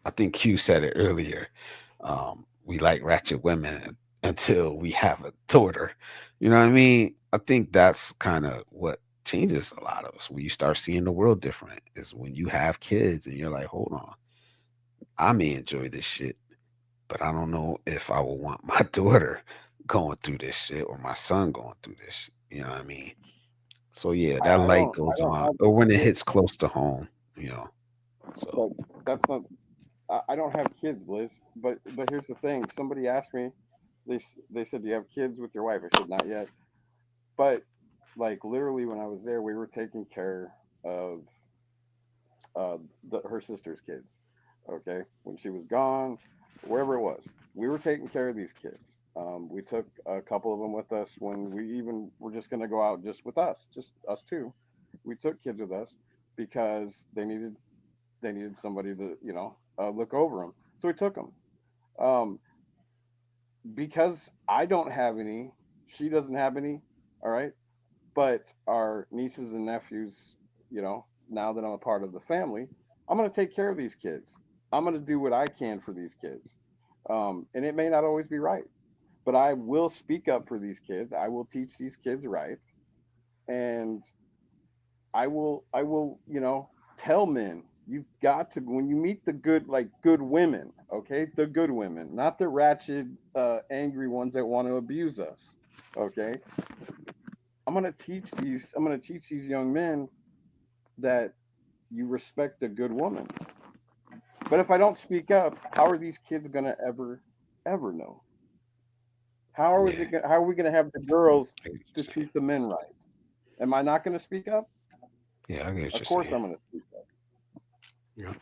I think Q said it earlier. We like ratchet women until we have a daughter. You know what I mean? I think that's kind of what changes a lot of us. When you start seeing the world different, is when you have kids and you're like, hold on, I may enjoy this shit, but I don't know if I will want my daughter going through this shit or my son going through this. You know what I mean? So yeah, that light I goes don't on, have or when it kids, hits close to home. You know, so but that's not. I don't have kids, Liz. But here's the thing. Somebody asked me. They said, "Do you have kids with your wife?" I said, "Not yet." But like literally, when I was there, we were taking care of her sister's kids. Okay, when she was gone, wherever it was, we were taking care of these kids. We took a couple of them with us when we even were just going to go out just with us, just us two. We took kids with us because they needed somebody to look over them. So we took them. Um, because I don't have any, she doesn't have any. All right, but our nieces and nephews, now that I'm a part of the family, I'm going to take care of these kids. I'm going to do what I can for these kids. And it may not always be right, but I will speak up for these kids. I will teach these kids right. And I will, tell men, you've got to, when you meet the good, like good women, okay, the good women, not the ratchet, angry ones that want to abuse us. Okay, I'm going to teach these young men that you respect a good woman. But if I don't speak up, how are these kids going to ever know? yeah, How are we going to have the girls I get what to you're saying. treat the men right? Am I not going to speak up? Yeah, I get what Of you're course saying. I'm going to speak up. Yeah,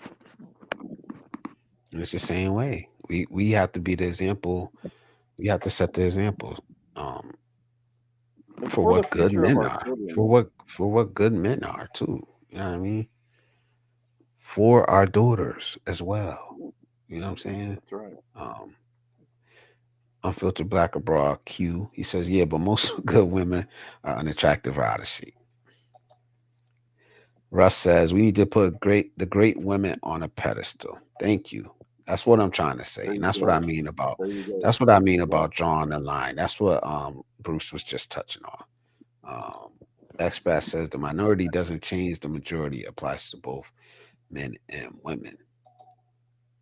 and it's the same way. We have to be the example. We have to set the example. Um, It's for for the what good future of men our are, children. for what good men are too. You know what I mean? For our daughters as well. You know what I'm saying? That's right. Um, Unfiltered Black Abroad Q. He says, yeah, but most good women are unattractive or out of shape. Russ says we need to put the great women on a pedestal. Thank you. That's what I'm trying to say, There and you that's what I go. mean about There you go. that's what I mean Yeah. about drawing the line. That's what Bruce was just touching on. Expat says the minority doesn't change, the majority applies to both men and women.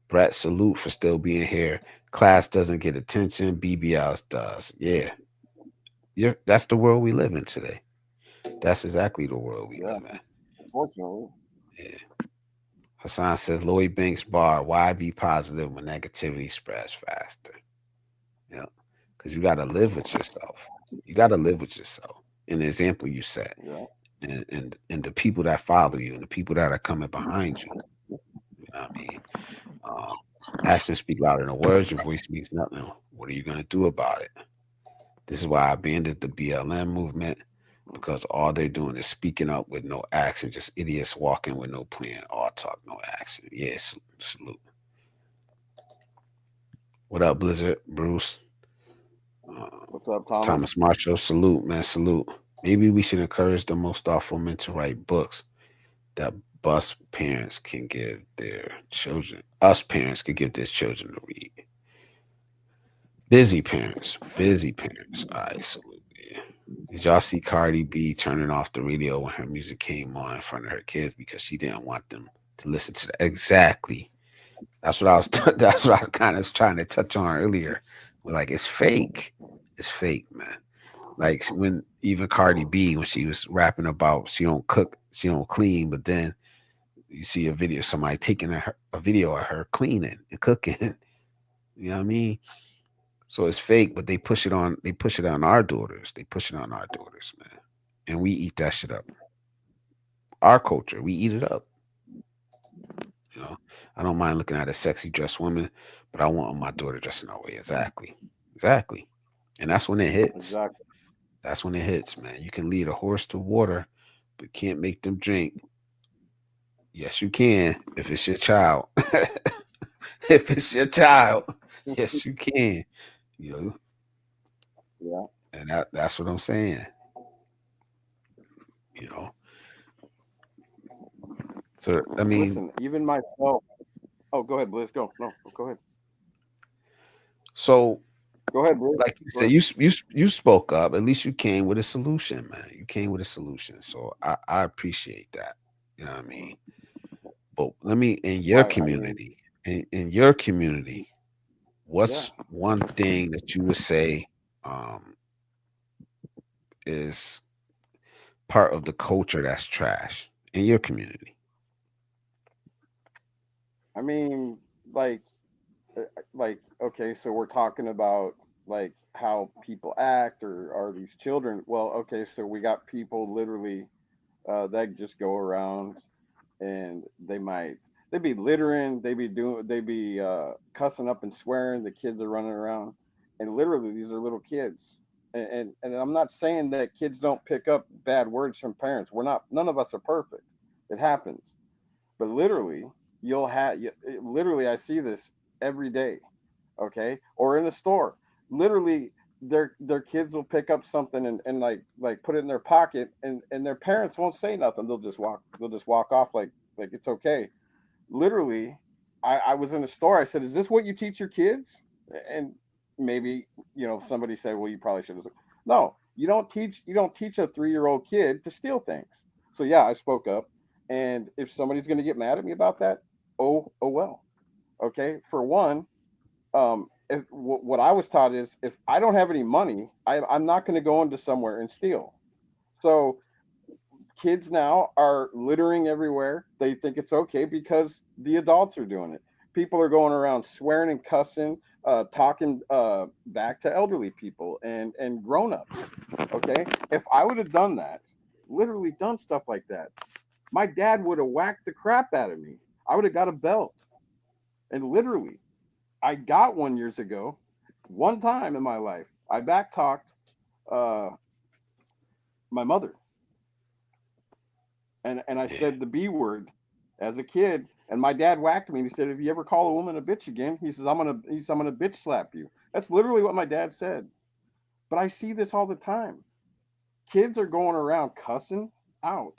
Brett, salute for still being here. Class doesn't get attention, BBLs does. Yeah, that's the world we live in today. That's exactly the world we Yeah. live in. Unfortunately. Yeah. Hassan says Lloyd Banks bar, why be positive when negativity spreads faster? Yeah. Because you got to live with yourself. You got to live with yourself. In the example you set, Yeah. and the people that follow you and the people that are coming behind you. You know what I mean? Um, Actions speak louder than words. Your voice means nothing. What are you going to do about it? This is why I abandoned the BLM movement because all they're doing is speaking up with no action, just idiots walking with no plan, all talk, no action. Yes, salute. What up, Blizzard? Bruce? Uh, What's up, Thomas? Thomas Marshall, salute, man, salute. Maybe we should encourage the most thoughtful men to write books that bus parents can give their children. Us parents could give their children to read. Busy parents, busy parents. All right, salute. Yeah. Did y'all see Cardi B turning off the radio when her music came on in front of her kids because she didn't want them to listen to the exactly. That's what I was. That's what I kind of was trying to touch on earlier. Like it's fake. It's fake, man. Like when even Cardi B, when she was rapping about she don't cook, she don't clean, but then you see a video, somebody taking a video of her cleaning and cooking. You know what I mean? So it's fake, but they push it on. They push it on our daughters. They push it on our daughters, man. And we eat that shit up. Our culture, we eat it up. You know, I don't mind looking at a sexy dressed woman, but I want my daughter dressing that way. Exactly, exactly. And that's when it hits. Exactly. That's when it hits, man. You can lead a horse to water, but can't make them drink. Yes, you can if it's your child. If it's your child, yes, you can. You know, Yeah. and that's what I'm saying. You know, so I mean, Listen, even myself. Oh, go ahead, Bliss. Go. No, go ahead. So, Go ahead, bro. like you said, you spoke up. At least you came with a solution, man. You came with a solution. So I appreciate that. You know what I mean? But let me Why? I mean, in your community, yeah. what's one thing that you would say um is part of the culture that's trash in your community? I mean, like, okay, so we're talking about like how people act or are these children? Well, okay, so we got people literally that just go around and they be littering, they be cussing up and swearing. The kids are running around, and literally these are little kids. And I'm not saying that kids don't pick up bad words from parents. We're not. None of us are perfect. It happens. But literally, literally I see this every day. Okay, or in a store, literally their kids will pick up something and like put it in their pocket, and their parents won't say nothing. They'll just walk off like it's okay. Literally, I was in a store. I said, "Is this what you teach your kids?" And maybe somebody said, "Well, you probably should have." No, you don't teach a 3-year-old kid to steal things. So yeah, I spoke up, and if somebody's going to get mad at me about that, oh well. Okay, for one, what I was taught is if I don't have any money, I'm not going to go into somewhere and steal. So kids now are littering everywhere. They think it's okay because the adults are doing it. People are going around swearing and cussing, talking back to elderly people and grown ups. Okay, if I would have done that, literally done stuff like that, my dad would have whacked the crap out of me. I would have got a belt, and literally I got one years ago. One time in my life, I back talked uh, my mother, and I Yeah. said the B word as a kid, and my dad whacked me. And he said, "If you ever call a woman a bitch again," I'm gonna bitch slap you." That's literally what my dad said. But I see this all the time. Kids are going around cussing out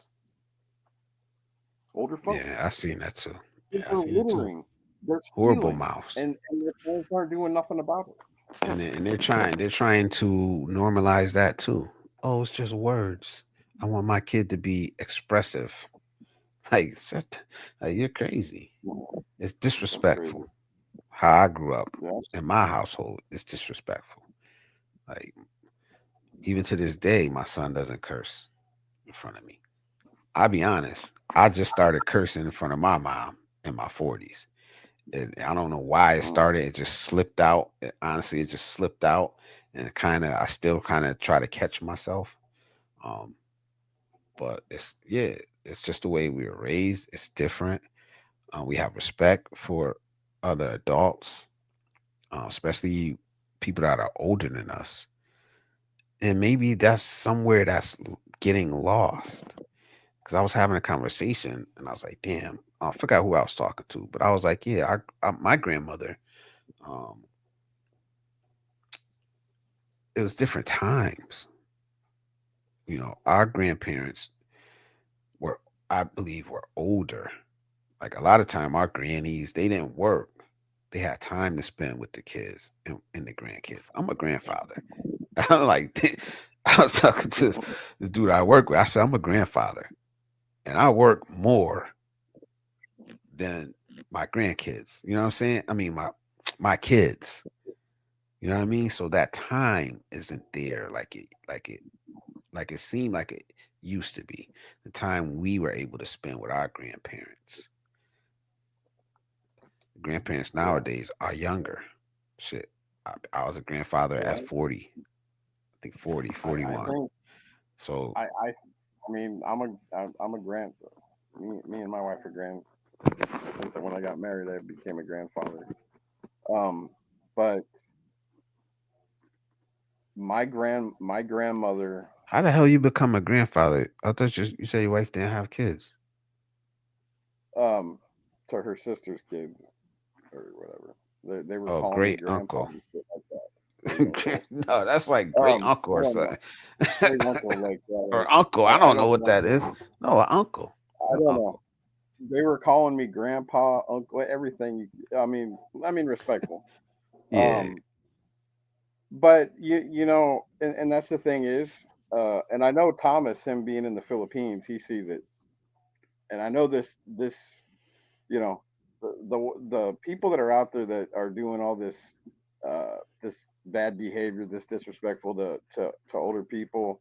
older folks. Yeah, I seen that too. Kids Yeah, I are seen it too. littering. They're Horrible stealing, mouths. and their parents aren't doing nothing about it. And they're trying to normalize that too. Oh, it's just words. I want my kid to be expressive. Like, like you're crazy. It's That's crazy. disrespectful. How I grew up Yeah. in my household is disrespectful. Like, even to this day, my son doesn't curse in front of me. I'll be honest. I just started cursing in front of my mom in my 40s. I don't know why it Mm. started. It just slipped out. Honestly, it just slipped out, and I still kind of try to catch myself. Um, but it's just the way we were raised. It's different. We have respect for other adults, especially people that are older than us. And maybe that's somewhere that's getting lost. Because I was having a conversation, and I was like, "Damn, I forgot who I was talking to." But I was like, "Yeah, my grandmother." Um, it was different times. Our grandparents were, I believe, were older. Like a lot of time, our grannies, they didn't work. They had time to spend with the kids and the grandkids. I'm a grandfather. I'm like, I was talking to this dude I work with. I said, I'm a grandfather, and I work more than my grandkids. You know what I'm saying? I mean, my kids. You know what I mean? So that time isn't there like it seemed like it used to be. The time we were able to spend with our grandparents. Grandparents Yeah. nowadays are younger. Shit. I was a grandfather Yeah. at 40, I think 40, I 41. think So I mean I'm a grand. Me and my wife are grand. Since when I got married, I became a grandfather. Um, but my grandmother, how the hell you become a grandfather? I thought you said your wife didn't have kids. um, to her sister's kids or whatever, they were Oh, calling me great grandpa uncle. and shit like that. There you go. So No, that's like great uncle or no, no, something. great uncle like Or uncle. I I don't know don't what know. that is. No, an uncle. I An don't know. uncle. They were calling me grandpa, uncle, everything. I mean respectful. Yeah. Um, But you know, and that's the thing is, and I know Thomas, him being in the Philippines, he sees it, and I know this, you know, the people that are out there that are doing all this bad behavior, this disrespectful to older people,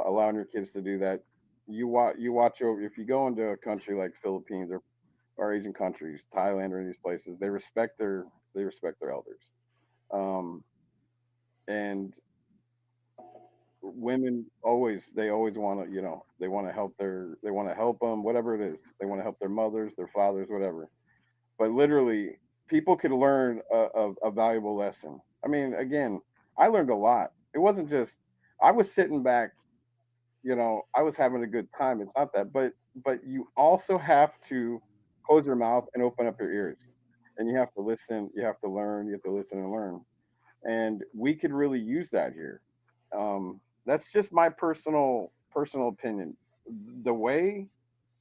allowing your kids to do that. You watch over if you go into a country like Philippines or Asian countries, Thailand or these places, they respect their elders. Um, and women always want to, they want to help them, whatever it is. They want to help their mothers, their fathers, whatever. But literally, people could learn a valuable lesson. I mean, again, I learned a lot. It wasn't just I was sitting back, I was having a good time. It's not that, but you also have to close your mouth and open up your ears, and you have to listen. You have to learn. You have to listen and learn. And we could really use that here. That's just my personal opinion. The way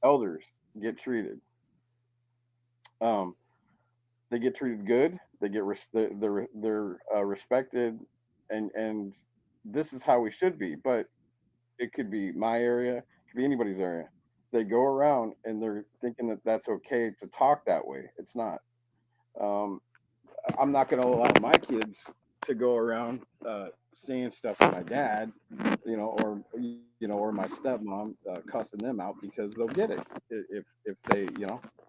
elders get treated, um, they get treated good. They get they're respected, and this is how we should be. But it could be my area, it could be anybody's area. They go around and they're thinking that that's okay to talk that way. It's not. Um, I'm not going to allow my kids to go around saying stuff to my dad, or my stepmom, cussing them out because they'll get it if they,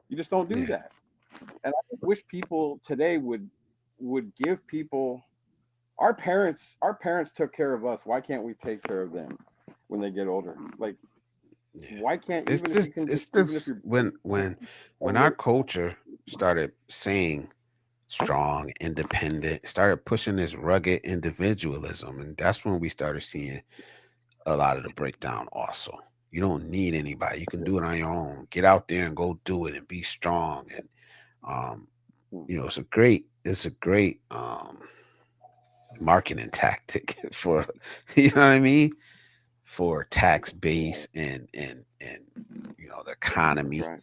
you just don't do Yeah. that. And I just wish people today would give people our parents took care of us. Why can't we take care of them when they get older? Like, Yeah. why can't It's even if you just can just it's even if just you're when our culture started saying strong, independent, started pushing this rugged individualism, and that's when we started seeing a lot of the breakdown also. You don't need anybody. You can do it on your own. Get out there and go do it and be strong. And um, it's a great marketing tactic for you know what I mean? For tax base and the economy. right.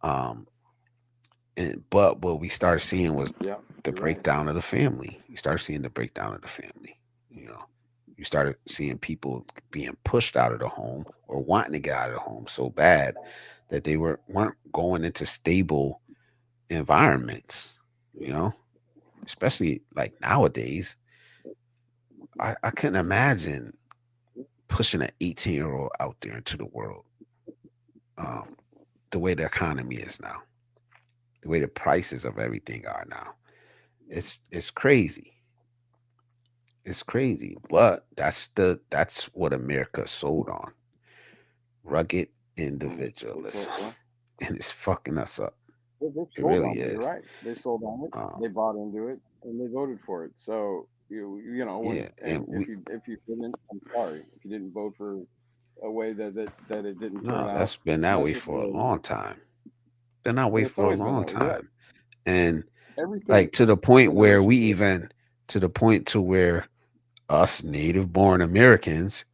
Um but what we started seeing was Yeah, the you're right. breakdown of the family. You started seeing the breakdown of the family. You know, you started seeing people being pushed out of the home or wanting to get out of the home so bad that they weren't going into stable environments. You know, especially like nowadays, I couldn't imagine pushing an 18-year-old out there into the world. Um, the way the economy is now, the way the prices of everything are now, it's crazy. It's crazy, but that's what America sold on: rugged They sold, individualism, yeah. and it's fucking us up. They It sold really on it. You're is. right. They sold on it. Um, They bought into it, and they voted for it. So when yeah, and and if you didn't, I'm sorry. If you didn't vote for a way that it didn't turn no, out, that's been that that's way just the for a way it long is. time. Been that way And it's for a always been long that way. Yeah, time, and everything like to the point where we generations do it. even to the point to where us native born Americans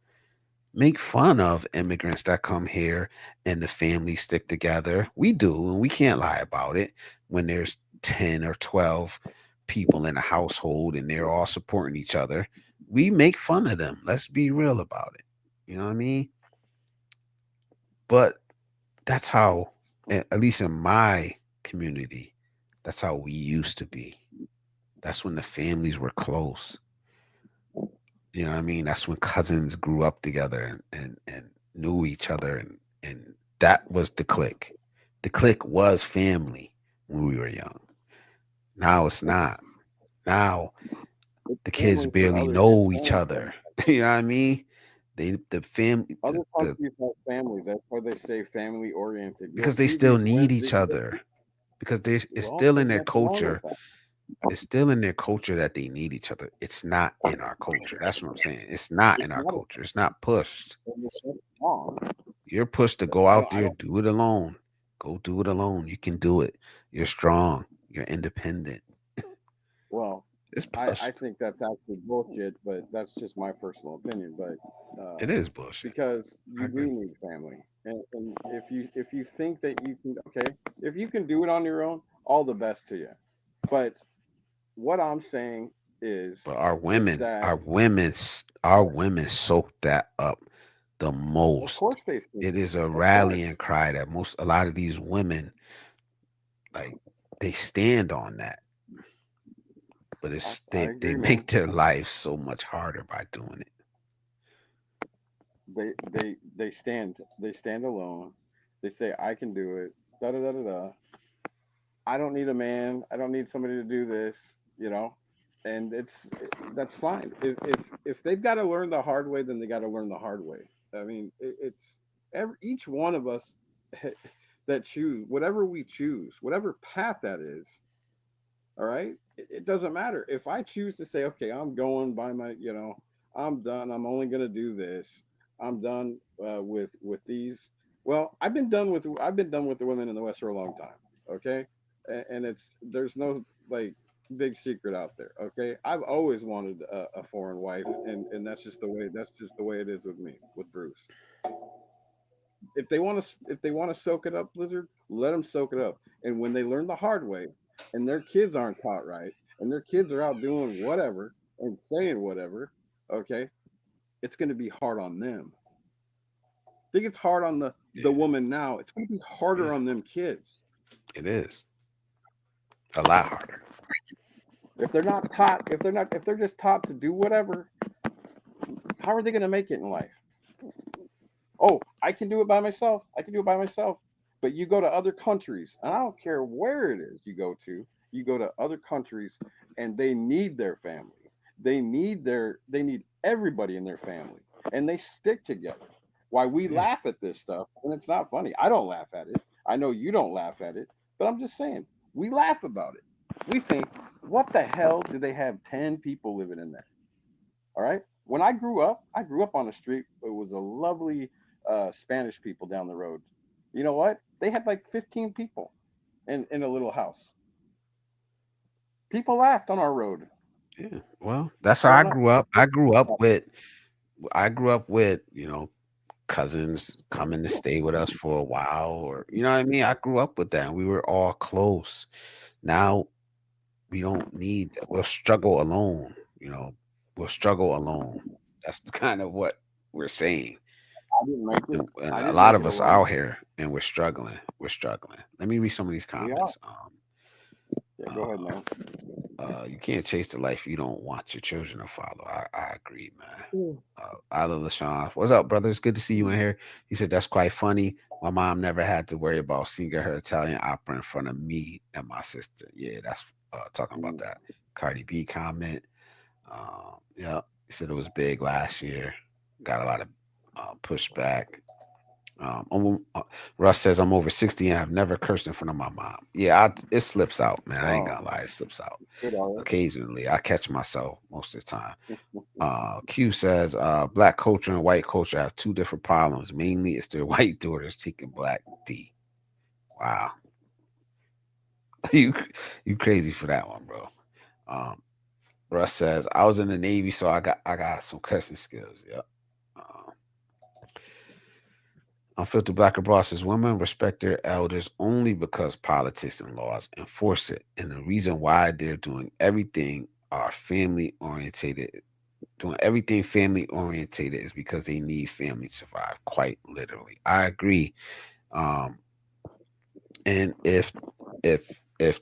make fun of immigrants that come here and the families stick together. We do, and we can't lie about it. When there's 10 or 12 people in a household and they're all supporting each other, we make fun of them. Let's be real about it. You know what I mean? But that's how, at least in my community, that's how we used to be. That's when the families were close. You know what I mean? That's when cousins grew up together and knew each other and that was the clique. The clique was family when we were young. Now it's not. Now It's the kids family for barely other. It's know each family for other. You know what I mean? They the family other the countries have family. That's why they say family oriented. You'll because they see still these need when each other. Because it's well, still in there's their nothing wrong with culture. that. It's still in their culture that they need each other. It's not in our culture. That's what I'm saying. It's not in It's our not culture. It's not pushed. there's nothing wrong. You're pushed to But go out I there, don't. do it alone. Go do it alone. You can do it. You're strong. You're independent. Well, It's I pushed. think that's actually bullshit, but that's just my personal opinion. But It is bullshit. because I you do agree. need family, and if you think that you can, okay, if you can do it on your own, all the best to you. But what I'm saying is But just that. our women soak that up the Of most. course they It think, is a of course. rallying cry that a lot of these women, like, they stand on that, but I they agree, man. make their life so much harder by doing it. They stand alone. They say I can do it. Da da da da da. I don't need a man. I don't need somebody to do this. You know, and that's fine. If they've got to learn the hard way, then they got to learn the hard way. I mean, each one of us that choose whatever we choose, whatever path that is. All right, it doesn't matter if I choose to say, okay, I'm going by my, I'm done. I'm only going to do this. I'm done with these. Well, I've been done with the women in the West for a long time. Okay, and there's no like big secret out there. Okay, I've always wanted a foreign wife, and that's just the way it is with me with Bruce. If they want to soak it up, Blizzard, let them soak it up. And when they learn the hard way, and their kids aren't taught right, and their kids are out doing whatever and saying whatever, okay, it's going to be hard on them. I think it's hard on the Yeah, woman now. It's going to be harder yeah, on them kids it is a lot harder. if they're not taught. If they're just taught to do whatever, how are they going to make it in life? Oh, I can do it by myself. I can do it by myself. But you go to other countries, and I don't care where it is you go to other countries and they need their family. They need everybody in their family. And they stick together. Why we Yeah, laugh at this stuff, and it's not funny. I don't laugh at it. I know you don't laugh at it, but I'm just saying, we laugh about it. We think, what the hell do they have 10 people living in there? All right. When I grew up on a street. It was a lovely Spanish people down the road. You know what? They had like 15 people in a little house. People laughed on our road. yeah. Well, that's how I I don't know. grew up. I grew up with cousins coming to stay with us for a while, or you know what I mean. I grew up with that, and we were all close. Now we don't need that. We'll struggle alone. We'll struggle alone. That's kind of what we're saying. I didn't make it. And I a didn't lot make of it us alone. out here, and we're struggling. We're struggling. Let me read some of these We are. comments. Yeah, go ahead, Uh, man. you can't chase the life you don't want your children to follow. I agree, man. Mm. Isla LaShawn, what's up, brother? It's good to see you in here. He said that's quite funny. My mom never had to worry about singing her Italian opera in front of me and my sister. Yeah, that's talking about Mm. that Cardi B comment. Yeah, he said it was big last year. Got a lot of pushback. Russ says I'm over 60 and I've never cursed in front of my mom. Yeah, it slips out, man. I ain't Oh, gonna lie, it slips out good on occasionally. I catch myself most of the time. Q says black culture and white culture have two different problems. Mainly, it's their white daughters taking black D. Wow, you you crazy for that one, bro. Um, Russ says I was in the Navy, so I got some cursing skills. Yep. Uh, Unfiltered Black Abroad says women respect their elders only because politics and laws enforce it, and the reason why they're doing everything family orientated is because they need family to survive. Quite literally, I agree. Um, and if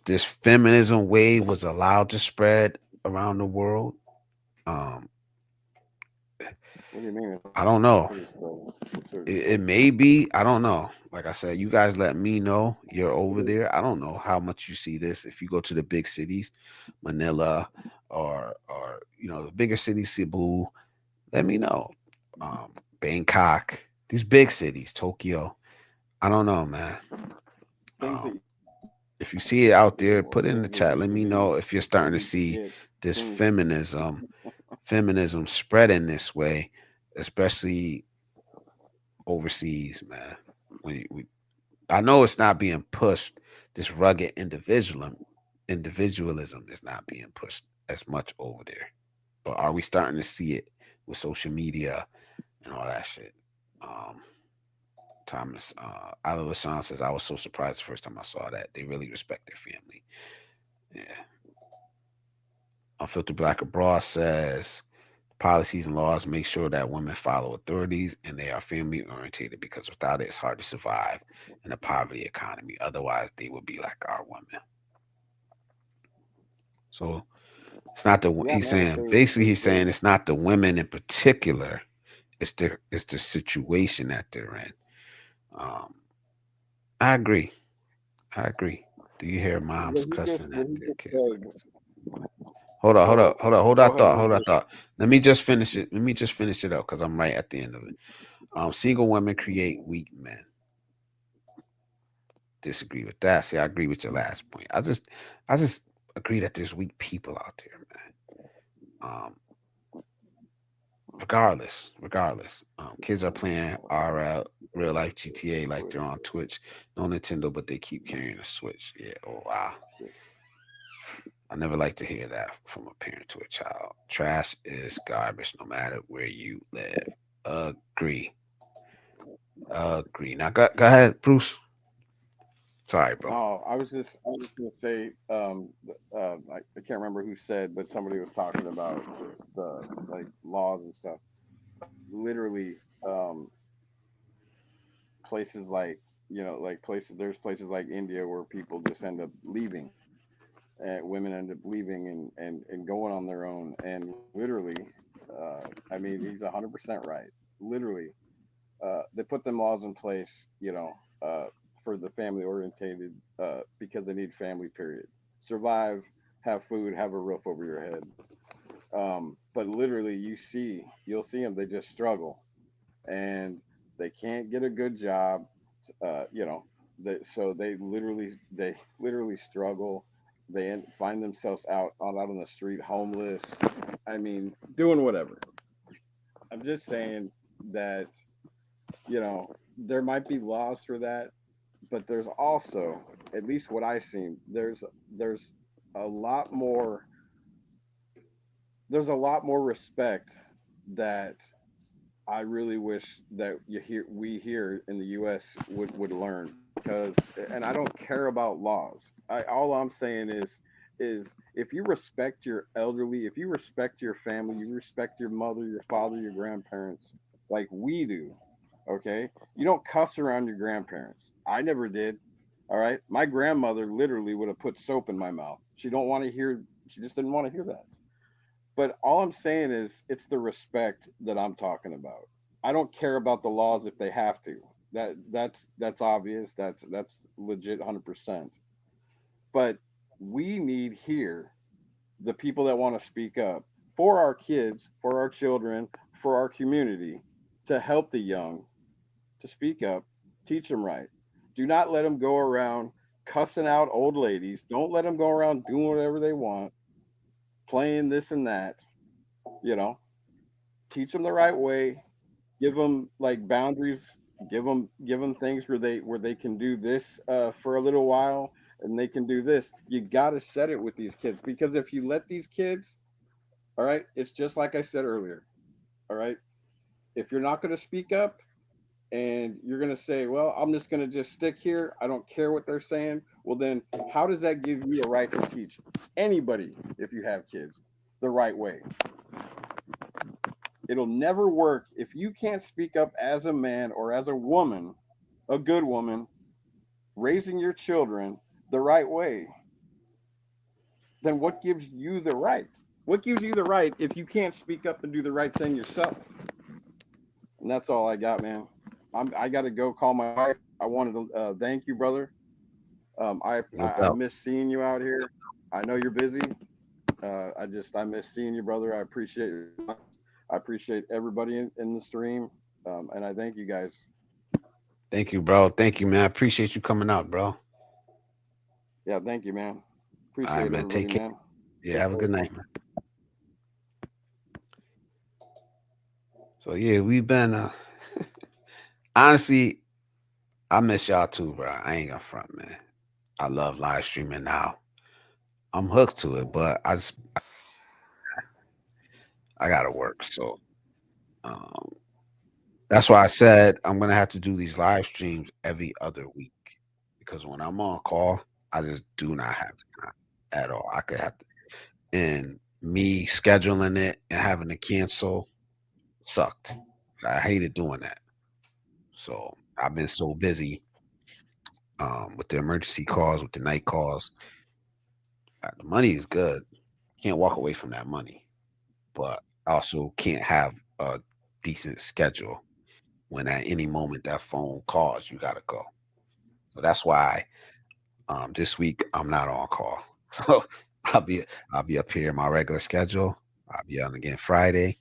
this feminism wave was allowed to spread around the world, um, What do you mean? I don't know. What is It may be. I don't know. Like I said, you guys let me know. You're over there. I don't know how much you see this. If you go to the big cities, Manila, or the bigger cities, Cebu, let me know. Bangkok, these big cities, Tokyo. I don't know, man. things Um, that if you see it out there, or put it in the things that chat. Let need to me be know if you're that starting to need to see get this things. feminism spreading this way, especially overseas, man. I know it's not being pushed. This rugged individualism is not being pushed as much over there. But are we starting to see it with social media and all that shit? Um, Thomas Ala Lashawn says, I was so surprised the first time I saw that. They really respect their family. Yeah. Filter Black Abroad says policies and laws make sure that women follow authorities and they are family orientated because without it, it's hard to survive in a poverty economy. Otherwise, they would be like our women. So it's not the Yeah, he's man. saying basically he's saying it's not the women in particular. It's the situation that they're in. Um, I agree. I agree. Do you hear moms cussing What at he their just kids? said. Like it's hold on, hold Go on, ahead. hold on, hold Go that ahead. thought, hold that thought. Let me just finish it. Let me just finish it up because I'm right at the end of it. Single women create weak men. Disagree with that. See, I agree with your last point. I just agree that there's weak people out there, man. Regardless, kids are playing RL real life GTA like they're on Twitch. No Nintendo, but they keep carrying a Switch. Yeah. Oh wow. I never like to hear that from a parent to a child. Trash is garbage, no matter where you live. Agree. Agree. Now go ahead, Bruce. Sorry, bro. No, I was gonna say, I can't remember who said, but somebody was talking about the like laws and stuff. Literally, um, places like like places there's places like India where people just end up leaving, and women end up leaving and going on their own, and literally, I mean, he's 100% right. Literally, they put them laws in place, for the family orientated, because they need family. Period. Survive, have food, have a roof over your head. But literally, you'll see them. They just struggle, and they can't get a good job. Uh, you know, so they literally struggle. Find themselves out on the street, homeless. I mean, doing whatever. I'm just saying that there might be laws for that, but there's also, at least what I've seen, there's a lot more there's a lot more respect that I really wish that we here in the U.S. would learn, because, and I don't care about laws. All I'm saying is if you respect your elderly, if you respect your family, you respect your mother, your father, your grandparents, like we do. Okay, you don't cuss around your grandparents. I never did. All right, my grandmother literally would have put soap in my mouth. She don't want to hear. She just didn't want to hear that. But all I'm saying is it's the respect that I'm talking about. I don't care about the laws if they have to. That's obvious. That's legit 100%. But we need here the people that want to speak up for our kids, for our children, for our community, to help the young to speak up, teach them right. Do not let them go around cussing out old ladies. Don't let them go around doing whatever they want, playing this and that. You know, teach them the right way. Give them like boundaries. Give them things where they can do this, for a little while, and they can do this. You got to set it with these kids, because if you let these kids, all right, it's just like I said earlier. All right, if you're not going to speak up and you're going to say, well, I'm just going to just stick here, I don't care what they're saying, well, then how does that give you a right to teach anybody, if you have kids, the right way? It'll never work if you can't speak up as a man or as a woman, a good woman, raising your children the right way. Then what gives you the right? What gives you the right if you can't speak up and do the right thing yourself? And that's all I got, man. I got to go call my wife. I wanted to, thank you, brother. No I doubt. miss seeing you out here. I know you're busy. I miss seeing you, brother. I appreciate your thoughts. I appreciate everybody in the stream, and I thank you guys. Thank you, bro. Thank you, man. I appreciate you coming out, bro. Yeah, thank you, man. All right, Appreciate man. everybody, Take care. man. Yeah, Take have a care. good night, man. So yeah, we've been honestly, I miss y'all too, bro. I ain't gonna front, man. I love live streaming now. I'm hooked to it, but I gotta work. So um that's why I said I'm gonna have to do these live streams every other week because when I'm on call, I just do not have the time at all. I could have to, and Me scheduling it and having to cancel sucked. I hated doing that. So I've been so busy with the emergency calls, with the night calls. The money is good. Can't walk away from that money, but I also can't have a decent schedule when at any moment that phone calls, you gotta go. So that's why this week I'm not on call. So I'll be I'll be up here in my regular schedule. I'll be on again Friday.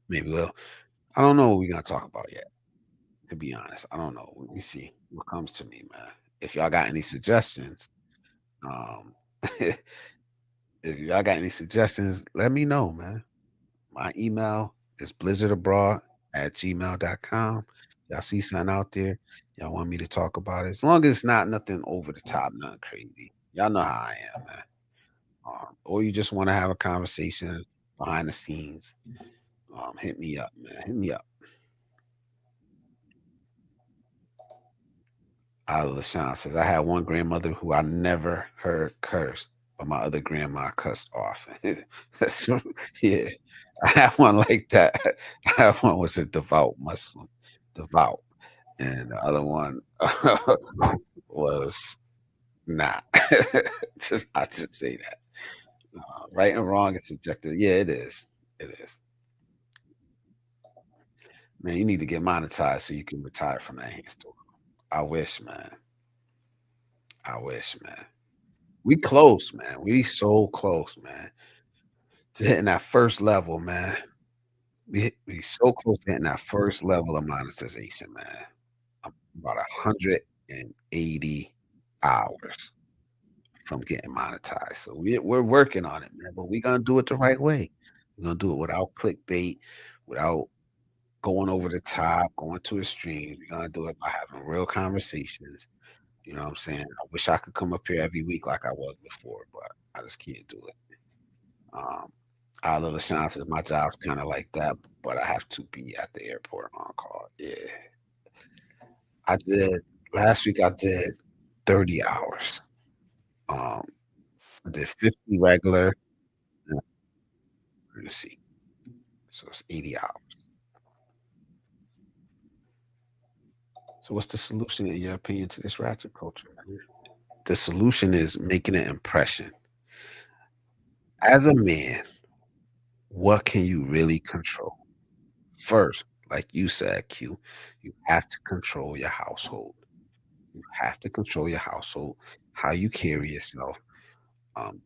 Maybe we'll I don't know what we're gonna talk about yet, to be honest. I don't know. We see what comes to me, man. If y'all got any suggestions, um if y'all got any suggestions, let me know, man. My email is blizzardabroad@gmail.com. Y'all see something out there? Y'all want me to talk about it? As long as it's not nothing over the top, nothing crazy. Y'all know how I am, man. Or you just want to have a conversation behind the scenes. Hit me up, man. Hit me up. LaShawn says, I had one grandmother who I never heard curse, but my other grandma cussed off. That's true. Yeah. I have one like that. I have one was a devout Muslim, devout, and the other one was not. Just I just say that. Right and wrong is subjective. Yeah, it is. It is. Man, you need to get monetized so you can retire from that hand store. I wish, man. I wish, man. We close, man. We so close, man, to hitting that first level, man. We so close to hitting that first level of monetization, man. I'm about 180 hours from getting monetized. So we're working on it, man. But we're gonna do it the right way. We're gonna do it without clickbait, without going over the top, going to extremes. We're gonna do it by having real conversations. You know what I'm saying? I wish I could come up here every week like I was before, but I just can't do it. Um, our little Sean says my job's kind of like that, but I have to be at the airport on call. Yeah, I did last week. I did 30 hours. Um, I did 50 regular. And let's see, so it's 80 hours. So what's the solution in your opinion to this ratchet culture, man? The solution is making an impression. As a man, what can you really control? First, like you said, Q, you have to control your household. You have to control your household, how you carry yourself. Um,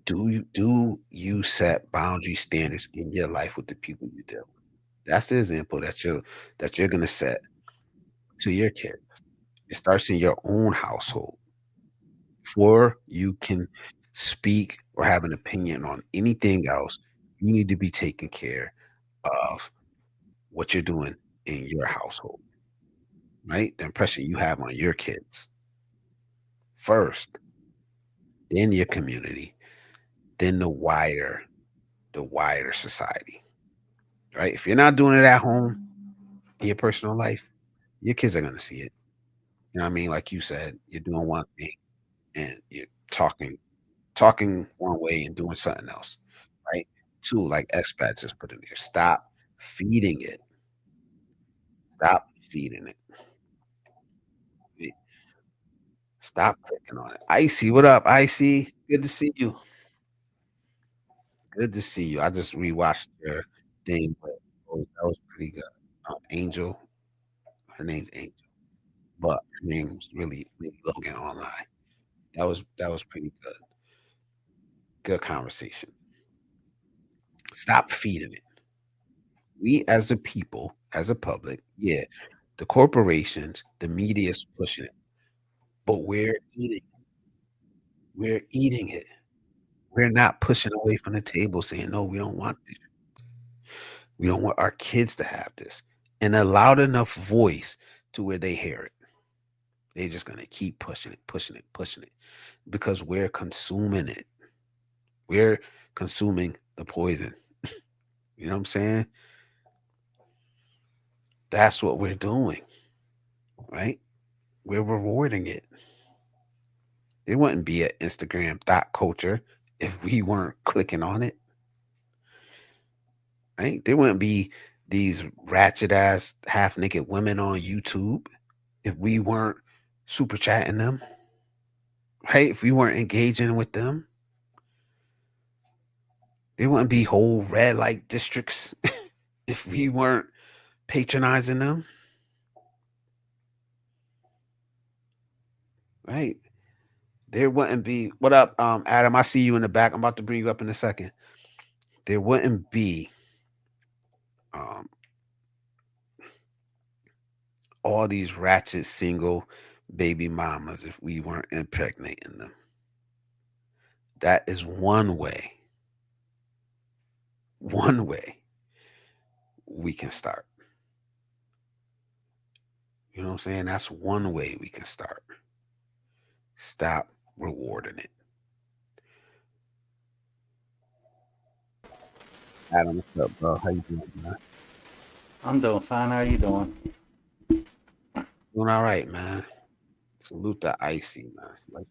do you set boundary standards in your life with the people you deal with? That's the example that you're gonna set to your kid. It starts in your own household. Before you can speak or have an opinion on anything else, you need to be taking care of what you're doing in your household, right? The impression you have on your kids first, then your community, then the wider society, right? If you're not doing it at home in your personal life, your kids are gonna see it. You know what I mean? Like you said, you're doing one thing and you're talking one way and doing something else, right? Two, like expat just put in there, stop feeding it. Stop feeding it. Eh, Stop clicking on it. Icy, what up, Icy? Good to see you. Good to see you. I just rewatched your thing, but that was pretty good. Angel, her name's Angel, but her name's really Lady Logan online. That was pretty good. Good conversation. Stop feeding it. We as a people, as a public, yeah, the corporations, the media is pushing it, but we're eating it. We're not pushing away from the table saying, "No, we don't want this. We don't want our kids to have this." And a loud enough voice to where they hear it. They're just gonna keep pushing it, pushing it, pushing it because we're consuming it. We're consuming the poison. You know what I'm saying? That's what we're doing, right? We're rewarding it. It wouldn't be an Instagram thought culture if we weren't clicking on it, right? There wouldn't be these ratchet ass half naked women on YouTube if we weren't super chatting them, right? If we weren't engaging with them, there wouldn't be whole red light districts if we weren't patronizing them, right? There wouldn't be what up, Adam. I see you in the back. I'm about to bring you up in a second. There wouldn't be um all these ratchet single baby mamas if we weren't impregnating them. That is one way we can start. You know what I'm saying? That's one way we can start. Stop rewarding it. Adam, what's up, bro? How you doing, man? I'm doing fine. How you doing? Doing all right, man. Salute the icy, man. It's like,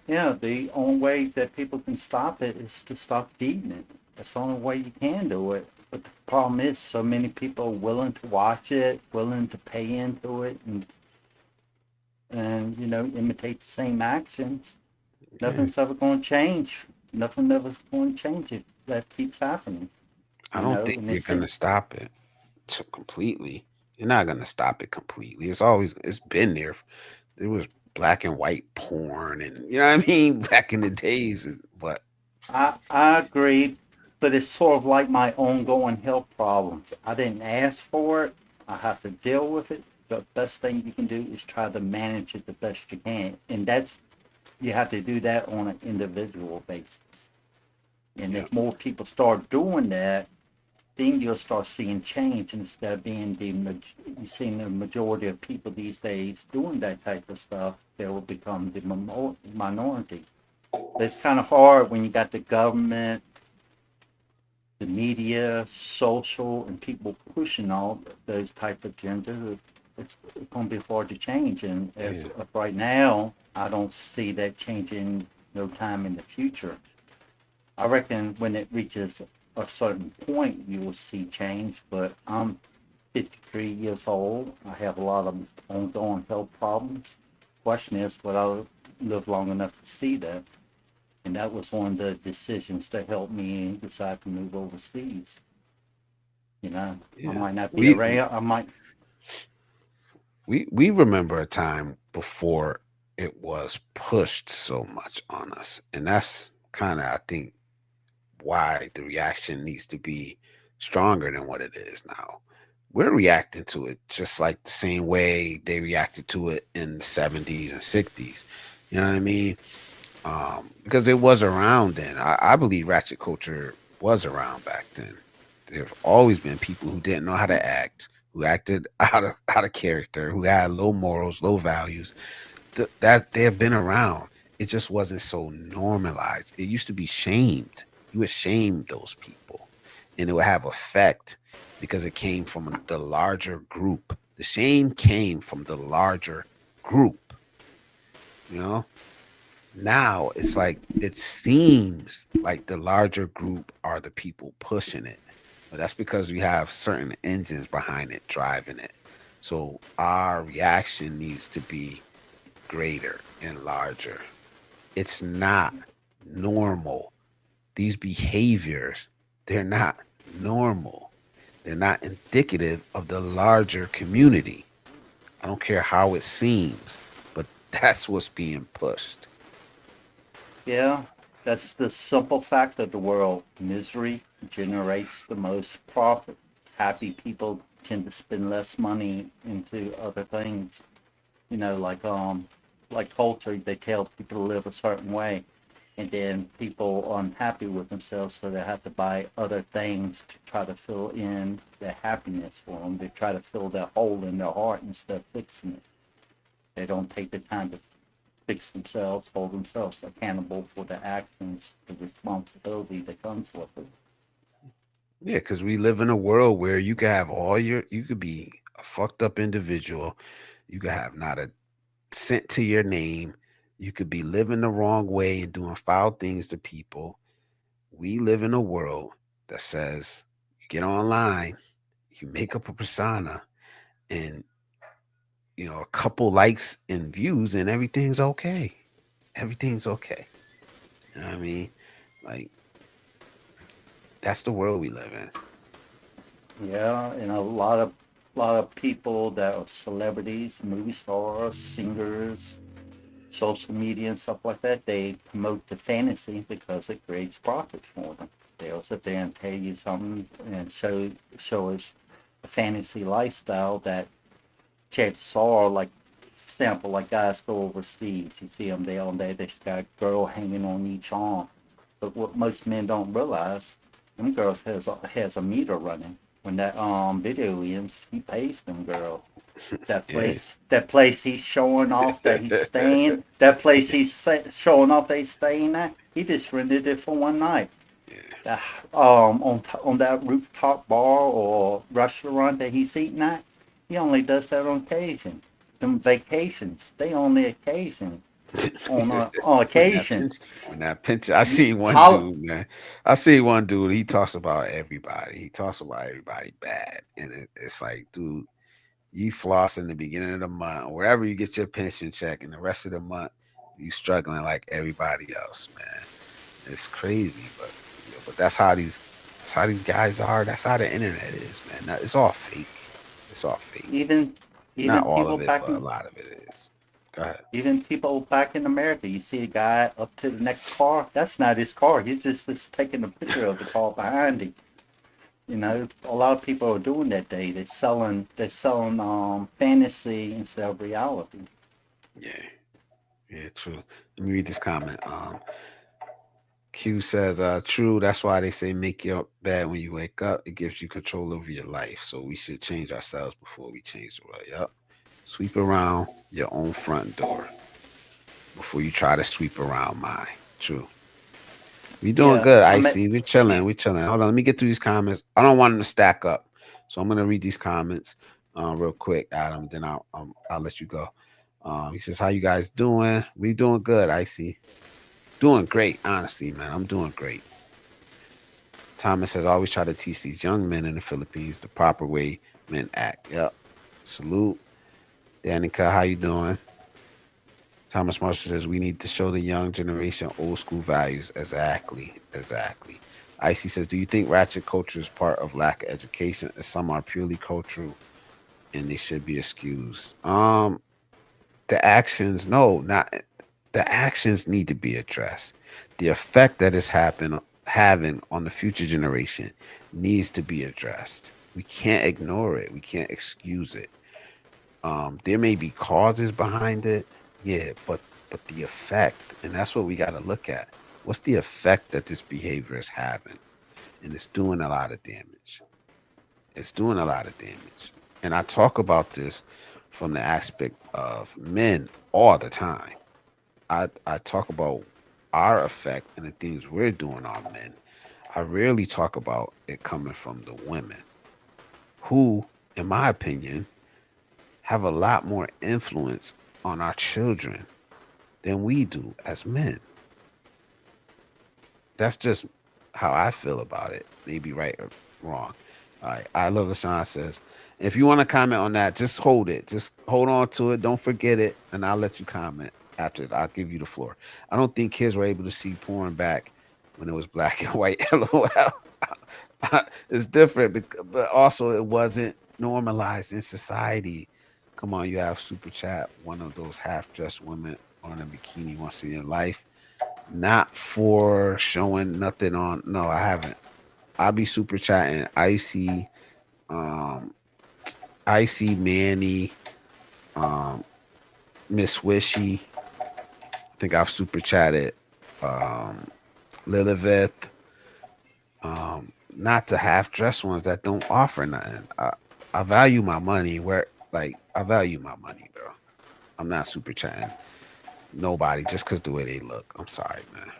Yeah, the only way that people can stop it is to stop feeding it. That's the only way you can do it. But the problem is, so many people are willing to watch it, willing to pay into it, and imitate the same actions. yeah, Nothing's ever going to change. Nothing ever's going to change if that keeps happening. I don't think And they you're say, gonna stop it completely. You're not gonna stop it completely. It's been there. There was black and white porn, and you know what I mean, back in the days. But I agree, but it's sort of like my ongoing health problems. I didn't ask for it. I have to deal with it. The best thing you can do is try to manage it the best you can, and that's you have to do that on an individual basis. And yeah, if more people start doing that, then you'll start seeing change instead of being you seeing the majority of people these days doing that type of stuff. They will become the minority. It's kind of hard when you got the government, the media, social, and people pushing all those type of agendas. It's going to be hard to change. And as yeah, of right now, I don't see that changing no time in the future. I reckon when it reaches a certain point, you will see change. But I'm 53 years old. I have a lot of ongoing health problems. Question is, will I live long enough to see that? And that was one of the decisions that helped me decide to move overseas. I yeah. might not be We around. I might. we remember a time before it was pushed so much on us, and that's kind of, I think, why the reaction needs to be stronger than what it is now. We're reacting to it just like the same way they reacted to it in the 70s and 60s. You know what I mean? Because it was around then. I believe ratchet culture was around back then. There have always been people who didn't know how to act, who acted out of character, who had low morals, low values. That they have been around. It just wasn't so normalized. It used to be shamed. You would shame those people, and it would have effect because it came from the larger group. The shame came from the larger group. You know, now it's like it seems like the larger group are the people pushing it, but that's because we have certain engines behind it driving it. So our reaction needs to be greater and larger. It's not normal. These behaviors, they're not normal. They're not indicative of the larger community. I don't care how it seems, but that's what's being pushed. Yeah, that's the simple fact of the world. Misery generates the most profit. Happy people tend to spend less money into other things. You know, like culture, they tell people to live a certain way, and then people are unhappy with themselves, so they have to buy other things to try to fill in their happiness for them. They try to fill that hole in their heart instead of fixing it. They don't take the time to fix themselves, hold themselves accountable for the actions, the responsibility that comes with it. Yeah, because we live in a world where you could be a fucked up individual. You could have not a cent to your name. You could be living the wrong way and doing foul things to people. We live in a world that says you get online, you make up a persona, and a couple likes and views, and everything's okay. Everything's okay. You know what I mean? Like, that's the world we live in. Yeah, and a lot of people that are celebrities, movie stars, singers, social media and stuff like that, they promote the fantasy because it creates profit for them. They'll sit there and pay you something and show us a fantasy lifestyle that chances are, like, example, like guys go overseas, you see them there all day, they just got a girl hanging on each arm. But what most men don't realize, them girls has a meter running. When that video ends, he pays them girls. That Yeah. place he's showing off that he's staying, that place showing off that he's staying at, he just rented it for one night. That, on that rooftop bar or restaurant that he's eating at, he only does that on occasion. Them vacations, they only occasion on When that occasion. pinch, when that pinch, I see one How dude, man. I see one dude. He talks about everybody. He talks about everybody bad, and it's like, dude, you floss in the beginning of the month, or wherever you get your pension check, and the rest of the month you struggling like everybody else, man. It's crazy, but that's how these guys are. That's how the internet is, man. It's all fake. It's all fake. even Not even all people of it, back but a in lot of it is. Go ahead. even people back in America, you see a guy up to the next car. That's not his car. He's just taking a picture of the car behind him. A lot of people are doing that day. They're selling fantasy instead of reality. Yeah, yeah, true. Let me read this comment. Q says, true, that's why they say make your bed when you wake up. It gives you control over your life. So we should change ourselves before we change the world. Yep. Sweep around your own front door before you try to sweep around mine. True. We doing Yeah, good, I mean, Icy. We're chilling. We're chilling. Hold on, let me get through these comments. I don't want them to stack up. So I'm gonna read these comments real quick, Adam. Then I'll let you go. He says, how you guys doing? We doing good, Icy. Doing great, honestly, man. I'm doing great. Thomas says, always try to teach these young men in the Philippines the proper way men act. Yep. Salute. Danica, how you doing? Thomas Marshall says, we need to show the young generation old school values. Exactly. Exactly. Icy says, do you think ratchet culture is part of lack of education? As some are purely cultural and they should be excused. The actions, no, not the actions need to be addressed. The effect that is having on the future generation needs to be addressed. We can't ignore it. We can't excuse it. There may be causes behind it, yeah, but the effect, and that's what we got to look at. What's the effect that this behavior is having? And it's doing a lot of damage. It's doing a lot of damage. And I talk about this from the aspect of men all the time. I talk about our effect and the things we're doing on men. I rarely talk about it coming from the women who, in my opinion, have a lot more influence on our children than we do as men. That's just how I feel about it. Maybe right or wrong. All right. I love LaShawn says, if you want to comment on that, just hold it. Just hold on to it. Don't forget it. And I'll let you comment after. I'll give you the floor. I don't think kids were able to see porn back when it was black and white. LOL. It's different, but also it wasn't normalized in society. Come on, you have super chat. One of those half dressed women on a bikini once in your life. Not for showing nothing on. No, I haven't. I'll be super chatting. Um, Icy Manny, um, Miss Wishy. I think I've super chatted. Um, Lilith. Not the half dressed ones that don't offer nothing. I value my money where like I value my money, bro. I'm not super chatting nobody just because the way they look. I'm sorry, man.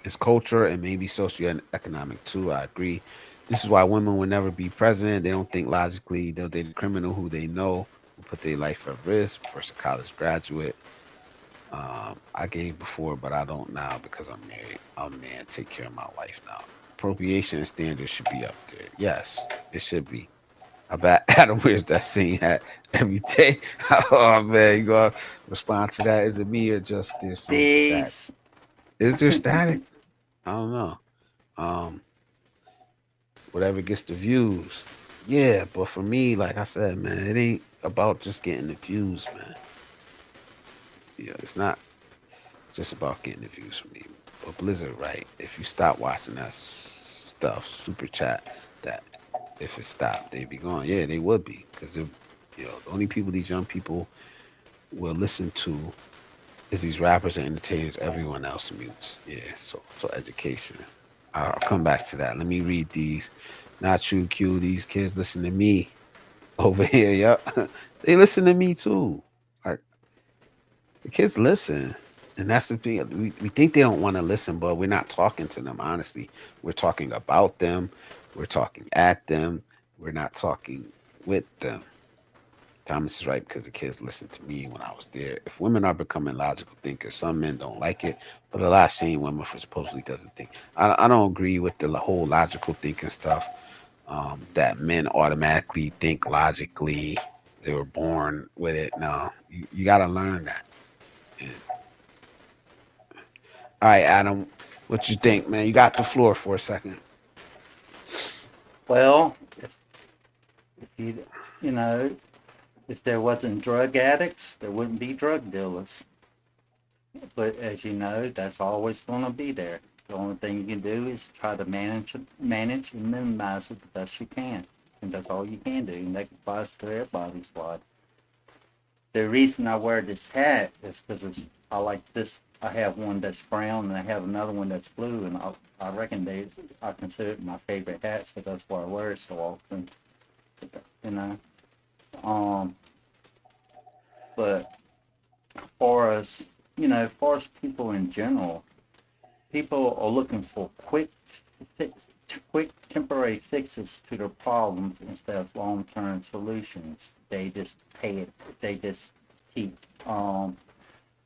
It's culture and maybe socioeconomic too. I agree. This is why women will never be president. They don't think logically. They'll date a criminal who they know will put their life at risk versus a college graduate. I gave before, but I don't now because I'm married. I'm a man. Take care of my wife now. Appropriation and standards should be up there. Yes, it should be. I bet Adam wears that same hat every day. Oh man, you gonna respond to that? Is it me or just there's some static? Peace. Is there static? I don't know. Um, Whatever gets the views. Yeah, but for me, like I said, man, it ain't about just getting the views, man. Yeah, it's not just about getting the views for me. But Blizzard, right? If you stop watching that stuff, super chat, that if it stopped, they'd be gone. Yeah, they would be, because the only people these young people will listen to is these rappers and entertainers. Everyone else mutes. Yeah, so education. I'll come back to that. Let me read these. Not true, Q. These kids listen to me over here. Yep, they listen to me too. Like the kids listen, and that's the thing. We think they don't want to listen, but we're not talking to them. Honestly, we're talking about them. We're talking at them. We're not talking with them. Thomas is right because the kids listened to me when I was there. If women are becoming logical thinkers, some men don't like it, but a lot of shame women for supposedly doesn't think. I don't agree with the whole logical thinking stuff. That men automatically think logically. They were born with it. No, you got to learn that. And, all right, Adam, what you think, man? You got the floor for a second. Well, if you know, if there wasn't drug addicts, there wouldn't be drug dealers. But as you know, that's always going to be there. The only thing you can do is try to manage and minimize it the best you can, and that's all you can do. And that applies to everybody's life. The reason I wear this hat is because I like this. I have one that's brown and I have another one that's blue, and I reckon I consider it my favorite hat, so that's why I wear it so often. You know, um, but for us, for us people in general, people are looking for quick temporary fixes to their problems instead of long-term solutions. They just pay it. They just keep.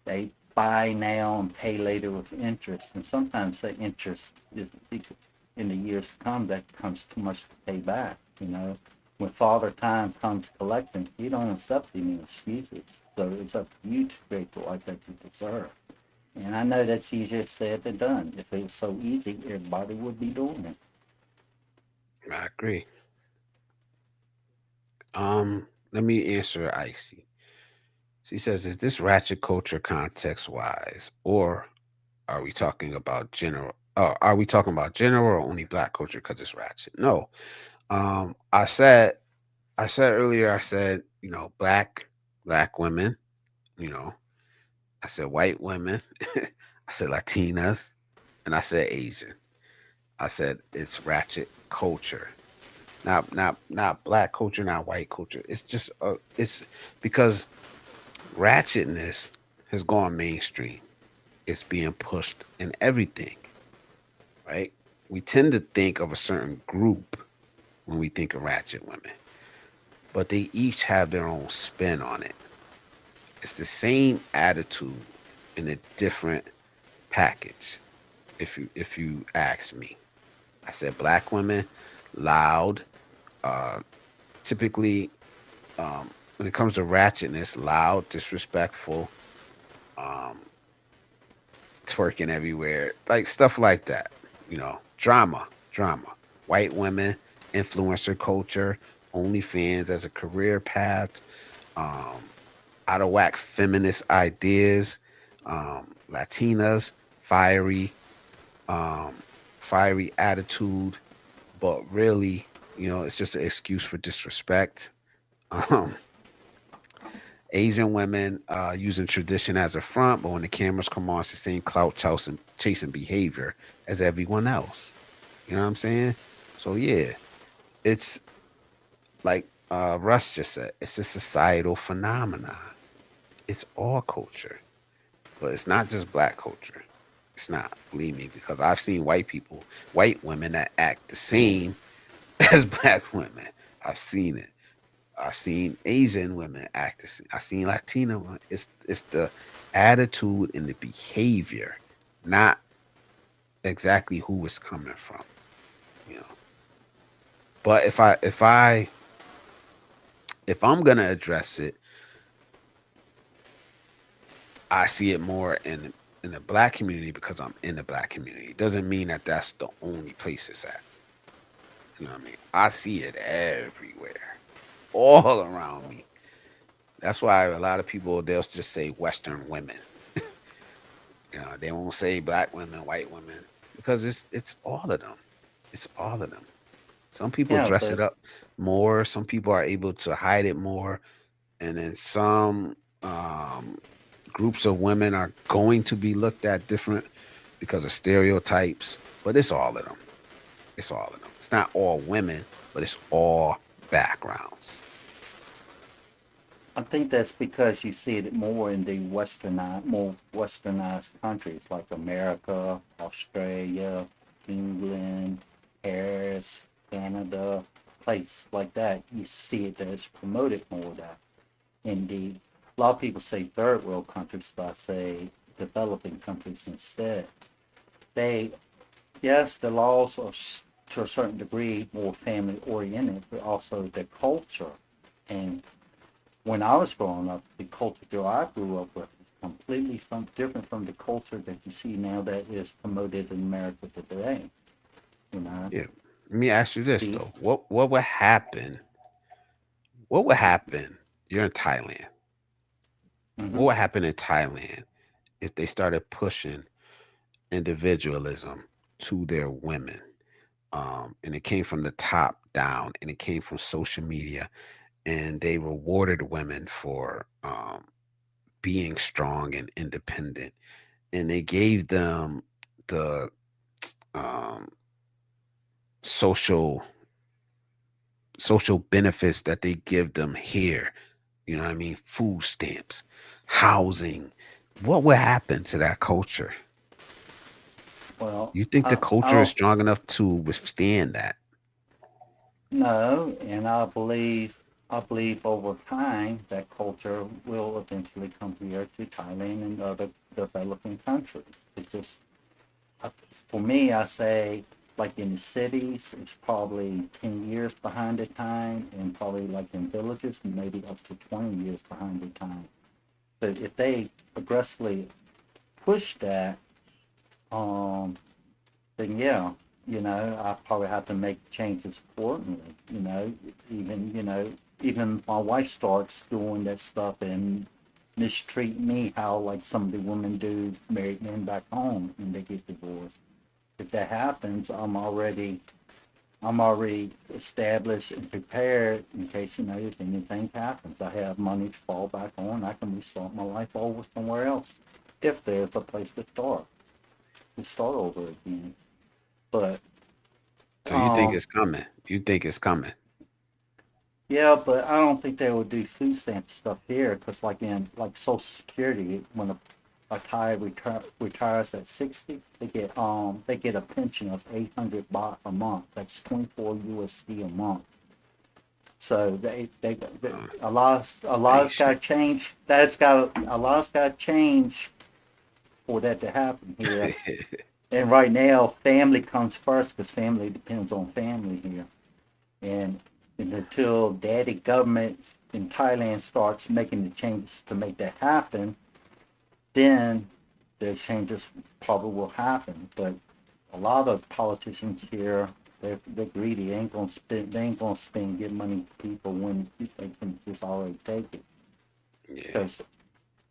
They buy now and pay later with interest, and sometimes the interest in the years to come that becomes too much to pay back. When Father Time comes collecting, you don't accept any excuses. So it's up to you to create the life that you deserve. And I know that's easier said than done. If it was so easy, everybody would be doing it. I agree. Let me answer Icy. She says, "Is this ratchet culture context wise, or are we talking about general? Are we talking about general or only black culture because it's ratchet?" No. Um, I said, I said earlier. I said, black women. You know, I said white women. I said Latinas, and I said Asian. I said it's ratchet culture, not black culture, not white culture. It's just it's because ratchetness has gone mainstream. It's being pushed in everything, right? We tend to think of a certain group when we think of ratchet women, but they each have their own spin on it. It's the same attitude in a different package. If you ask me, I said black women, loud, uh, typically when it comes to ratchetness, loud, disrespectful, um, twerking everywhere, like stuff like that. Drama. White women, influencer culture, OnlyFans as a career path, um, out of whack feminist ideas, Latinas, fiery, um, fiery attitude, but really, it's just an excuse for disrespect. Um, Asian women using tradition as a front, but when the cameras come on, it's the same clout chasing behavior as everyone else. You know what I'm saying? So yeah, it's like Russ just said, it's a societal phenomenon. It's all culture, but it's not just black culture. It's not, believe me, because I've seen white women that act the same as black women. I've seen it. I've seen Asian women act the same. I've seen Latina women. It's attitude and the behavior, not exactly who it's coming from. You know, but if I'm gonna address it, I see it more in the black community because I'm in the black community. It doesn't mean that that's the only place it's at. You know what I mean? I see it everywhere, all around me. That's why a lot of people they'll just say Western women. You know, they won't say black women, white women, because it's all of them. It's all of them. Some people Yeah, dress it but up more. Some people are able to hide it more, and then some groups of women are going to be looked at different because of stereotypes. But it's all of them. It's all of them. It's not all women, but it's all backgrounds. I think that's because you see it more in the more westernized countries like America, Australia, England, Paris, Canada, place like that. You see it that it's promoted more that. In the a lot of people say third world countries, but I say developing countries instead. They yes, the laws are to a certain degree more family oriented, but also the culture. And when I was growing up, the culture that I grew up with is completely different from the culture that you see now that is promoted in America today. You know, Yeah. Let me ask you this the though. What would happen? What would happen? You're in Thailand. What hmm would happen in Thailand if they started pushing individualism to their women? And it came from the top down, and it came from social media, and they rewarded women for being strong and independent, and they gave them the um, social benefits that they give them here. You know what I mean? Food stamps, housing. What would happen to that culture? well, You think the I culture is don't strong enough to withstand that? know, and I believe over time that culture will eventually come here to Thailand and other developing countries. It's just I- for me, I say like in the cities, it's probably 10 years behind the time, and probably like in villages, maybe up to 20 years behind the time. But if they aggressively push that, um, then yeah, I probably have to make changes accordingly. Even my wife starts doing that stuff and mistreat me how like some of the women do married men back home when they get divorced. If that happens, I'm already established and prepared in case if anything happens. I have money to fall back on. I can restart my life over somewhere else if there's a place to start over again. But So you think um, it's coming? You think it's coming? yeah, but I don't think they would do food stamp stuff here because, like in like Social Security, when a Thai retires at 60, they get a pension of 800 baht a month. That's 24 USD a month. So they Uh, a lot's got to change. A lot's got to change for that to happen here. And right now, family comes first because family depends on family here. And, and until daddy government in Thailand starts making the changes to make that happen, then the changes probably will happen. But a lot of politicians here, they're greedy. They ain't gonna spend good money to people when they can just already take it. yeah, Because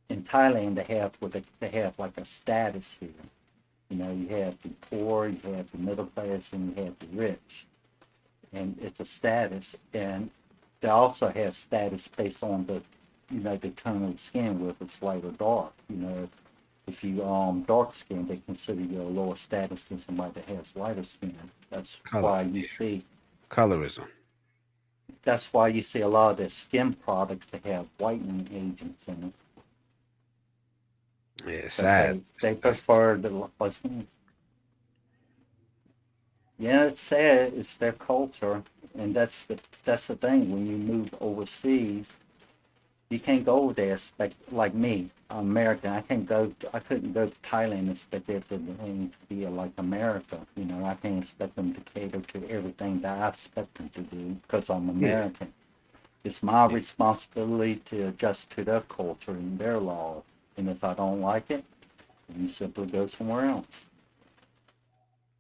in Thailand they have like a status here. You have the poor, you have the middle class, and you have the rich, and it's a status. And they also have status based on the tone of skin, whether it's light or dark. If you dark skin, they consider you a lower status than somebody that has lighter skin. That's color, why you yeah, see colorism. that's why you see a lot of their skin products that have whitening agents in it Yeah, because sad. they That's prefer the light skin. Yeah, it's sad. It's their culture, and that's the thing. When you move overseas, You can't go there expect like me, American. I couldn't go to Thailand and expect everything to be like America. You know, I can't expect them to cater to everything that I expect them to do because I'm Yeah, American. It's my yeah, responsibility to adjust to their culture and their laws. And if I don't like it, you simply go somewhere else.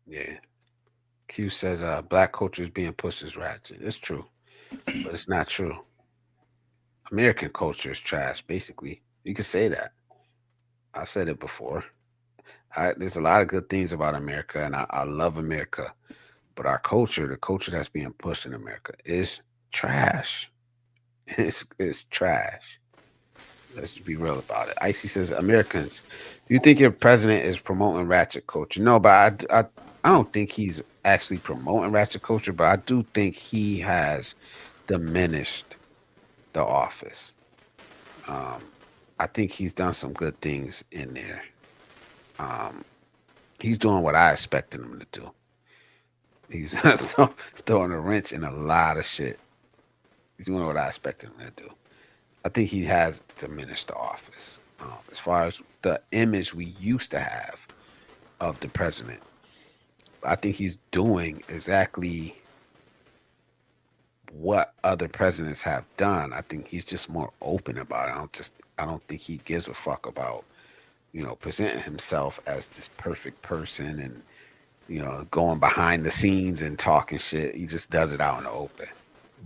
yeah. Q says black culture is being pushed as ratchet. It's true, but it's not true. American culture is trash, basically. You could say that. I said it before. There's a lot of good things about America, and I love America. But our culture, the culture that's being pushed in America, is trash. It's trash. Let's just be real about it. Icy says, Americans, do you think your president is promoting ratchet culture? No, but I don't think he's actually promoting ratchet culture, but I do think he has diminished the office. Um, I think he's done some good things in there. Um, he's doing what I expected him to do. He's throwing a wrench in a lot of shit. He's doing what I expected him to do. I think he has diminished the office. As far as the image we used to have of the president, I think he's doing exactly what other presidents have done. I think he's just more open about it. I don't think he gives a fuck about, presenting himself as this perfect person and, going behind the scenes and talking shit. He just does it out in the open.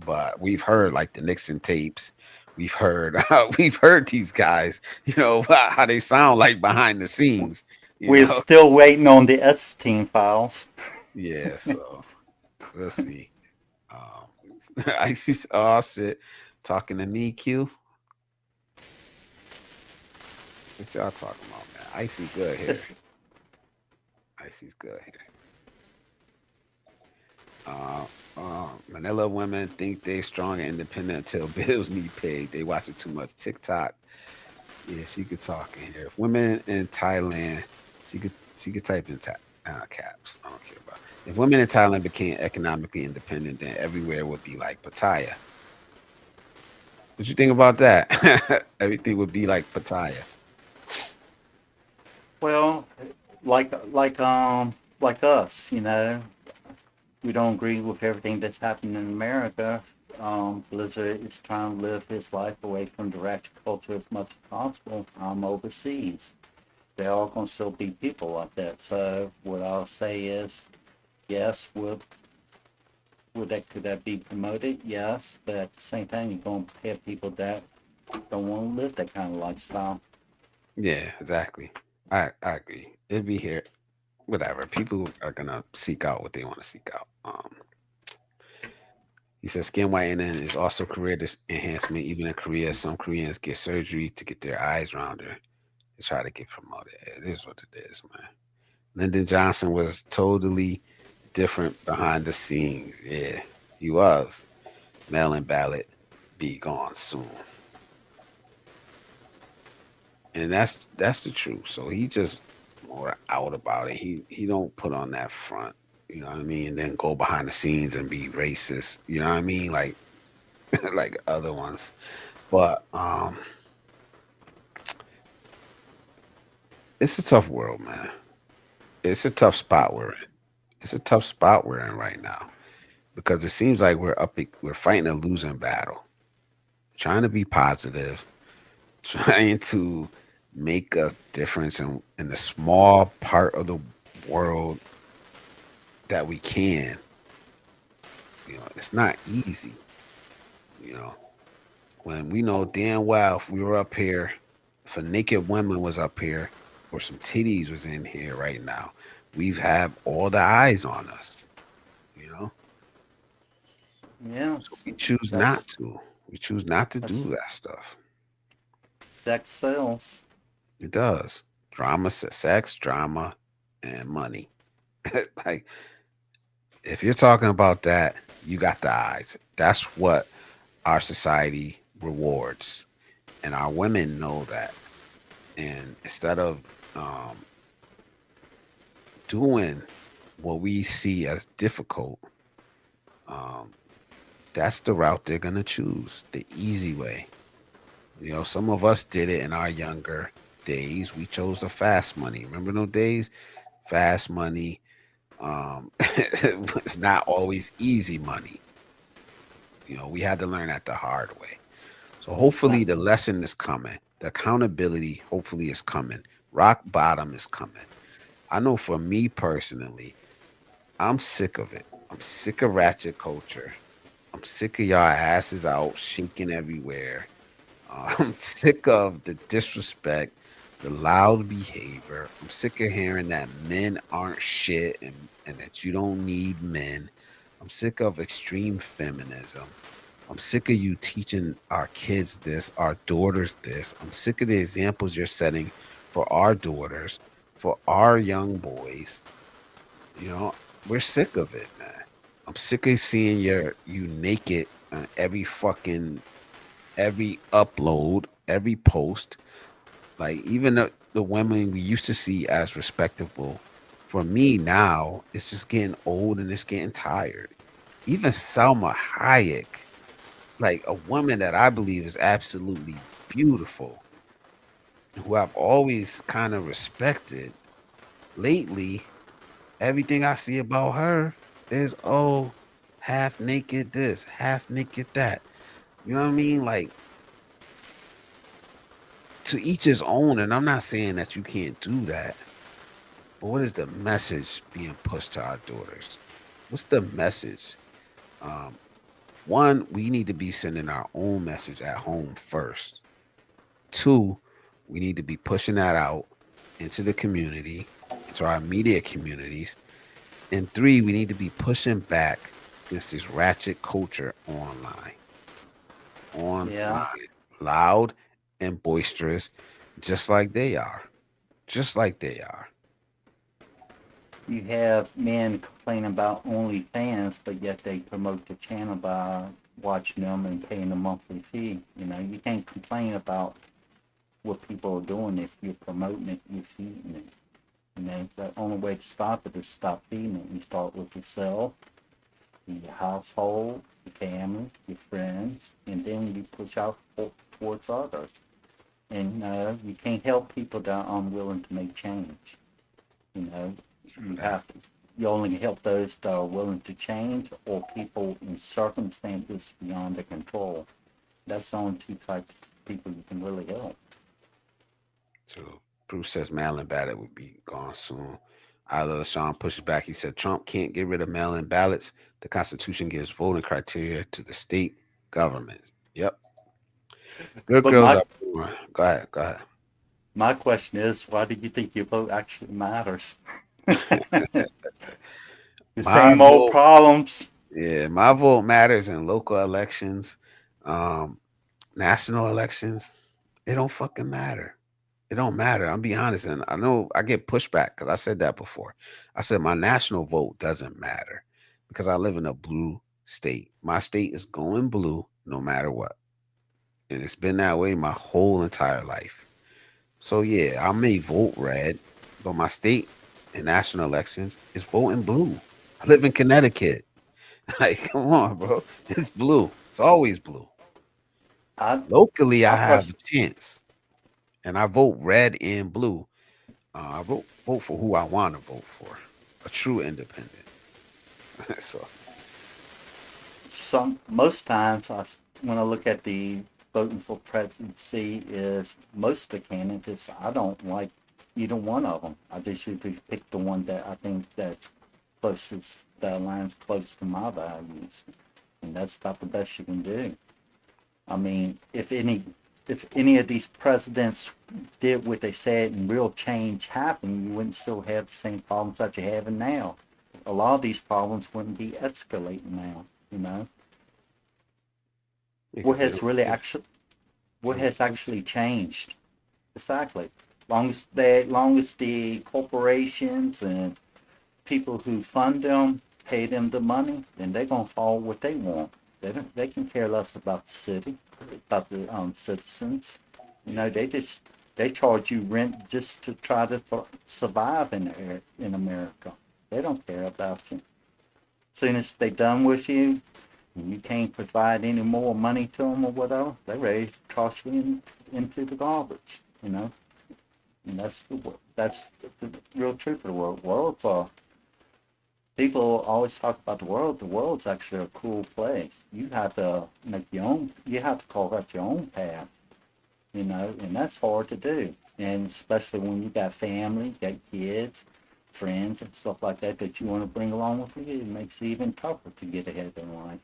But we've heard like the Nixon tapes. We've heard we've heard these guys, how they sound like behind the scenes, you We're know. still waiting on the S-Team files. Yeah, so we'll see. Um I see. Oh shit, talking to me, Q. What y'all talking about, man? Icy good here. It's, Icy's good here. Uh, Manila women think they strong and independent until bills need paid. They watching too much TikTok. Yeah, she could talk in here. If women in Thailand, she could type in caps. I don't care about. If women in Thailand became economically independent, then everywhere would be like Pattaya. What you think about that? Everything would be like Pattaya. well, like us, you know, we don't agree with everything that's happening in America. Blizzard is trying to live his life away from the ratchet culture as much as possible. Overseas. They're all going to still be people like that. So what I'll say is, yes, could that be promoted? Yes, but at the same time, you're going to have people that don't want to live that kind of lifestyle. Yeah, exactly. I agree. It'd be here. Whatever. People are gonna seek out what they want to seek out. He says skin whitening is also career enhancement. Even in Korea, some Koreans get surgery to get their eyes rounder to try to get promoted. It is what it is, man. Lyndon Johnson was totally different behind the scenes. Yeah, he was. Mail-in ballot be gone soon, and that's the truth. So he just more out about it. He don't put on that front. You know what I mean? And then go behind the scenes and be racist. You know what I mean? Like like other ones. But it's a tough world, man. It's a tough spot we're in. It's a tough spot we're in right now because it seems like we're fighting a losing battle. Trying to be positive, trying to make a difference in the small part of the world that we can. It's not easy. You know, when we know damn well if we were up here, if a naked woman was up here, or some titties was in here right now, we've have all the eyes on us. You know, so Yes, we choose not that's to. We choose not to do that's that stuff. sex sells. It does. Drama, sex, drama, and money. Like, if you're talking about that, you got the eyes. That's what our society rewards. And our women know that. And instead of um, doing what we see as difficult, um, that's the route they're going to choose, the easy way. Some of us did it in our younger days. We chose the fast money. Remember those days? Fast money. It's not always easy money. We had to learn that the hard way. So hopefully Not, the lesson is coming. The accountability hopefully is coming. Rock bottom is coming. I know for me personally, I'm sick of it. I'm sick of ratchet culture. I'm sick of y'all asses out shaking everywhere. I'm sick of the disrespect, the loud behavior. I'm sick of hearing that men aren't shit and that you don't need men. I'm sick of extreme feminism. I'm sick of you teaching our kids this, our daughters this. I'm sick of the examples you're setting for our daughters, for our young boys. You know, we're sick of it, man. I'm sick of seeing you naked on every upload, every post. Like even the women we used to see as respectable, for me now, it's just getting old and it's getting tired. Even Selma Hayek, like a woman that I believe is absolutely beautiful, who I've always kind of respected. Lately, everything I see about her is half naked this, half naked that. You know what I mean? Like to each his own, and I'm not saying that you can't do that, but what is the message being pushed to our daughters? What's the message? Um, One, we need to be sending our own message at home first. Two, we need to be pushing that out into the community, into our immediate communities. And three, we need to be pushing back against this ratchet culture online. yeah, Online. Loud and boisterous, just like they are. Just like they are. you have men complain about OnlyFans, but yet they promote the channel by watching them and paying a monthly fee. You can't complain about what people are doing if you're promoting it, you're feeding it. The only way to stop it is stop feeding it. You start with yourself, your household, your family, your friends, and then you push out towards others. And you can't help people that are unwilling to make change. You know, True you that. have to. You only help those that are willing to change, or people in circumstances beyond their control. That's the only two types of people you can really help. So Bruce says mail-in ballot would be gone soon. I love Sean pushes back. He said Trump can't get rid of mail-in ballots. The Constitution gives voting criteria to the state government. Yep. Good But girls my are born. Go ahead. Go ahead. my question is, why do you think your vote actually matters? The My same old vote, problems. yeah, my vote matters in local elections, um, national elections. It don't fucking matter. It don't matter. I'll be honest, and I know I get pushback because I said that before. I said my national vote doesn't matter because I live in a blue state. My state is going blue no matter what, and it's been that way my whole entire life. So yeah, I may vote red, but my state in national elections is voting blue. I live in Connecticut. Like, come on, bro. It's blue. It's always blue. I Locally, I my have a question. chance, and I vote red and blue. I vote for who I want to vote for, a true independent. So Some most times when I look at the voting for presidency, is most of the candidates I don't like either one of them. I just usually pick the one that I think that's closest, that aligns close to my values, and that's about the best you can do. I mean, if any of these presidents did what they said and real change happened, you wouldn't still have the same problems that you're having now. A lot of these problems wouldn't be escalating now. You know, because what they has don't really care. actually They what don't has care. actually changed? Exactly. Long as the corporations and people who fund them pay them the money, then they're gonna follow what they want. They can care less about the city, about the citizens. They charge you rent just to try to survive in America. They don't care about you. Soon as they done with you, And you can't provide any more money to them or whatever, they're ready to toss you into the garbage, you know. And that's the real truth of the world. World's people always talk about the world. The world's actually a cool place. You have to make your own. You have to carve out your own path, you know, and that's hard to do. And especially when you got family, got kids, friends, and stuff like that that you want to bring along with you, it makes it even tougher to get ahead in life.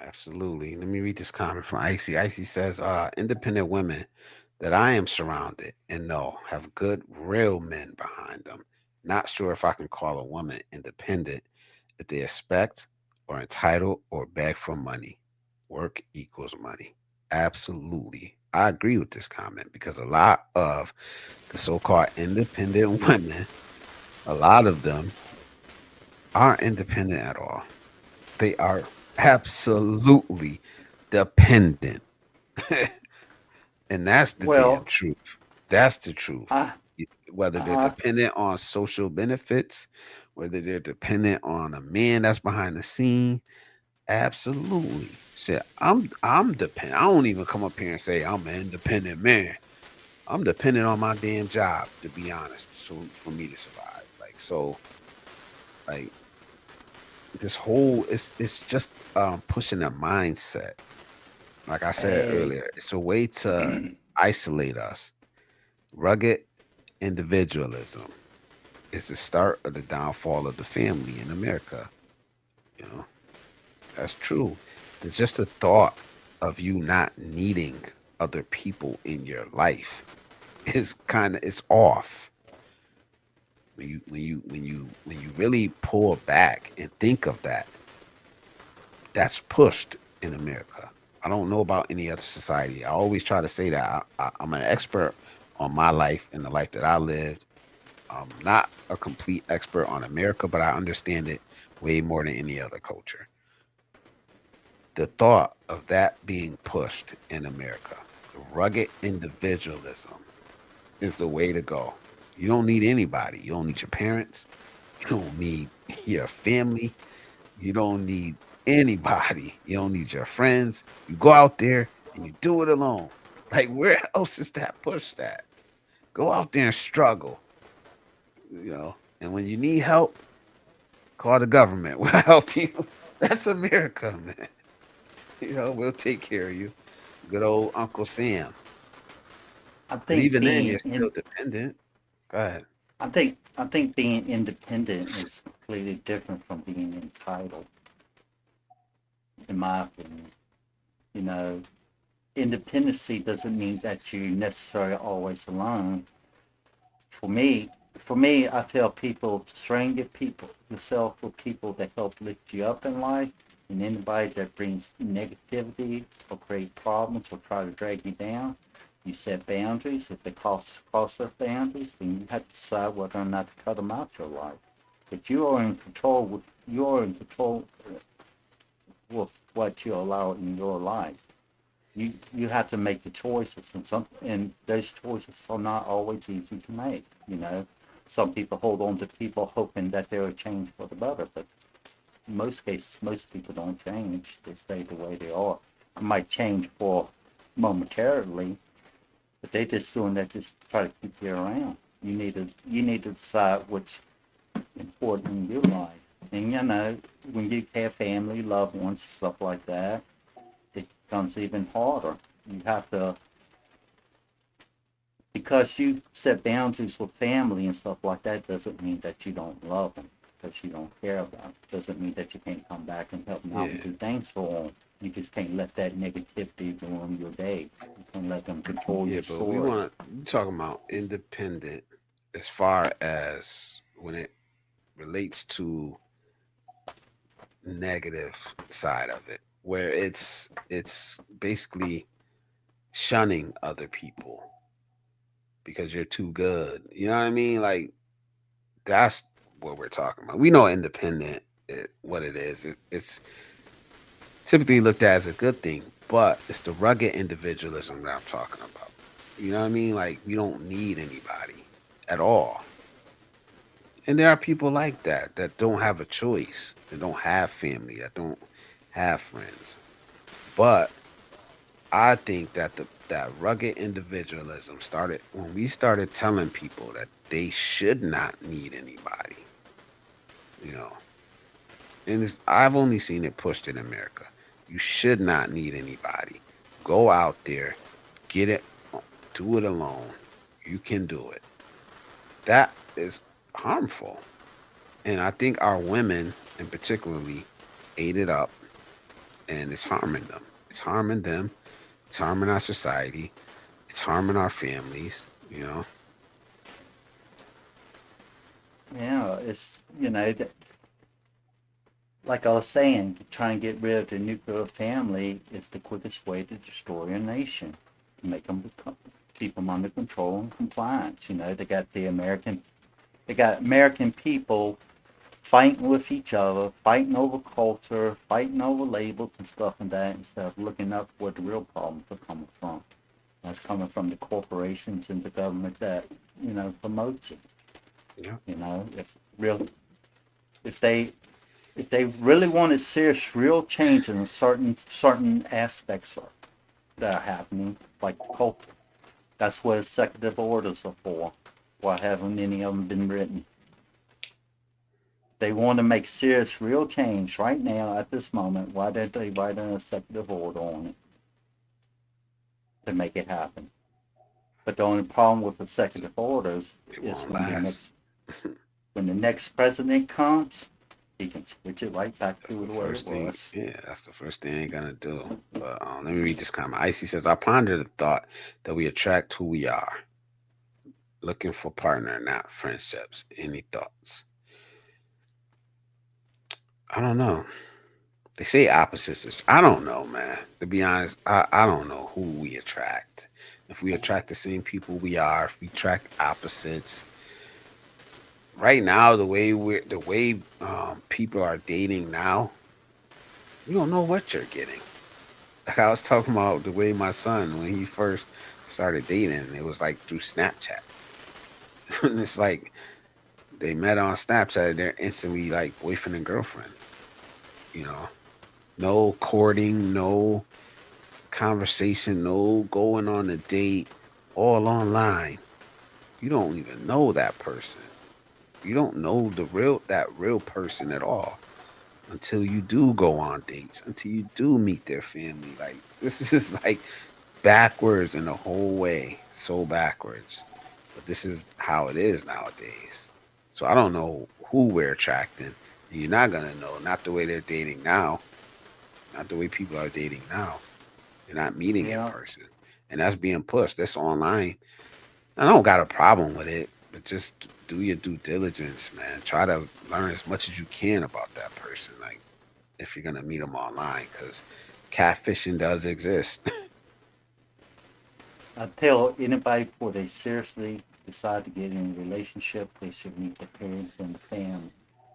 Absolutely. Let me read this comment from Icy. Icy says, independent women that I am surrounded and know have good, real men behind them. Not sure if I can call a woman independent if they expect or entitled or beg for money. Work equals money. Absolutely. I agree with this comment because a lot of the so called independent women, a lot of them aren't independent at all. They are absolutely dependent. And that's the damn Well, truth. That's the truth. I, Whether they're I, dependent on social benefits, whether they're dependent on a man that's behind the scene, absolutely. Shit, I'm dependent. I don't even come up here and say I'm an independent man. I'm dependent on my damn job, to be honest, so for me to survive. Like so, like this whole it's just pushing a mindset. Like I said hey, earlier, it's a way to isolate us. Rugged individualism is the start of the downfall of the family in America. You know, that's true. There's just a thought of you not needing other people in your life is kind of it's off. When you really pull back and think of that, that's pushed in America. I don't know about any other society. I always try to say that I'm an expert on my life and the life that I lived. Not a complete expert on America, but I understand it way more than any other culture. The thought of that being pushed in America, rugged individualism, is the way to go. You don't need anybody. You don't need your parents. You don't need your family. You don't need anybody. You don't need your friends. You go out there and you do it alone. Like, where else is that pushed at? Go out there and struggle, And when you need help, call the government. We'll help you. That's America, man. We'll take care of you. Good old Uncle Sam. I But think even then, being you're still in, dependent. Go ahead. I think being independent is completely different from being entitled, in my opinion. You know, independency doesn't mean that you necessarily always alone. For me, I tell people to surround yourself with people that help lift you up in life, and anybody that brings negativity or create problems or try to drag you down, you set boundaries. If they cross their boundaries, then you have to decide whether or not to cut them out your life. But you are in control with what you allow in your life. You have to make the choices, and those choices are not always easy to make. Some people hold on to people hoping that they'll change for the better, but in most cases, most people don't change. They stay the way they are. They might change for momentarily, but they just doing that just to try to keep you around. You need to decide what's important in your life, and when you have family, loved ones, stuff like that, it becomes even harder. You have to, because you set boundaries with family and stuff like that, doesn't mean that you don't love them, because you don't care about them. Doesn't mean that you can't come back and help them out and Yeah. do things for them. You just can't let that negativity ruin your day. You can't let them control Yeah, your but we story. want you talking about independent as far as when it relates to negative side of it, where it's basically shunning other people because you're too good. You know what I mean? Like that's what we're talking about. We know independent what it is. It's typically looked at as a good thing, but it's the rugged individualism that I'm talking about. You know what I mean? Like we don't need anybody at all. And there are people like that don't have a choice, that don't have family, that don't have friends. But I think that that rugged individualism started when we started telling people that they should not need anybody. You know, and I've only seen it pushed in America. You should not need anybody. Go out there, get it, do it alone. You can do it. That is harmful. And I think our women, in particularly, ate it up, and it's harming them. It's harming them. It's harming our society. It's harming our families. You know. Yeah, it's, like I was saying, to try and get rid of the nuclear family is the quickest way to destroy a nation. Make them keep them under control and compliance. They got American people fighting with each other, fighting over culture, fighting over labels and stuff and that, instead of looking up where the real problems are coming from. That's coming from the corporations and the government that promotes it. Yeah. If they if they really wanted serious, real change in certain aspects that are happening, like culture, that's what executive orders are for. Why haven't any of them been written? They want to make serious, real change right now at this moment. Why didn't they write an executive order on it to make it happen? But the only problem with executive orders It is won't last. when the next president comes, he can switch it right back That's to the the way it first thing. was. Yeah, that's the first thing they're gonna do. But let me read this comment. Icy says, "I ponder the thought that we attract who we are, looking for partner, not friendships. Any thoughts?" I don't know. They say opposites. I don't know, man. To be honest, I don't know who we attract. If we attract the same people we are, if we attract opposites. Right now, the way people are dating now, you don't know what you're getting. Like I was talking about the way my son when he first started dating, it was like through Snapchat. And it's like they met on Snapchat, they're instantly like boyfriend and girlfriend. You know, no courting, no conversation, no going on a date, all online. You don't even know that person. You don't know that real person at all until you do go on dates, until you do meet their family. Like this is just like backwards in the whole way, so backwards. But this is how it is nowadays. So I don't know who we're attracting. And you're not gonna know, not the way they're dating now, not the way people are dating now. You're not meeting in Yeah, person. And that's being pushed. That's online. I don't got a problem with it, but just do your due diligence, man. Try to learn as much as you can about that person. Like if you're gonna meet them online, because catfishing does exist. I tell anybody before they seriously decide to get in a relationship, they should meet the parents and the family.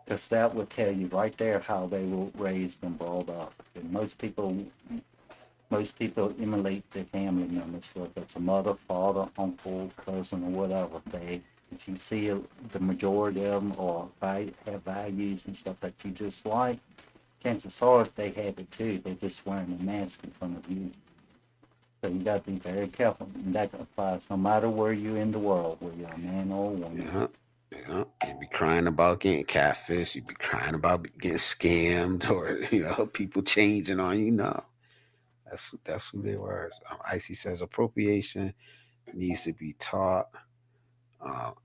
Because that will tell you right there how they were raised and brought up. And most people emulate their family members, whether it's a mother, father, uncle, cousin, or whatever. If you see the majority of them or have values and stuff that you just like, chances are they have it too. They're just wearing a mask in front of you. So you got to be very careful. And that applies no matter where you're in the world, whether you're a man or a woman. Yeah, yeah. You'd be crying about getting catfish. You'd be crying about getting scammed, or people changing on you. No, that's who they were. Icy says appropriation needs to be taught.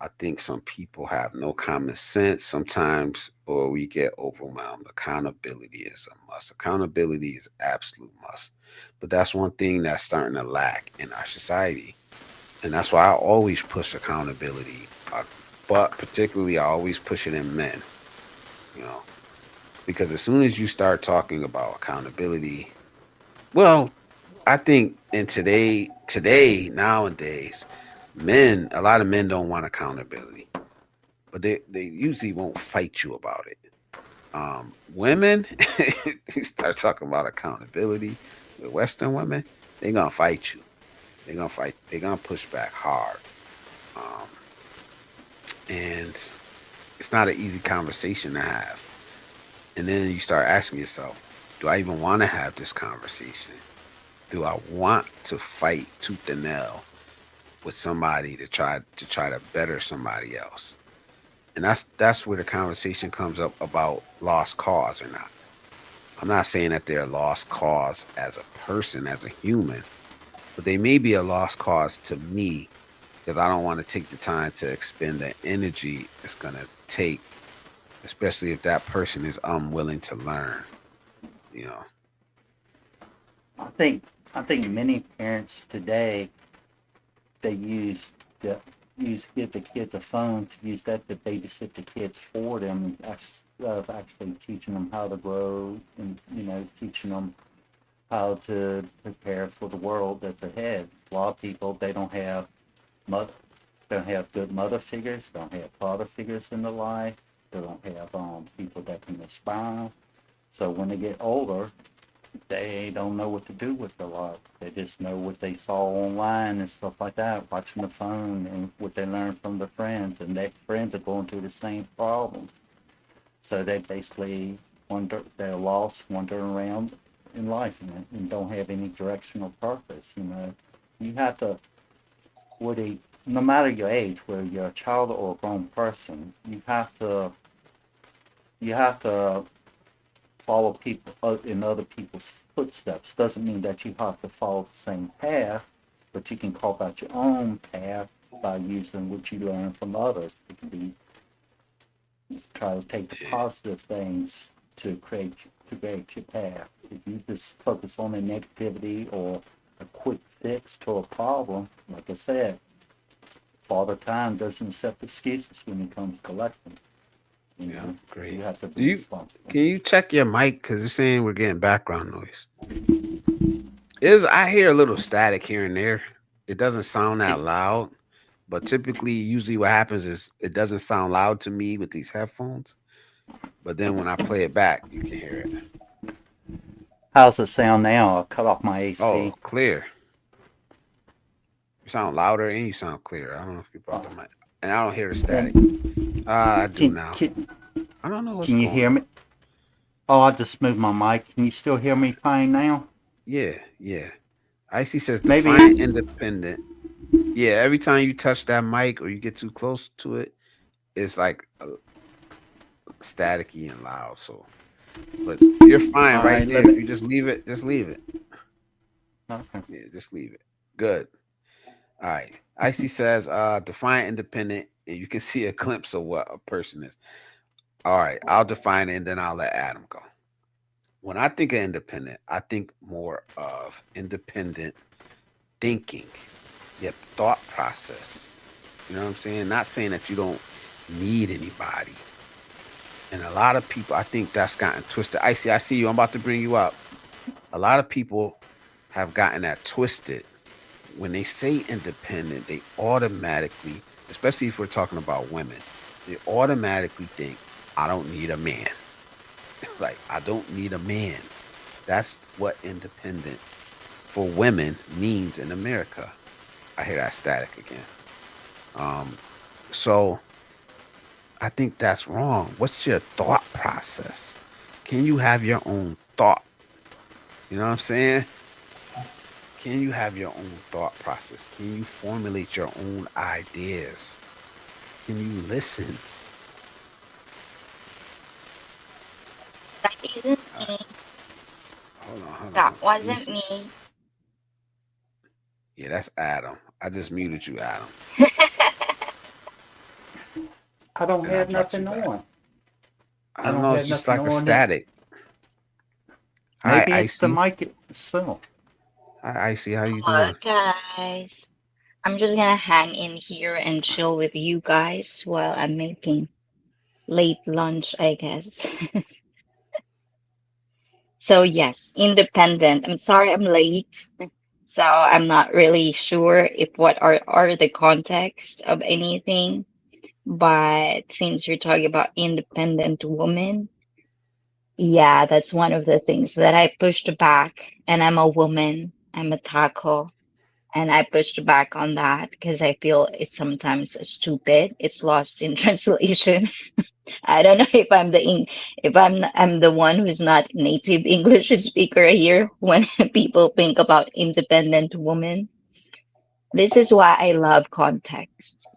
I think some people have no common sense sometimes, or we get overwhelmed. Accountability is a must. Accountability is absolute must. But that's one thing that's starting to lack in our society, and that's why I always push accountability. But particularly, I always push it in men. You know, because as soon as you start talking about accountability, well, I think in today nowadays, a lot of men don't want accountability, but they usually won't fight you about it. Women, you start talking about accountability with Western women, they're gonna fight you. They're gonna fight. They're gonna push back hard. Um, and it's not an easy conversation to have. And then you start asking yourself, do I even want to have this conversation? Do I want to fight tooth and nail with somebody to try to better somebody else? And that's where the conversation comes up about lost cause or not. I'm not saying that they're a lost cause as a person, as a human, but they may be a lost cause to me because I don't want to take the time to expend the energy it's gonna take, especially if that person is unwilling to learn. You know, I think I think many parents today they the give the kids a phone to use that to babysit the kids for them instead of actually teaching them how to grow and teaching them how to prepare for the world that's ahead. A lot of people they mother don't have good mother figures, don't have father figures in their life, they don't have people that can inspire. So when they get older, they don't know what to do with their life. They just know what they saw online and stuff like that, watching the phone and what they learned from their friends, and their friends are going through the same problem. So they basically they're lost, wandering around in life and don't have any directional purpose. You have to, no matter your age, whether you're a child or a grown person, you have to follow people in other people's footsteps. Doesn't mean that you have to follow the same path, but you can carve out your own path by using what you learn from others. It can be try to take the positive things to create your path. If you just focus on the negativity or a quick fix to a problem, like I said, Father Time doesn't accept excuses when it comes to collecting. You yeah, know, you great. have to Do be you responsible. can you check your mic because it's saying we're getting background noise? Is I hear a little static here and there. It doesn't sound that loud, but typically, usually what happens is it doesn't sound loud to me with these headphones. But then when I play it back, you can hear it. How's it sound now? I'll cut off my Oh, AC. clear. You sound louder and you sound clear. I don't know if you brought the mic, and I don't hear the static. And Ah, I do can, now. can, I don't know what's can you going hear on. me? Oh, I just moved my mic. Can you still hear me fine now? Yeah, yeah. Icy says Maybe define it's independent. Yeah, every time you touch that mic or you get too close to it, it's like staticky and loud. So, but you're fine all right right. there. Let If me. you just leave it, just leave it. Okay. Yeah, just leave it. Good. All right. Icy says, define independent, and you can see a glimpse of what a person is. All right, I'll define it and then I'll let Adam go. When I think of independent, I think more of independent thinking, your thought process. You know what I'm saying? Not saying that you don't need anybody. And a lot of people, I think that's gotten twisted. I see you. I'm about to bring you up. A lot of people have gotten that twisted. When they say independent, they automatically, especially if we're talking about women, they automatically think, I don't need a man. Like, I don't need a man. That's what independent for women means in America. I hear that static again. Um, so I think that's wrong. What's your thought process? Can you have your own thought? You know what I'm saying? Can you have your own thought process? Can you formulate your own ideas? Can you listen? That isn't Uh, me. hold on, hold That on. Let me wasn't see. me. Yeah, that's Adam. I just muted you, Adam, I don't and I have brought you nothing back. on. I I don't don't know. It's have just nothing like a on it. static. Hi, Maybe it's the Icy. mic itself. Hi, Icy. How you Hello, doing? guys. I'm just gonna hang in here and chill with you guys while I'm making late lunch, I guess. So, yes, independent. I'm sorry I'm late. So, I'm not really sure if what are the context of anything. But since you're talking about independent woman, yeah, that's one of the things that I pushed back. And I'm a woman. I'm a taco. And I pushed back on that because I feel it's sometimes stupid. It's lost in translation. I don't know if I'm the one who's not native English speaker here when people think about independent woman. This is why I love context.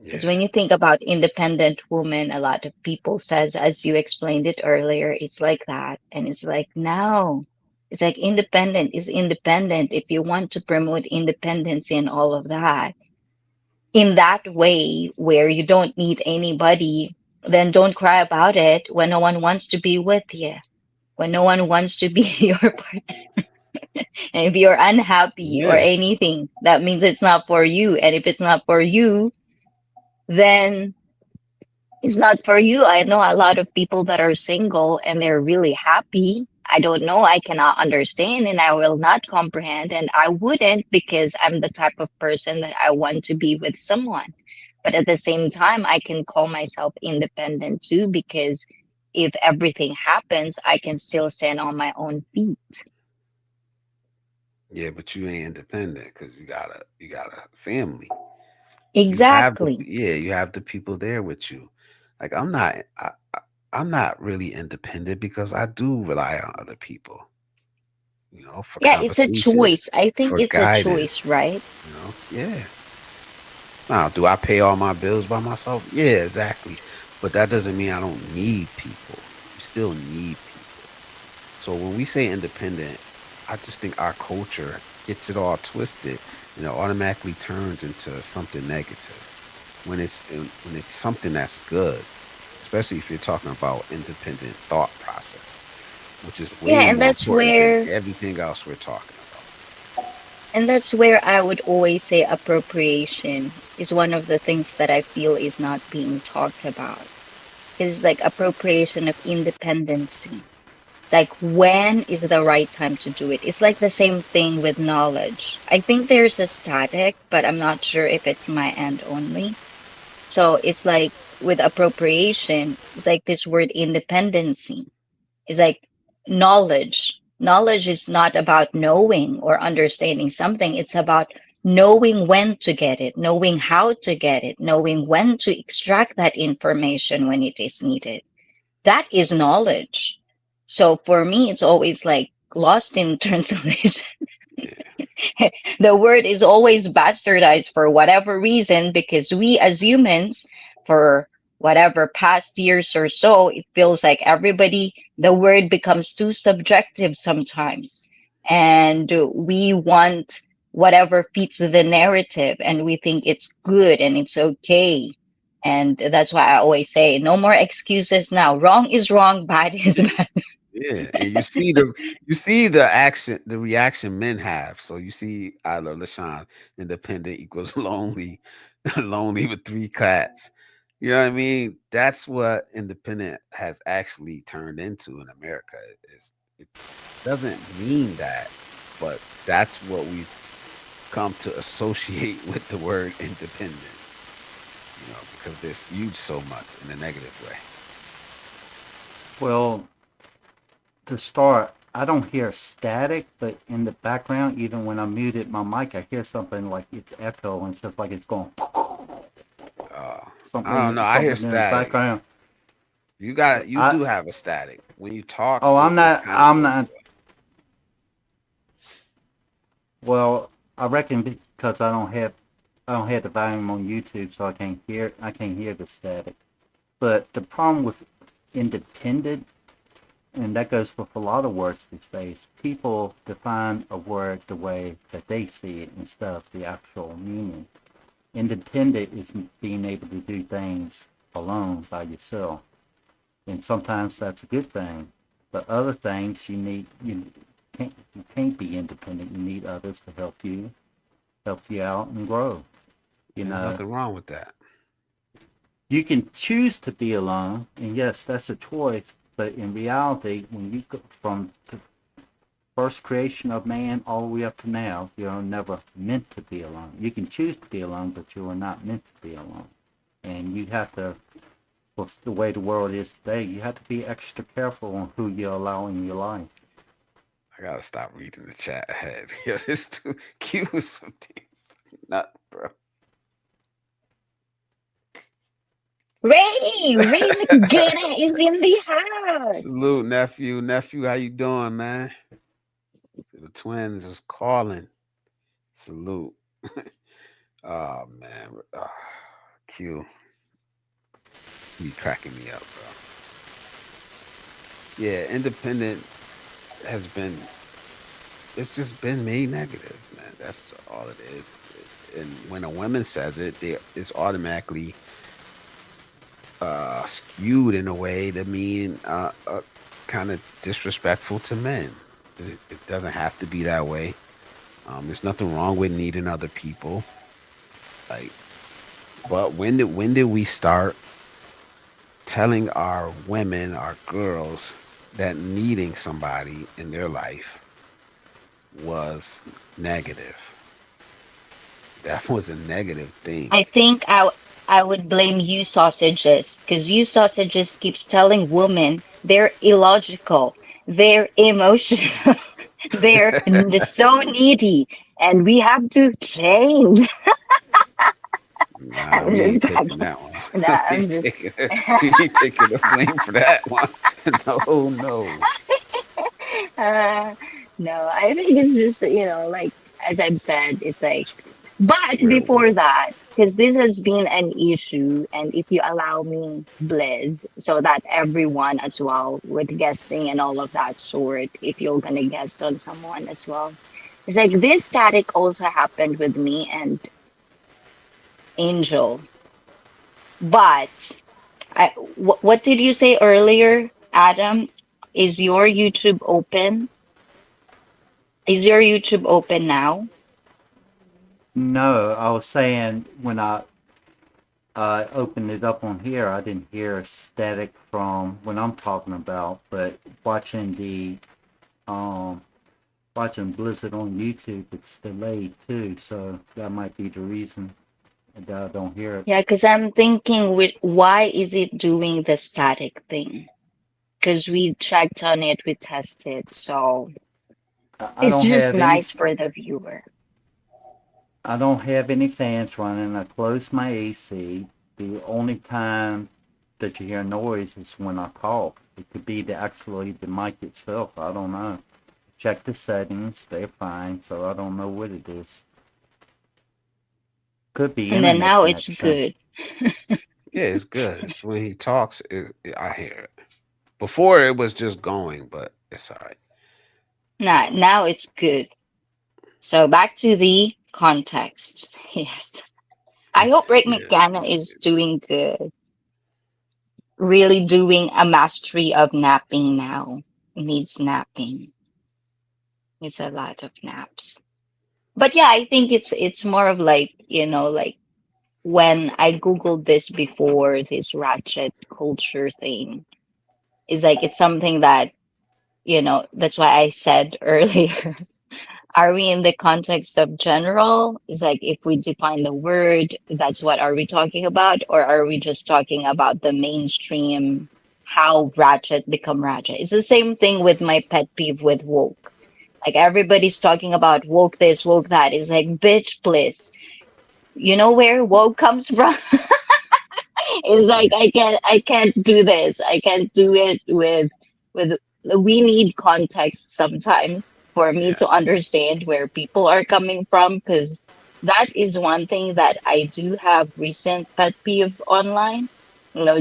Because Yeah. when you think about independent woman, a lot of people says, as you explained it earlier, it's like that. And it's like, no, it's like independent is independent. If you want to promote independence and all of that in that way where you don't need anybody, then don't cry about it when no one wants to be with you, when no one wants to be your partner. And if you're unhappy or Yeah. anything, that means it's not for you. And if it's not for you, then it's not for you. I know a lot of people that are single and they're really happy. I don't know. I cannot understand and I will not comprehend. And I wouldn't because I'm the type of person that I want to be with someone. But at the same time, I can call myself independent too because if everything happens, I can still stand on my own feet. Yeah, but you ain't independent because you got a family. You have the Exactly. yeah, you have the people there with you. Like I'm not really independent because I do rely on other people, for Yeah, it's a conversations, choice. I think for it's a guidance, choice, right? Yeah. Now, do I pay all my bills by myself? Yeah, exactly. But that doesn't mean I don't need people. You still need people. So when we say independent, I just think our culture gets it all twisted and it automatically turns into something negative when it's something that's good, especially if you're talking about independent thought process, which is Yeah, way more important than everything else we're talking about. and that's where I would always say appropriation is one of the things that I feel is not being talked about. Is like appropriation of independency. It's like when is the right time to do it? It's like the same thing with knowledge. I think there's a static, but I'm not sure if it's my end only. So it's like with appropriation, it's like this word independency. It's like knowledge. Knowledge is not about knowing or understanding something. It's about knowing when to get it, knowing how to get it, knowing when to extract that information when it is needed. That is knowledge. So for me, it's always like lost in translation. Yeah. The word is always bastardized for whatever reason because we as humans, for whatever past years or so, it feels like everybody, the word becomes too subjective sometimes. And we want whatever fits the narrative and we think it's good and it's okay. And that's why I always say no more excuses now. Wrong is wrong, bad is bad. Yeah, and you see the reaction men have. So you see Isla LaShawn, independent equals lonely, lonely with three cats. You know what I mean? That's what independent has actually turned into in America. It doesn't mean that, but that's what we've come to associate with the word independent. Because they're used so much in a negative way. Well, to start, I don't hear static, but in the background, even when I muted my mic, I hear something like it's echo and stuff like it's going Uh, I don't something know. I hear something in the static. background. You I do have a static when you talk. oh It kind of I'm goes not. away. Well, I reckon because I don't have the volume on YouTube, so I can't hear the static. But the problem with independent, and that goes with a lot of words these days, people define a word the way that they see it instead of the actual meaning. Independent is being able to do things alone by yourself, and sometimes that's a good thing. But other things you can't be independent. You need others to help you out and grow. You And there's know, nothing wrong with that. you can choose to be alone, and yes, that's a choice. But in reality, when you go from the first creation of man all the way up to now, you're never meant to be alone. You can choose to be alone, but you are not meant to be alone. And you have to, with the way the world is today, you have to be extra careful on who you allow in your life. I gotta stop reading the chat ahead. Yo, this too cute was so deep. Not, bro. Ray McGinnis is in the house. Salute, nephew. Nephew, how you doing, man? The twins was calling. Salute. Oh man. Q. You cracking me up, bro. Yeah, independent has been it's just been made negative, man. That's all it is. And when a woman says it, it's automatically skewed in a way to mean kind of disrespectful to men. It doesn't have to be that way. There's nothing wrong with needing other people. Like, but when did we start telling our women, our girls, that needing somebody in their life was negative? That was a negative thing. I think I would blame you sausages because you sausages keeps telling women they're illogical, they're emotional, so needy, and we have to change. Nah, I'm we just ain't taking cracking. that one. No, we I'm ain't just. taking we ain't taking the blame for that one. No, no. Uh, no, I think it's just, like, as I've said, it's like, but before Weird. that, because this has been an issue, and if you allow me, Blizz, so that everyone as well with guesting and all of that sort, if you're gonna guest on someone as well, it's like this static also happened with me and Angel. But what did you say earlier, Adam? Is your YouTube open? Is your YouTube open now? No, I was saying when I opened it up on here, I didn't hear static from when I'm talking about, but watching the um watching Blizzard on YouTube, it's delayed too, so that might be the reason that I don't hear it. Yeah, because I'm thinking why is it doing the static thing? Because we checked on it, we tested, so I it's don't just have any nice for the viewer. I don't have any fans running. I close my AC. The only time that you hear noise is when I talk. It could be actually the mic itself. I don't know. Check the settings. They're fine. So I don't know what it is. Could be And then internet now it's connection. good. Yeah, it's good. It's when he talks, I hear it. Before it was just going, but it's all right. Now it's good. So back to the context. Yes. I hope Rick Yeah, McGann is doing good. Really doing a mastery of napping now. He needs napping. It's a lot of naps. But yeah, I think it's more of like, like when I Googled this before, this ratchet culture thing, is like it's something that, that's why I said earlier, are we in the context of general? Is like if we define the word, that's what are we talking about? Or are we just talking about the mainstream, how ratchet become ratchet? It's the same thing with my pet peeve with woke. Like everybody's talking about woke this, woke that. It's like, bitch, please. You know where woke comes from? It's like I can't do this. I can't do it with we need context sometimes for me yeah, to understand where people are coming from because that is one thing that I do have recent pet peeve online,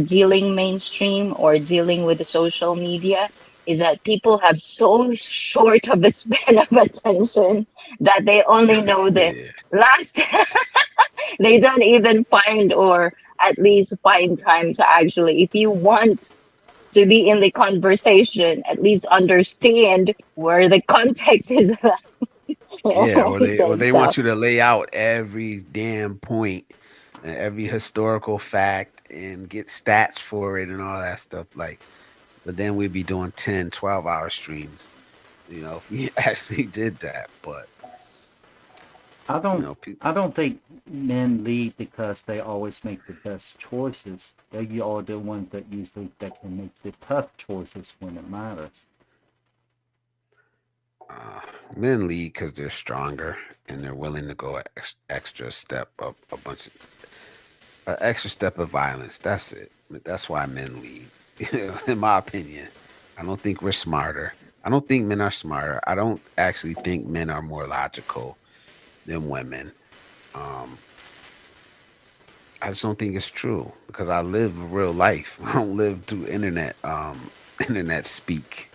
dealing mainstream or dealing with the social media is that people have so short of a span of attention that they only know the yeah, last they don't even find or at least find time to actually if you want to be in the conversation at least understand where the context is yeah. Or it's they like so want you to lay out every damn point and every historical fact and get stats for it and all that stuff. Like, but then we'd be doing 10, 12 hour streams. If we actually did that. But I don't people. I don't think men lead because they always make the best choices. They are the ones that usually that can make the tough choices when it matters. Uh, Men lead because they're stronger and they're willing to go extra step up a bunch of extra step of violence. That's it. That's why men lead. In my opinion, I don't think we're smarter. I don't think men are smarter. I don't actually think men are more logical than women. Um, I just don't think it's true because I live real life. I don't live through internet, internet speak,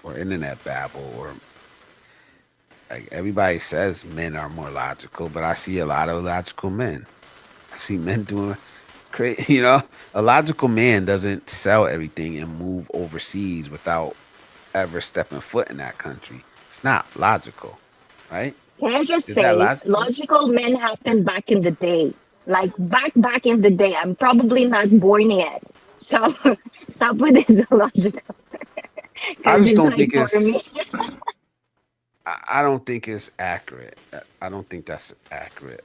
or internet babble, or like everybody says men are more logical, but I see a lot of logical men. I see men doing great. A logical man doesn't sell everything and move overseas without ever stepping foot in that country. It's not logical, right? Can I just Is that say, logical? logical men happened back in the day. Like back in the day. I'm probably not born yet. So stop with this logical. I Because just it's don't like think for me. I don't think it's accurate. I don't think that's an accurate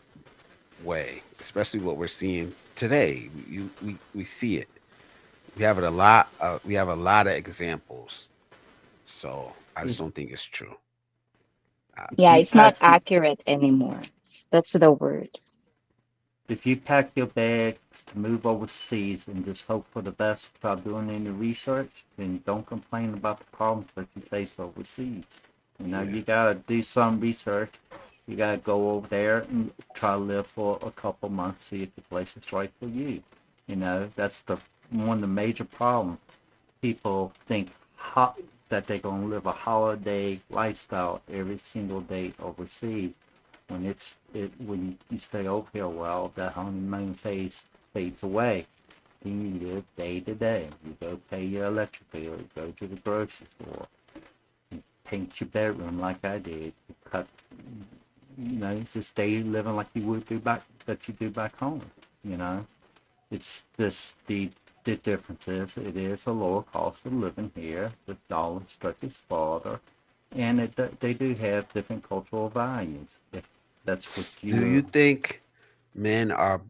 way, especially what we're seeing today. We see it. We have it a lot. We have a lot of examples. So I just If don't think it's true. Yeah, you it's not pack your accurate anymore. That's the word. if you pack your bags to move overseas and just hope for the best without doing any research, then don't complain about the problems that you face overseas. Yeah. You gotta do some research. You gotta go over there and try to live for a couple months, see if the place is right for you. That's the one of the major problems. People think that they're gonna live a holiday lifestyle every single day overseas. When you stay over here a while, that honeymoon phase fades away. Then you live day to day. You go pay your electric bill. You go to the grocery store. You paint your bedroom like I did. You cut, just stay living like you would do back that you do back home. You know, it's just the difference is it is a lower cost of living here. The dollar stretches farther, and they do have different cultural values. If that's what Do you you think men are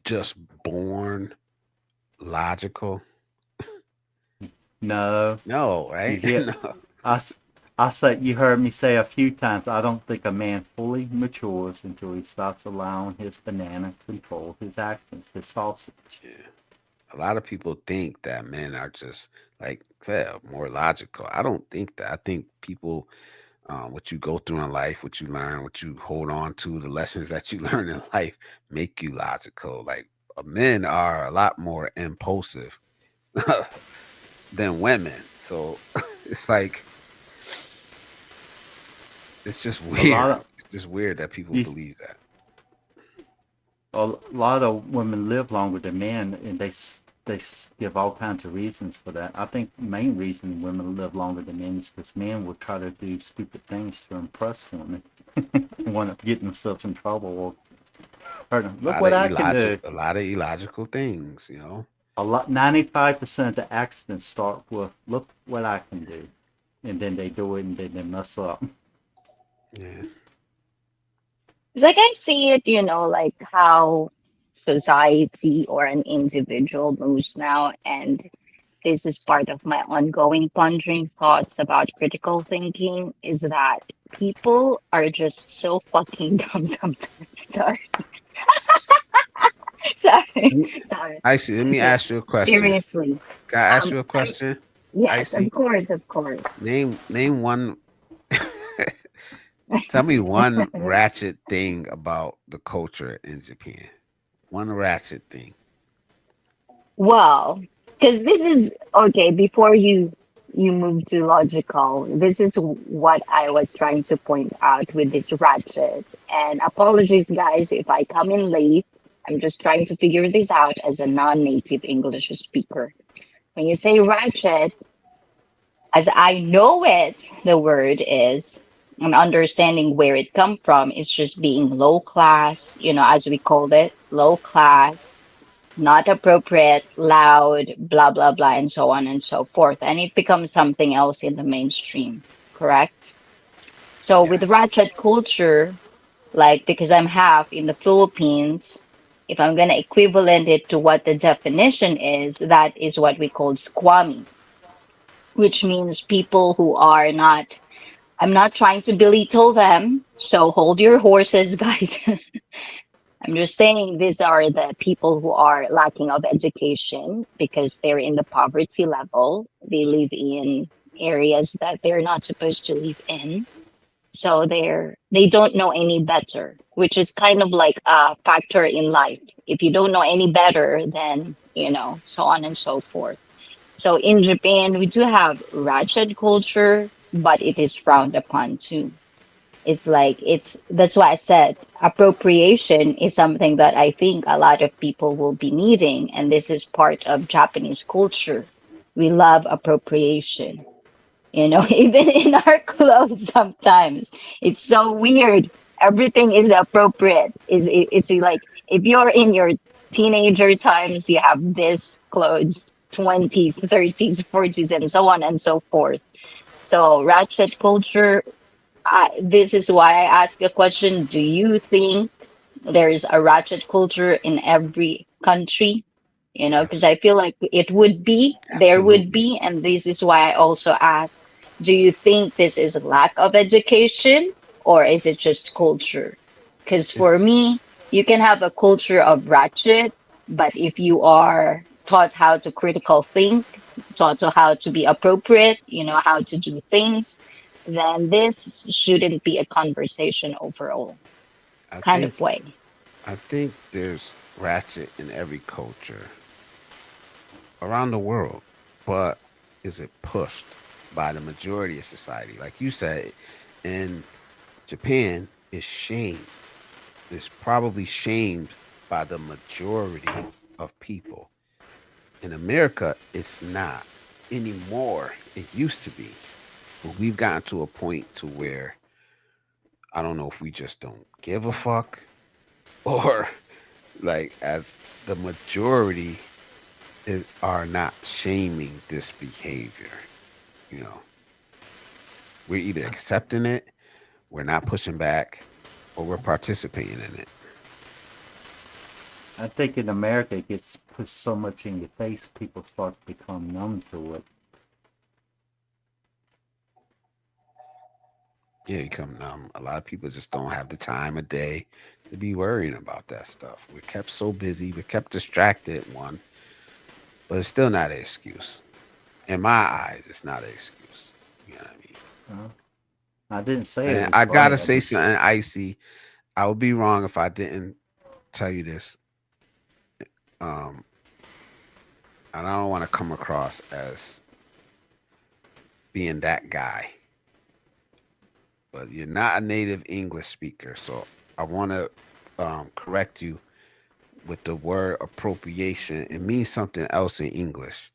just born logical? know, No, you right? hear. No. I, I say you heard me say a few times. I don't think a man fully matures until he stops allowing his banana control his actions, his sausage. Yeah. A lot of people think that men are just like I said, more logical. I don't think that. I think people, what you go through in life, what you learn, what you hold on to, the lessons that you learn in life make you logical. Like men are a lot more impulsive than women. So it's like it's just A lot weird. of It's just weird that people these believe that. a lot of women live longer than men, and give all kinds of reasons for that. I think the main reason women live longer than men is because men will try to do stupid things to impress women, and want to get themselves in trouble or hurt them. Look what I can do. A lot of illogical things. A lot, 95% of the accidents start with "Look what I can do," and then they do it, and then they mess up. Yeah. It's like I see it, like how society or an individual moves now. And this is part of my ongoing pondering thoughts about critical thinking is that people are just so fucking dumb sometimes. Sorry, sorry, sorry. Icy, let me Okay, ask you a question. seriously. Can I ask you a I'm question? Yes, of Icy, course, of course. name one. Tell me one ratchet thing about the culture in Japan. One ratchet thing. Well, because this is okay, before you move to logical, this is what I was trying to point out with this ratchet. And apologies, guys, if I come in late. I'm just trying to figure this out as a non-native English speaker. When you say ratchet, as I know it, the word is, and understanding where it come from is just being low class, as we called it, low class, not appropriate, loud, blah, blah, blah, and so on and so forth. And it becomes something else in the mainstream, correct? So with Yes. ratchet culture, like because I'm half in the Philippines, if I'm going to equivalent it to what the definition is, that is what we call squammy, which means people who are not I'm not trying to belittle them, so hold your horses, guys. I'm just saying these are the people who are lacking of education because they're in the poverty level. They live in areas that they're not supposed to live in. So they don't know any better, which is kind of like a factor in life. If you don't know any better, then so on and so forth. So in Japan, we do have ratchet culture, but it is frowned upon too. It's like that's why I said appropriation is something that I think a lot of people will be needing, and this is part of Japanese culture. We love appropriation. Even in our clothes sometimes. It's so weird. Everything is appropriate. It's like if you're in your teenager times, you have this clothes, 20s, 30s, 40s, and so on and so forth. So ratchet culture, this is why I ask the question, do you think there's a ratchet culture in every country? Because Abs- I feel like there would Absolutely. be, and this is why I also ask, do you think this is a lack of education or is it just culture? Because It's for me, you can have a culture of ratchet, but if you are taught how to critical think, taught to how to be appropriate, how to do things, then this shouldn't be a conversation overall I kind of think way. I think there's ratchet in every culture around the world, but is it pushed by the majority of society? Like you said, in Japan, is shamed. It's probably shamed by the majority of people. In America, it's not anymore. It used to be, but we've gotten to a point to where I don't know if we just don't give a fuck or like as the majority are not shaming this behavior. You know, we're either accepting it, we're not pushing back, or we're participating in it. I think in America it gets pushed so much in your face, people start to become numb to it. Yeah, you come. A lot of people just don't have the time of day to be worrying about that stuff. We're kept so busy. We're kept distracted. One, but it's still not an excuse. In my eyes, it's not an excuse. You know what I mean? Uh, I didn't say it And was I gotta funny. I say just something, icy. I would be wrong if I didn't tell you this. Um, and I don't want to come across as being that guy, but you're not a native English speaker, so I want to correct you with the word appropriation. It means something else in English,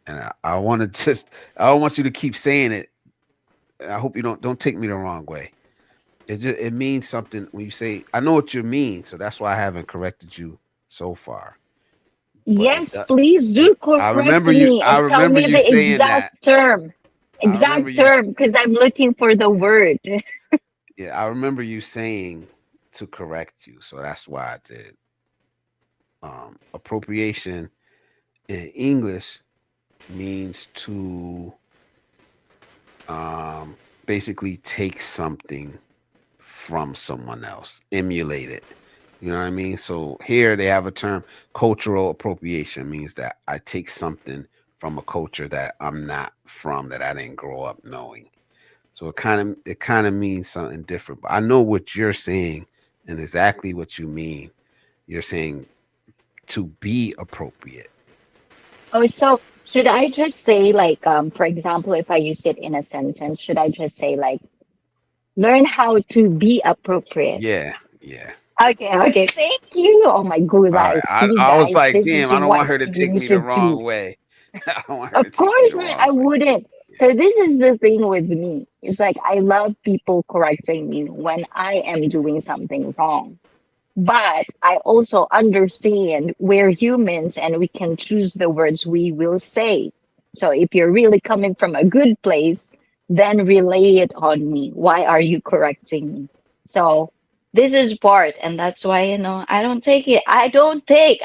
and I want to just I don't want you to keep saying it. I hope you don't take me the wrong way. It means something when you say I know what you mean, so that's why I haven't corrected you so far. But Yes, please do correct me I and tell remember me you the saying exact that. term. I remember Exact you term, because I'm looking for the yeah, word. yeah, I remember you saying to correct you, so that's why I did. Appropriation in English means to um, basically take something from someone else, emulate it. You know what I mean? So here they have a term, cultural appropriation means that I take something from a culture that I'm not from, that I didn't grow up knowing. So it kind of means something different. But I know what you're saying and exactly what you mean. You're saying to be appropriate. Oh, so should I just say, like, for example, if I use it in a sentence, should I just say, like, learn how to be appropriate? Yeah, yeah. Okay, okay, thank you. Oh my God, All right. guys. See, I was guys, like, this is damn, I don't what want her to take you me the should do. wrong way. I don't want her Of to take me course, the wrong I way. wouldn't. So this is the thing with me. It's like I love people correcting me when I am doing something wrong. But I also understand we're humans and we can choose the words we will say. So if you're really coming from a good place, then relay it on me. Why are you correcting me? So this is part, and that's why, I don't take it.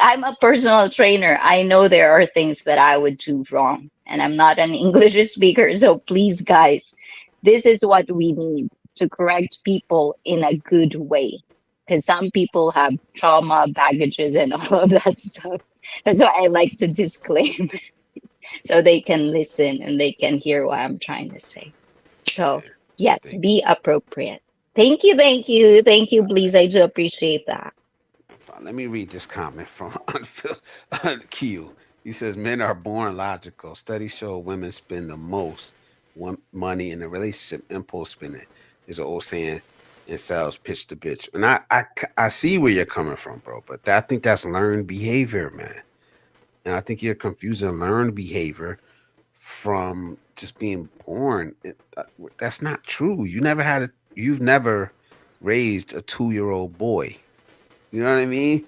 I'm a personal trainer. I know there are things that I would do wrong, and I'm not an English speaker. So please, guys, this is what we need to correct people in a good way. Because some people have trauma, baggages, and all of that stuff. That's why I like to disclaim so they can listen and they can hear what I'm trying to say. So, Yeah. yes, Thank be appropriate. Thank you, thank you, thank you, please. I do appreciate that. Let me read this comment from Q. He says men are born logical. Studies show women spend the most money in a relationship. Impulse spending is an old saying in sales, pitch to bitch. And I see where you're coming from, bro. But I think that's learned behavior, man. And I think you're confusing learned behavior from just being born. That's not true. You've never raised a 2 year old boy. You know what I mean?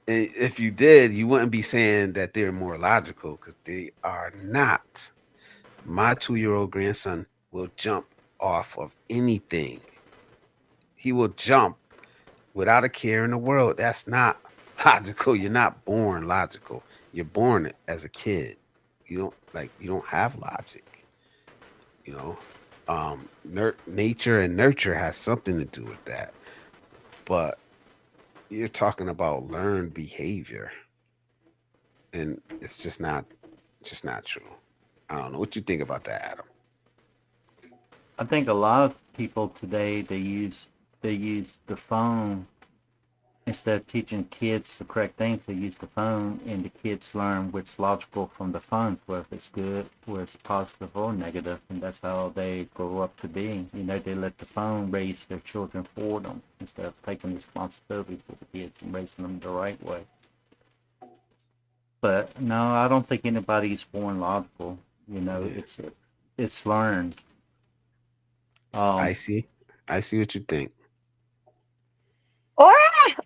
And if you did, you wouldn't be saying that they're more logical because they are not. My 2 year old grandson will jump off of anything. He will jump without a care in the world. That's not logical. You're not born logical. You're born as a kid. You don't have logic. You know, nature and nurture has something to do with that. But you're talking about learned behavior, and it's just not true. I don't know what you think about that, Adam. I think a lot of people today they use the phone instead of teaching kids the correct things. They use the phone, and the kids learn what's logical from the phone, whether it's good, whether it's positive or negative, and that's how they grow up to be. They let the phone raise their children for them instead of taking responsibility for the kids and raising them the right way. But no, I don't think anybody's born logical. Yeah, It's learned. I Um, see. I see what you think.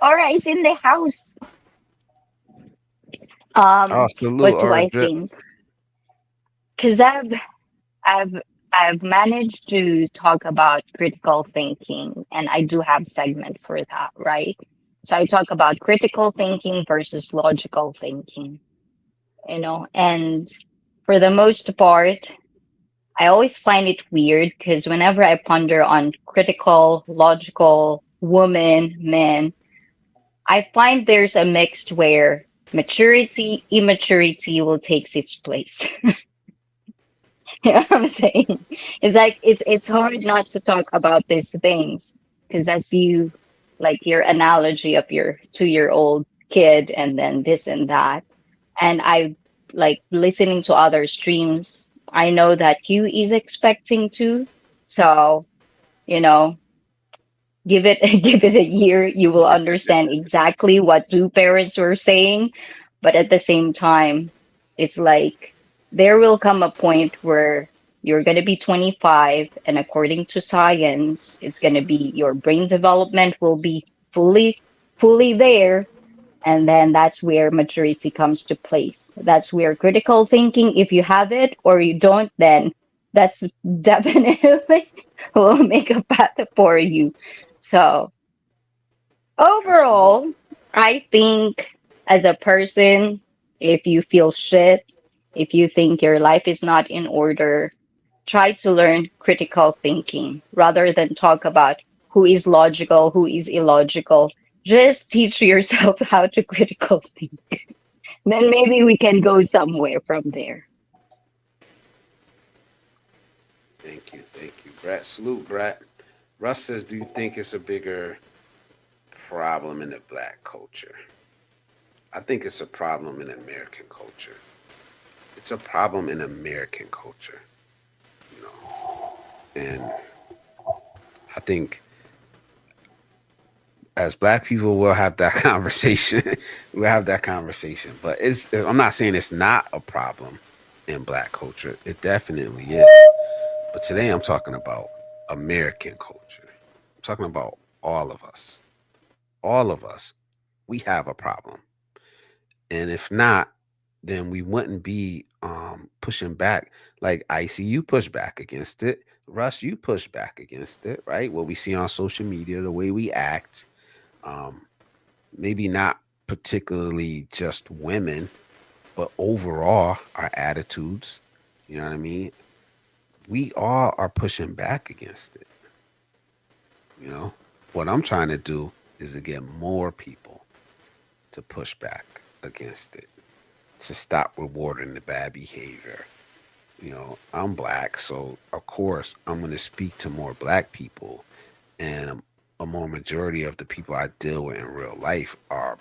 Aura is in the house. Oh, What salute do or I drip. think? Because I've I've managed to talk about critical thinking, and I do have segment for that, right? So I talk about critical thinking versus logical thinking, and for the most part, I always find it weird because whenever I ponder on critical, logical woman, men, I find there's a mixed where maturity, immaturity will take its place. You know what I'm saying? It's like it's hard not to talk about these things because as you like your analogy of your 2 year old kid and then this and that, and I like listening to other streams. I know that Q is expecting to, so you know, give it give it a year, you will understand exactly what two parents were saying. But at the same time, it's like there will come a point where you're going to be 25, and according to science, it's going to be your brain development will be fully there, and then that's where maturity comes to place. That's where critical thinking, if you have it or you don't, then that's definitely will make a path for you. So Absolutely. overall, I think as a person, if you feel shit, if you think your life is not in order, try to learn critical thinking rather than talk about who is logical, who is illogical. Just teach yourself how to critical think. Then maybe we can go somewhere from there. Thank you. Thank you. Brett. Salute, Brett. Russ says, do you think it's a bigger problem in the black culture? I think it's a problem in American culture. It's a problem in American culture, you know. And I think as black people we'll have that conversation. We'll have that conversation. But I'm not saying it's not a problem in black culture. It definitely is. But today I'm talking about American culture. I'm talking about all of us. All of us. We have a problem. And if not, then we wouldn't be pushing back. Like Icy, you push back against it. Russ, you push back against it, right? What we see on social media, the way we act, um, maybe not particularly just women, but overall our attitudes. You know what I mean? we all are pushing back against it. You know, what I'm trying to do is to get more people to push back against it, to stop rewarding the bad behavior. You know, I'm black, so of course I'm going to speak to more black people, and a more majority of the people I deal with in real life are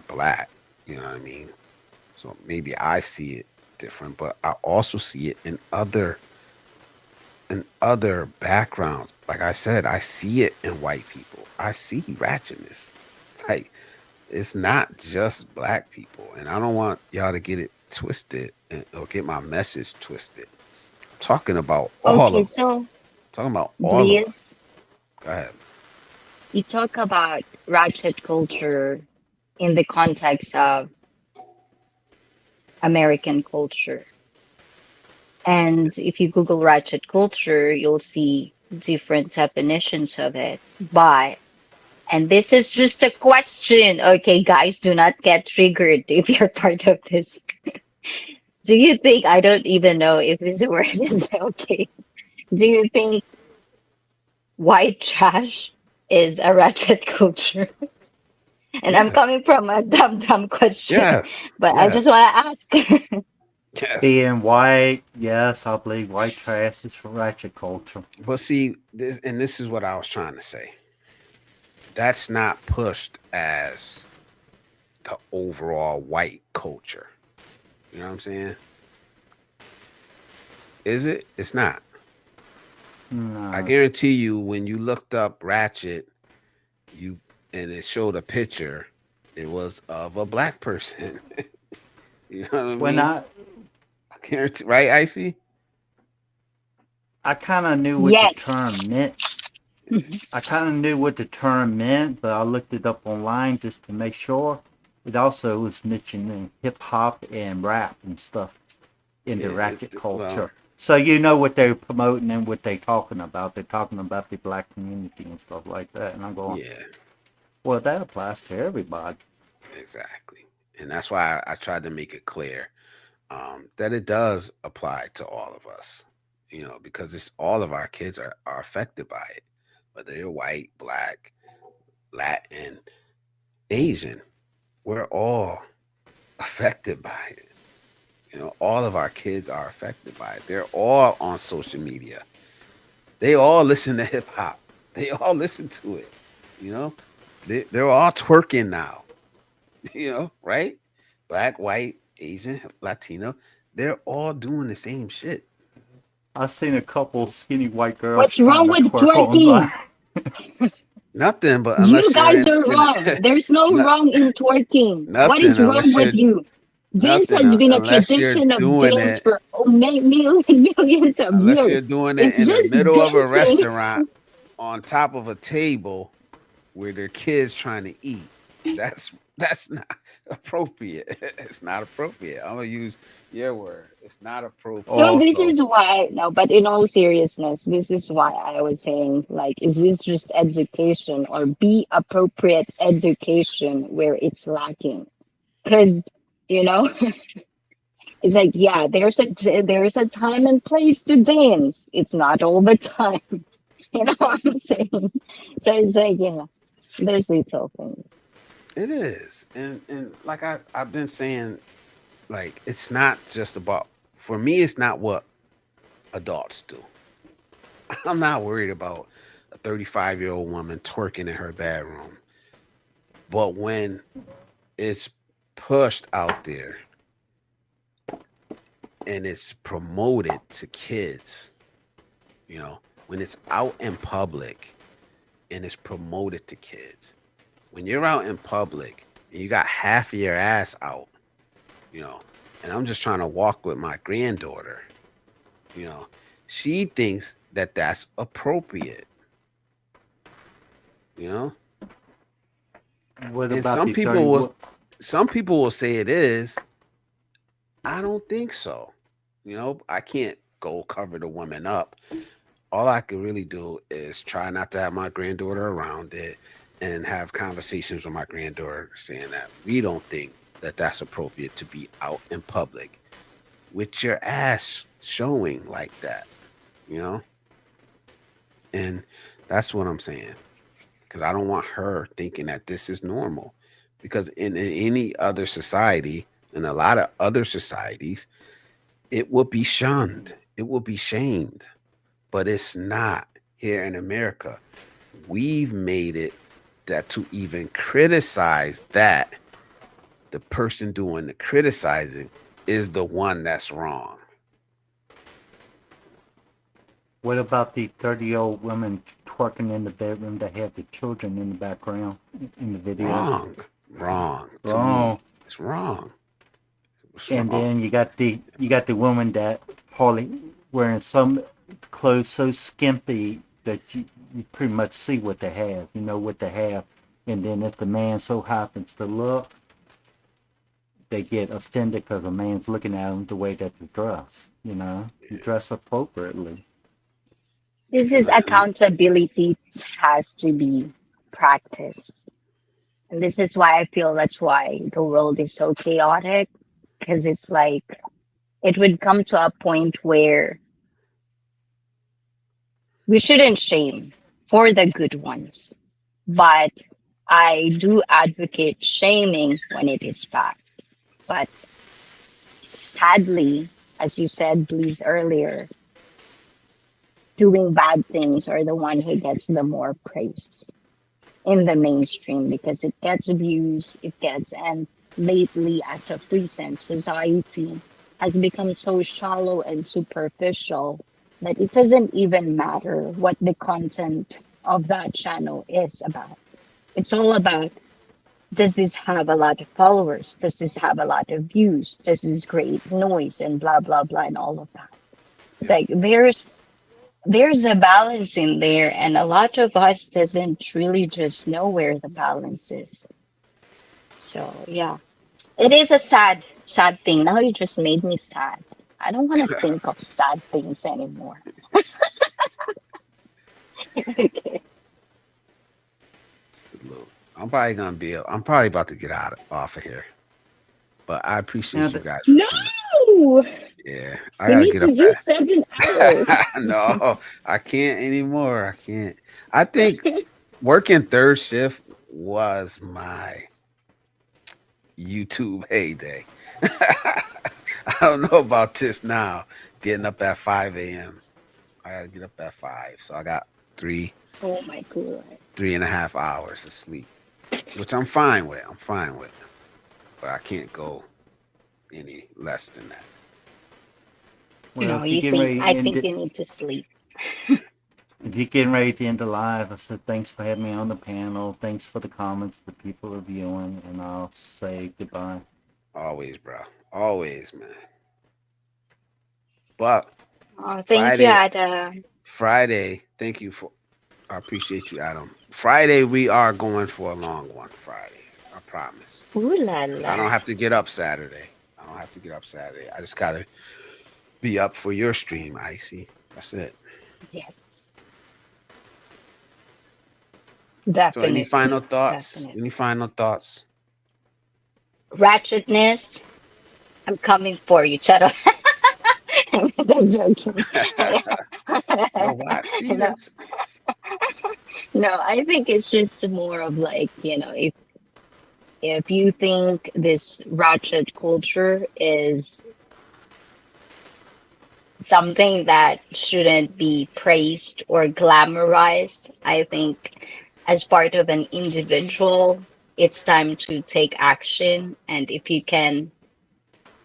black. You know what I mean? So maybe I see it different, but I also see it in other backgrounds. Like I said, I see it in white people. I see ratchetness. Like it's not just black people, and I don't want y'all to get it twisted or get my message twisted. I'm talking about all Okay, of us. so I'm talking about all of us. Bliss, Go ahead. you talk about ratchet culture in the context of American culture. And if you Google ratchet culture, you'll see different definitions of it. But, and this is just a question, okay, guys, do not get triggered if you're part of this. Do you think, I don't even know if this word is okay. Do you think white trash is a ratchet culture? And I'm Yes. coming from a dumb question, Yes. but I just Yes. want to ask. Yes. Being white, yes, I believe white trash is for ratchet culture. But see, this is what I was trying to say. That's not pushed as the overall white culture. You know what I'm saying? Is it? It's not. I No. guarantee you, when you looked up Ratchet, you and it showed a picture, it was of a black person. You know what I When mean? I guarantee, right, Icy? I kind of knew what the Yes. term meant. I kind of knew what the term meant, but I looked it up online just to make sure. It also was mentioning hip hop and rap and stuff in the Yeah. racket Well, culture. So you know what they're promoting and what they're talking about. They're talking about the black community and stuff like that. And I'm going, yeah, well, that applies to everybody. exactly. And that's why I tried to make it clear that it does apply to all of us. You know, because it's all of our kids are affected by it, whether they're white, black, Latin, Asian. We're all affected by it. You know, all of our kids are affected by it. They're all on social media. They all listen to hip hop. They all listen to it. You know, they're all twerking now. You know, right? Black, white, Asian, Latino. They're all doing the same shit. I've seen a couple skinny white girls What's trying wrong to with twerk twerking? online. Nothing, but You unless you're guys are in wrong. There's no not, wrong in twerking. What nothing is wrong with you? This has been a unless you're tradition of doing dance it for millions of unless you're years. doing it It's in the just middle of a dancing. restaurant on top of a table where their kids trying to eat. That's not appropriate. It's not appropriate. I'm gonna use your word. It's not appropriate. No, this Also, is why, no, but in all seriousness, this is why I was saying, like, is this just education or be appropriate education where it's lacking? Because, you know, it's like, yeah, there's a time and place to dance. It's not all the time. You know what I'm saying? So it's like, yeah, there's little things. It is, and like I've been saying, like it's not just about. For me, it's not what adults do. I'm not worried about a 35-year-old woman twerking in her bedroom, but when it's pushed out there and it's promoted to kids, you know, when it's out in public and it's promoted to kids, when you're out in public and you got half of your ass out, you know, and I'm just trying to walk with my granddaughter, you know, she thinks that that's appropriate, you know, what and about the 30? What, some people will say it is. I don't think so. You know, I can't go cover the woman up. All I can really do is try not to have my granddaughter around it and have conversations with my granddaughter saying that we don't think that that's appropriate to be out in public with your ass showing like that. you know, and that's what I'm saying. Because I don't want her thinking that this is normal. Because in any other society, in a lot of other societies, it would be shunned, it would be shamed, but it's not here in America. We've made it that to even criticize that, the person doing the criticizing is the one that's wrong. What about the 30-year-old women twerking in the bedroom that had the children in the background in the video? Wrong. Wrong. To me, Wrong. it's wrong. It's And wrong. then you got the woman that probably wearing some clothes so skimpy that you pretty much see what they have. You know what they have. And then if the man so happens to look, they get offended because a man's looking at them the way that they dress. You dress appropriately. This And is accountability has to be practiced. And this is why I feel that's why the world is so chaotic. Because it's like it would come to a point where we shouldn't shame for the good ones. But I do advocate shaming when it is bad. But sadly, as you said, please, earlier, doing bad things are the one who gets the more praise in the mainstream because it gets views, it gets, and lately, as a recent society has become so shallow and superficial that it doesn't even matter what the content of that channel is about. It's all about, does this have a lot of followers? Does this have a lot of views? Does this create noise and blah blah blah and all of that? It's like there's a balance in there, and a lot of us doesn't really just know where the balance is. So yeah, it is a sad thing. Now you just made me sad. I don't want to think of sad things anymore. Okay. salute. I'm probably about to get out off of here. But I Now, appreciate you the, guys for coming. No, Yeah. I we gotta need get to up do 7 hours. no, I can't anymore. I can't. I think working third shift was my YouTube heyday. I don't know about this now. Getting up at 5 a.m. I gotta get up at 5. So I got three, Oh my god. 3.5 hours of sleep. Which I'm fine with. I'm fine with. But I can't go any less than that. well, No, if you're you getting think ready I to end think it, you need to sleep. if you're getting ready to end the live, I said thanks for having me on the panel. Thanks for the comments the people are viewing, and I'll say goodbye. Always, bro. Always, man. But Oh, thank you, Friday, Adam. Friday, thank you for I appreciate you, Adam. Friday we are going for a long one. Friday. I promise. Ooh la 'Cause I la. don't have to get up Saturday. I don't have to get up Saturday. I just gotta be up for your stream, Icy. That's it. Yes, So any final definitely, thoughts? definitely. Any final thoughts? Ratchetness, I'm coming for you. Shut up. I'm joking. Yo, watch, see No, this? no, I think it's just more of like, if you think this ratchet culture is something that shouldn't be praised or glamorized, I think as part of an individual, it's time to take action. And if you can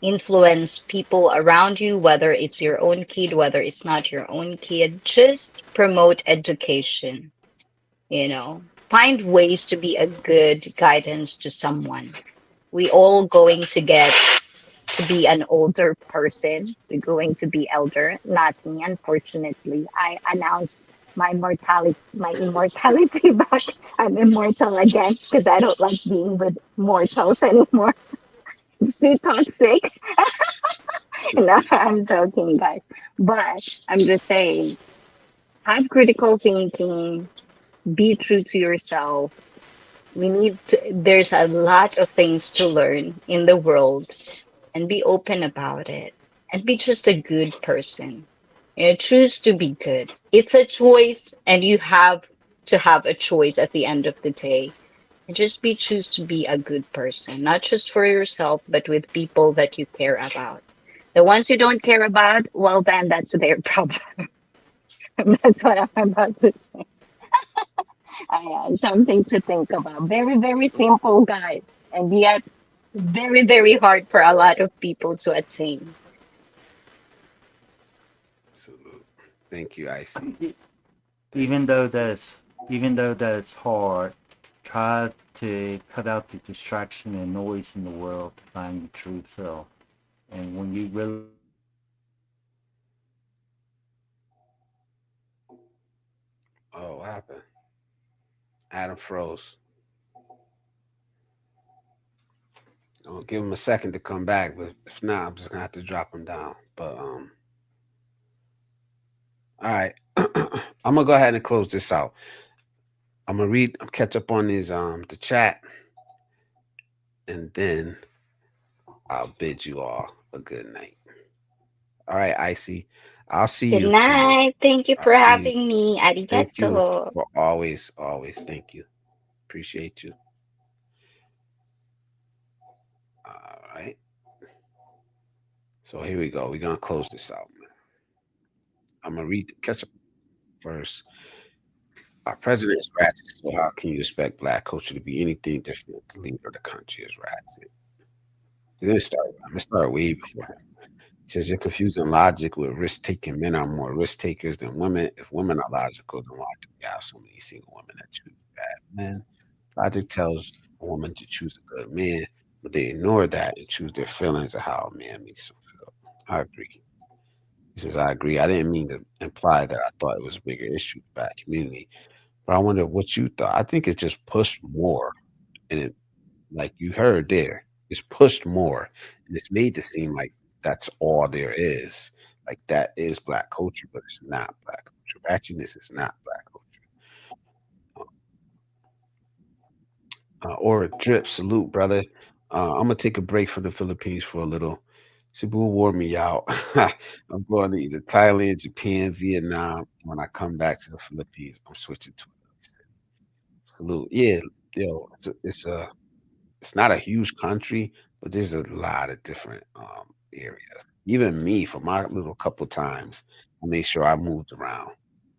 influence people around you, whether it's your own kid, whether it's not your own kid, just promote education, find ways to be a good guidance to someone. We all going to get to be an older person. We're going to be elder, not me, unfortunately. I announced my immortality back. I'm immortal again because I don't like being with mortals anymore. It's too toxic. No, I'm joking, guys. But I'm just saying, have critical thinking, be true to yourself. There's a lot of things to learn in the world and be open about it and be just a good person. Choose to be good. It's a choice, and you have to have a choice at the end of the day. And just be choose to be a good person, not just for yourself, but with people that you care about. The ones you don't care about, well, then that's their problem. That's what I'm about to say. Something to think about. Very, very simple, guys, and yet very, very hard for a lot of people to attain. Salute. Thank you, Icy. E- Thank even though that's even though that's hard, try to cut out the distraction and noise in the world to find your true self. And when you really you. Oh, what happened? Adam froze. I'll give him a second to come back, but if not, I'm just gonna have to drop him down. But all right. I'm gonna go ahead and close this out. I'm gonna catch up on these the chat, and then I'll bid you all a good night. All right, Icy. I'll see Good you tomorrow. night. Thank you All for right, see you. having me. Thank you Arigato. for always, always. Thank you. Appreciate you. All right. So here we go. We're gonna close this out, man. I'm gonna catch up first. Our president is Ratchet, so how can you expect black culture to be anything different? The leader of the country is Ratchet. It didn't start. I'm gonna start way before him. He says you're confusing logic with risk taking. Men are more risk takers than women. If women are logical, then why do we have so many single women that choose bad men? Logic tells a woman to choose a good man, but they ignore that and choose their feelings of how a man makes them feel. I agree. He says, I agree. I didn't mean to imply that I thought it was a bigger issue with the black community, but I wonder what you thought. I think it's just pushed more. And it, like you heard there, it's pushed more. And it's made to seem like that's all there is. Like that is black culture, but it's not black culture. Ratchetness is not black culture. Or a drip, salute, brother. I'm gonna take a break from the Philippines for a little. Cebu wore me out. I'm going to either Thailand, Japan, Vietnam. When I come back to the Philippines, I'm switching to another city. Salute. Yeah, yo, it's not a huge country, but there's a lot of different areas. Even me, for my little couple times, I made sure I moved around.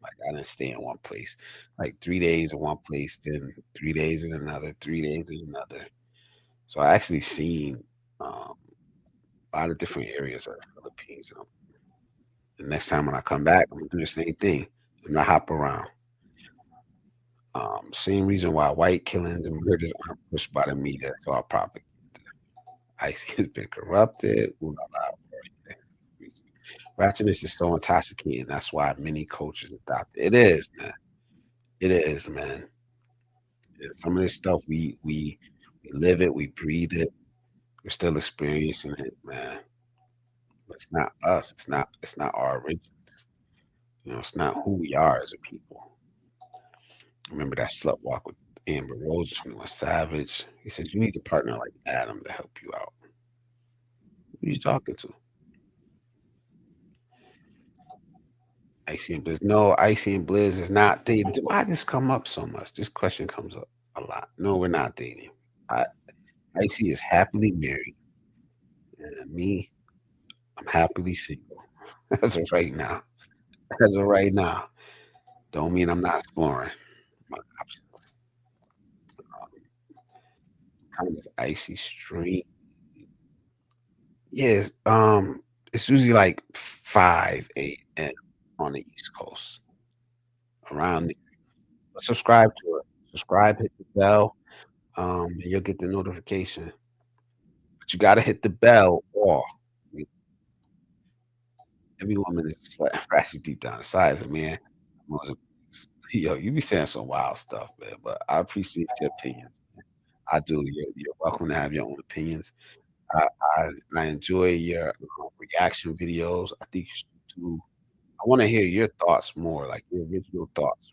Like I didn't stay in one place. Like 3 days in one place, then 3 days in another, 3 days in another. So I actually seen a lot of different areas of the Philippines. The next time when I come back, I'm gonna do the same thing. I'm gonna hop around. Same reason why white killings and murders aren't pushed by the media. It's all propaganda. ICE has been corrupted. Ooh la la, boy. Ratchetness is so intoxicating. That's why many cultures adopt it. It is, man. It is, man. Yeah, some of this stuff we live it, we breathe it. We're still experiencing it, man. But it's not us. It's not our origins. It's not who we are as a people. Remember that slut walk with Amber Rose, 21 Savage. He said you need a partner like Adam to help you out. Who are you talking to? Icy and Blizz. No, Icy and Blizz is not dating. Why this come up so much? This question comes up a lot. No, we're not dating. I, Icy is happily married, and me, I'm happily single. As of right now. As of right now. Don't mean I'm not exploring my options. Time is Icy Stream. Yes, it's usually like 5 a.m. on the East Coast. Around there. But subscribe to it. Subscribe, hit the bell, and you'll get the notification. But you gotta hit the bell or every woman is like actually deep down inside of man. Yo, you be saying some wild stuff, man. But I appreciate your opinions. I do. You're welcome to have your own opinions. I I, I enjoy your reaction videos. I think you should do. I want to hear your thoughts more, like your original thoughts.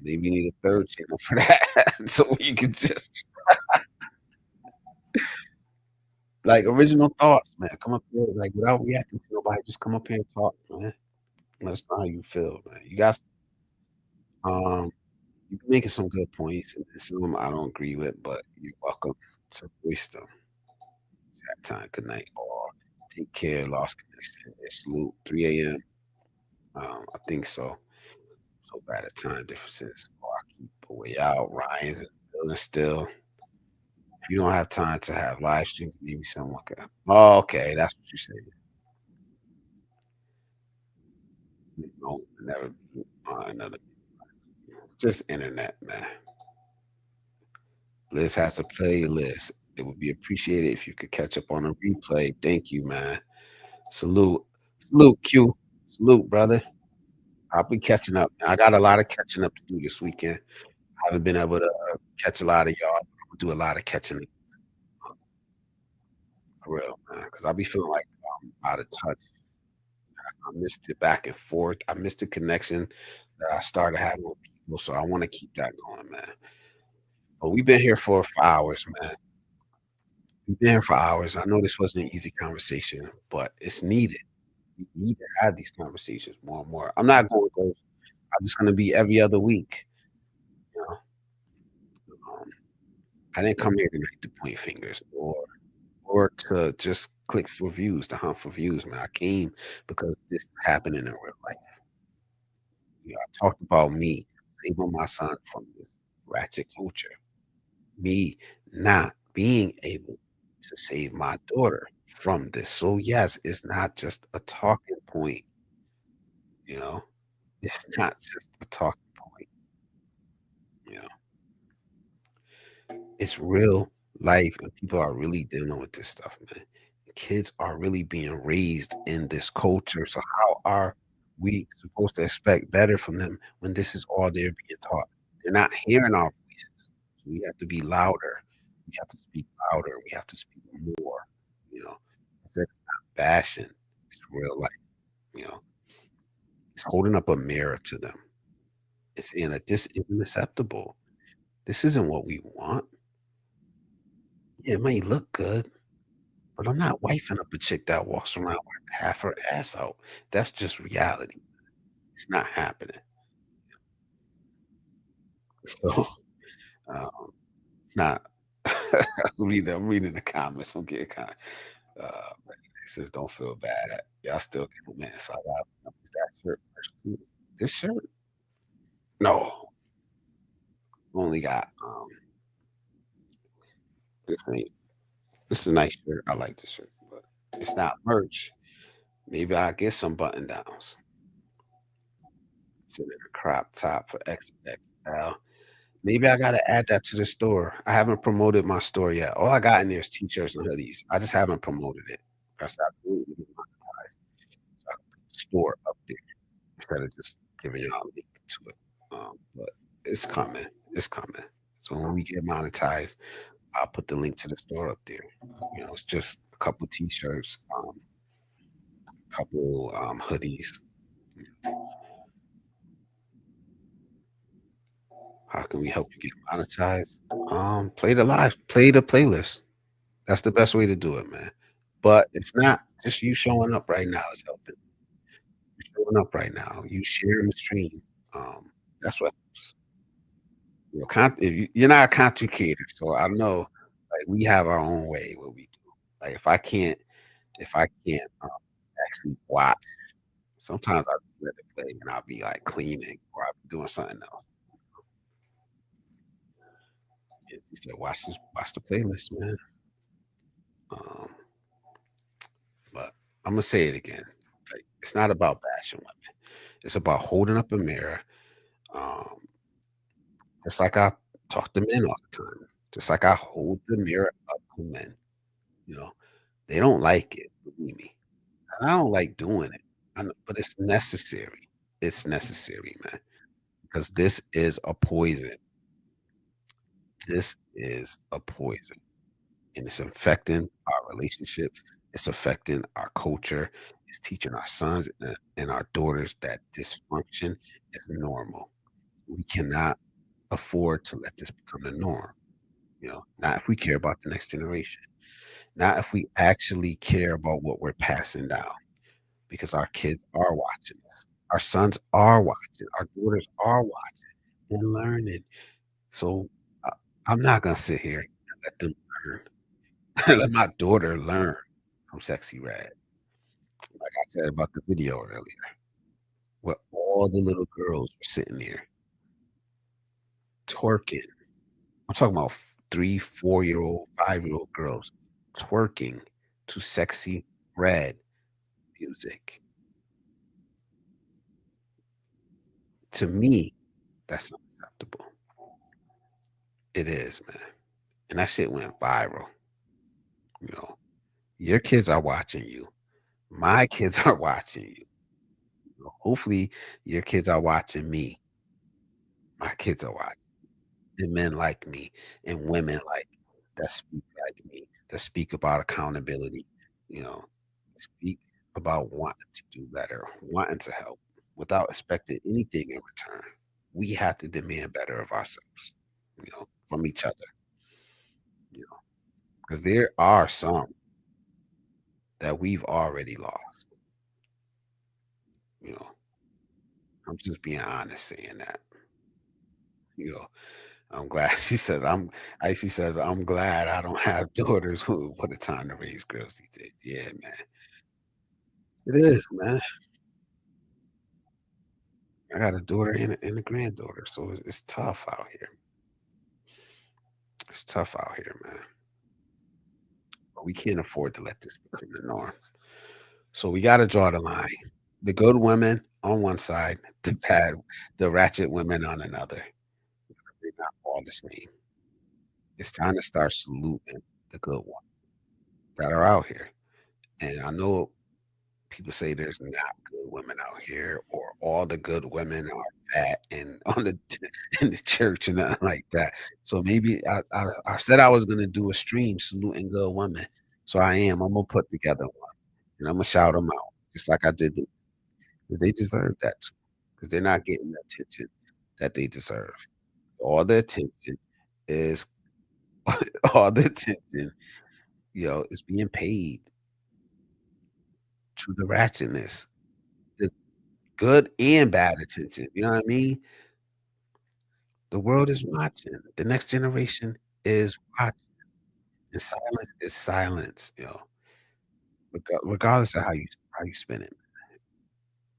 Maybe you need a third channel for that, so you can just like original thoughts, man. Come up here, like without reacting to nobody. Just come up here and talk, man. Let us know how you feel, man. You got um you're making some good points, and some I don't agree with, but you're welcome to voice them. That time, good night, all. Take care. Lost connection. It's salute. 3 a.m. I think so. So bad at time differences. Oh, I keep a way out. Ryan's in the building still. If you don't have time to have live streams, maybe someone can. Oh, okay, that's what you said. No, never be on another. It's just internet, man. Liz has a playlist. It would be appreciated if you could catch up on a replay. Thank you, man. Salute. Salute, Q. Salute, brother. I'll be catching up. I got a lot of catching up to do this weekend. I haven't been able to catch a lot of y'all. I'm gonna do a lot of catching up for real, man. Because I'll be feeling like I'm out of touch. I missed it back and forth. I missed the connection that I started having with people. So I want to keep that going, man. But we've been here for hours, man. We've been here for hours. I know this wasn't an easy conversation, but it's needed. We need to have these conversations more and more. I'm not going to go. I'm just going to be every other week. You know, um, I didn't come here tonight to point fingers or to just click for views, to hunt for views, man. I came because this is happening in real life. You know, I talked about me saving my son from this ratchet culture, me not being able to save my daughter from this. So yes, it's not just a talking point, you know. It's not just a talking point, you know. It's real life, and people are really dealing with this stuff, man. Kids are really being raised in this culture. So how are we supposed to expect better from them when this is all they're being taught? They're not hearing our voices. So we have to be louder. We have to speak louder. We have to speak more. You know, it's not bashing. It's real life. You know, it's holding up a mirror to them. It's saying that this isn't acceptable. This isn't what we want. Yeah, it may look good, but I'm not wifing up a chick that walks around with half her ass out. That's just reality. It's not happening. So, um, it's not. I'm reading the comments. I'm getting kind of. It says, "Don't feel bad. Y'all still get man." So I got that shirt first. This shirt? No, only got this ain't. This is a nice shirt. I like this shirt, but it's not merch. Maybe I'll get some button downs. It's in a crop top for XXL. Maybe I gotta add that to the store. I haven't promoted my store yet. All I got in there is t-shirts and hoodies. I just haven't promoted it. I stopped doing it with my guys. So I can put the store up there instead of just giving y'all a link to it. But it's coming. It's coming. So when we get monetized, I'll put the link to the store up there. You know, it's just a couple t-shirts, couple hoodies. How can we help you get monetized? Play the playlist. That's the best way to do it, man. But if not, just you showing up right now is helping. You showing up right now. You sharing the stream. That's what helps. You know, if you're not a content creator, so I know like we have our own way what we do. Like if I can't actually watch, sometimes I just let it play and I'll be like cleaning or I'll be doing something else. And he said, watch the playlist, man. Um, but I'm gonna say it again. Like, it's not about bashing women. It's about holding up a mirror. Um, just like I talk to men all the time. Just like I hold the mirror up to men. You know, they don't like it, believe me. And I don't like doing it. But it's necessary. It's necessary, man. Because this is a poison. This is a poison. And it's affecting our relationships. It's affecting our culture. It's teaching our sons and our daughters that dysfunction is normal. We cannot afford to let this become the norm. You know, not if we care about the next generation, not if we actually care about what we're passing down, because our kids are watching this. Our sons are watching, our daughters are watching and learning. So, I I'm not gonna sit here and let them learn, let my daughter learn from Sexy Red. Like I said about the video earlier, where all the little girls were sitting there twerking. I'm talking about 3, 4-year-old, 5-year-old girls twerking to Sexy Red music. To me, that's unacceptable. It is, man, and that shit went viral, you know? Your kids are watching you. My kids are watching you. Hopefully, your kids are watching me. My kids are watching, and men like me, and women that speak like me, that speak about accountability, you know, speak about wanting to do better, wanting to help without expecting anything in return. We have to demand better of ourselves, from each other, because there are some that we've already lost, you know. I'm just being honest saying that, you know. I'm glad she says Icy says, "I'm glad I don't have daughters who what a time to raise girls these days." Yeah, man. It is, man. I got a daughter and a granddaughter, so it's tough out here. It's tough out here, man. But we can't afford to let this become the norm. So we gotta draw the line. The good women on one side, the ratchet women on another. They're not all the same. It's time to start saluting the good ones that are out here. And I know people say there's not good women out here, or all the good women are fat and on the in the church and nothing like that. So maybe I said I was gonna do a stream saluting good women. So I am. I'm gonna put together one and I'm gonna shout them out just like I did because they deserve that too. Because they're not getting the attention that they deserve. All the attention is all the attention, is being paid to the ratchetness. The good and bad attention. You know what I mean? The world is watching. The next generation is watching. And silence is silence, regardless of how you spin it.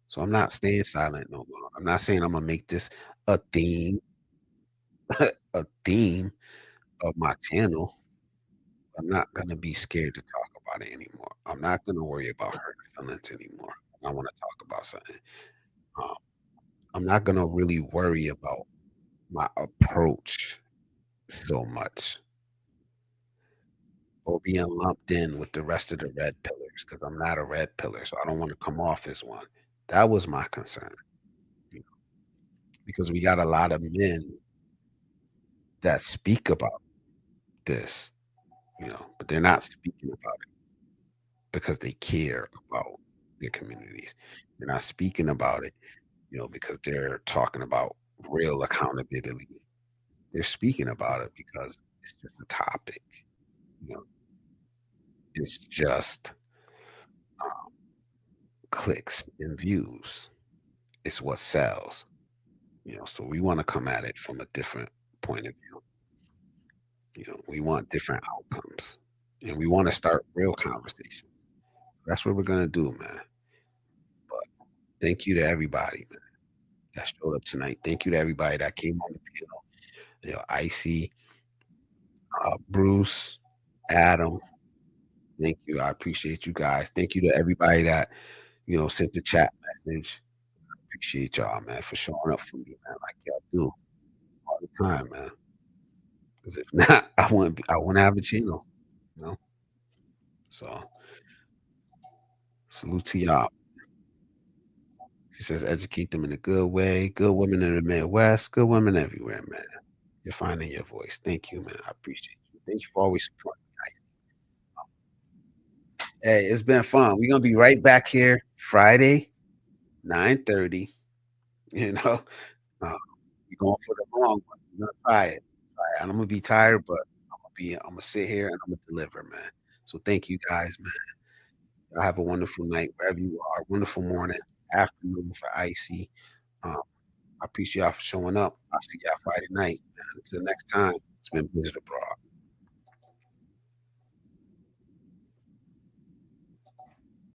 So I'm not staying silent no more. I'm not saying I'm gonna make this a theme, a theme of my channel. I'm not gonna be scared to talk about it anymore. I'm not gonna worry about hurt feelings anymore. I want to talk about something. Um, I'm not gonna really worry about my approach so much or being lumped in with the rest of the red pillars because I'm not a red pillar, so I don't want to come off as one. That was my concern, you know, because we got a lot of men that speak about this, but they're not speaking about it because they care about their communities. They're not speaking about it, because they're talking about real accountability. They're speaking about it because it's just a topic. You know, it's just clicks and views. It's what sells. So we want to come at it from a different point of view. We want different outcomes, and we want to start real conversations. That's what we're gonna do, man. But thank you to everybody, man, that showed up tonight. Thank you to everybody that came on the panel. Icy, Bruce, Adam. Thank you. I appreciate you guys. Thank you to everybody that sent the chat message. Appreciate y'all, man, for showing up for me, man, like y'all do all the time, man. Because if not, I wouldn't have a channel, you know. So salute to y'all. She says, educate them in a good way. Good women in the Midwest, good women everywhere, man. You're finding your voice. Thank you, man. I appreciate you. Thank you for always supporting me. Hey, it's been fun. We're gonna be right back here Friday, 9:30. You know, uh, we're going for the long one. We're gonna try it. And I'm gonna be tired, but I'm gonna sit here and I'm gonna deliver, man. So thank you guys, man. Y'all have a wonderful night wherever you are. Wonderful morning. afternoon for Icy. Um, I appreciate y'all for showing up. I'll see y'all Friday night. And until next time, it's been Blizzard Abroad.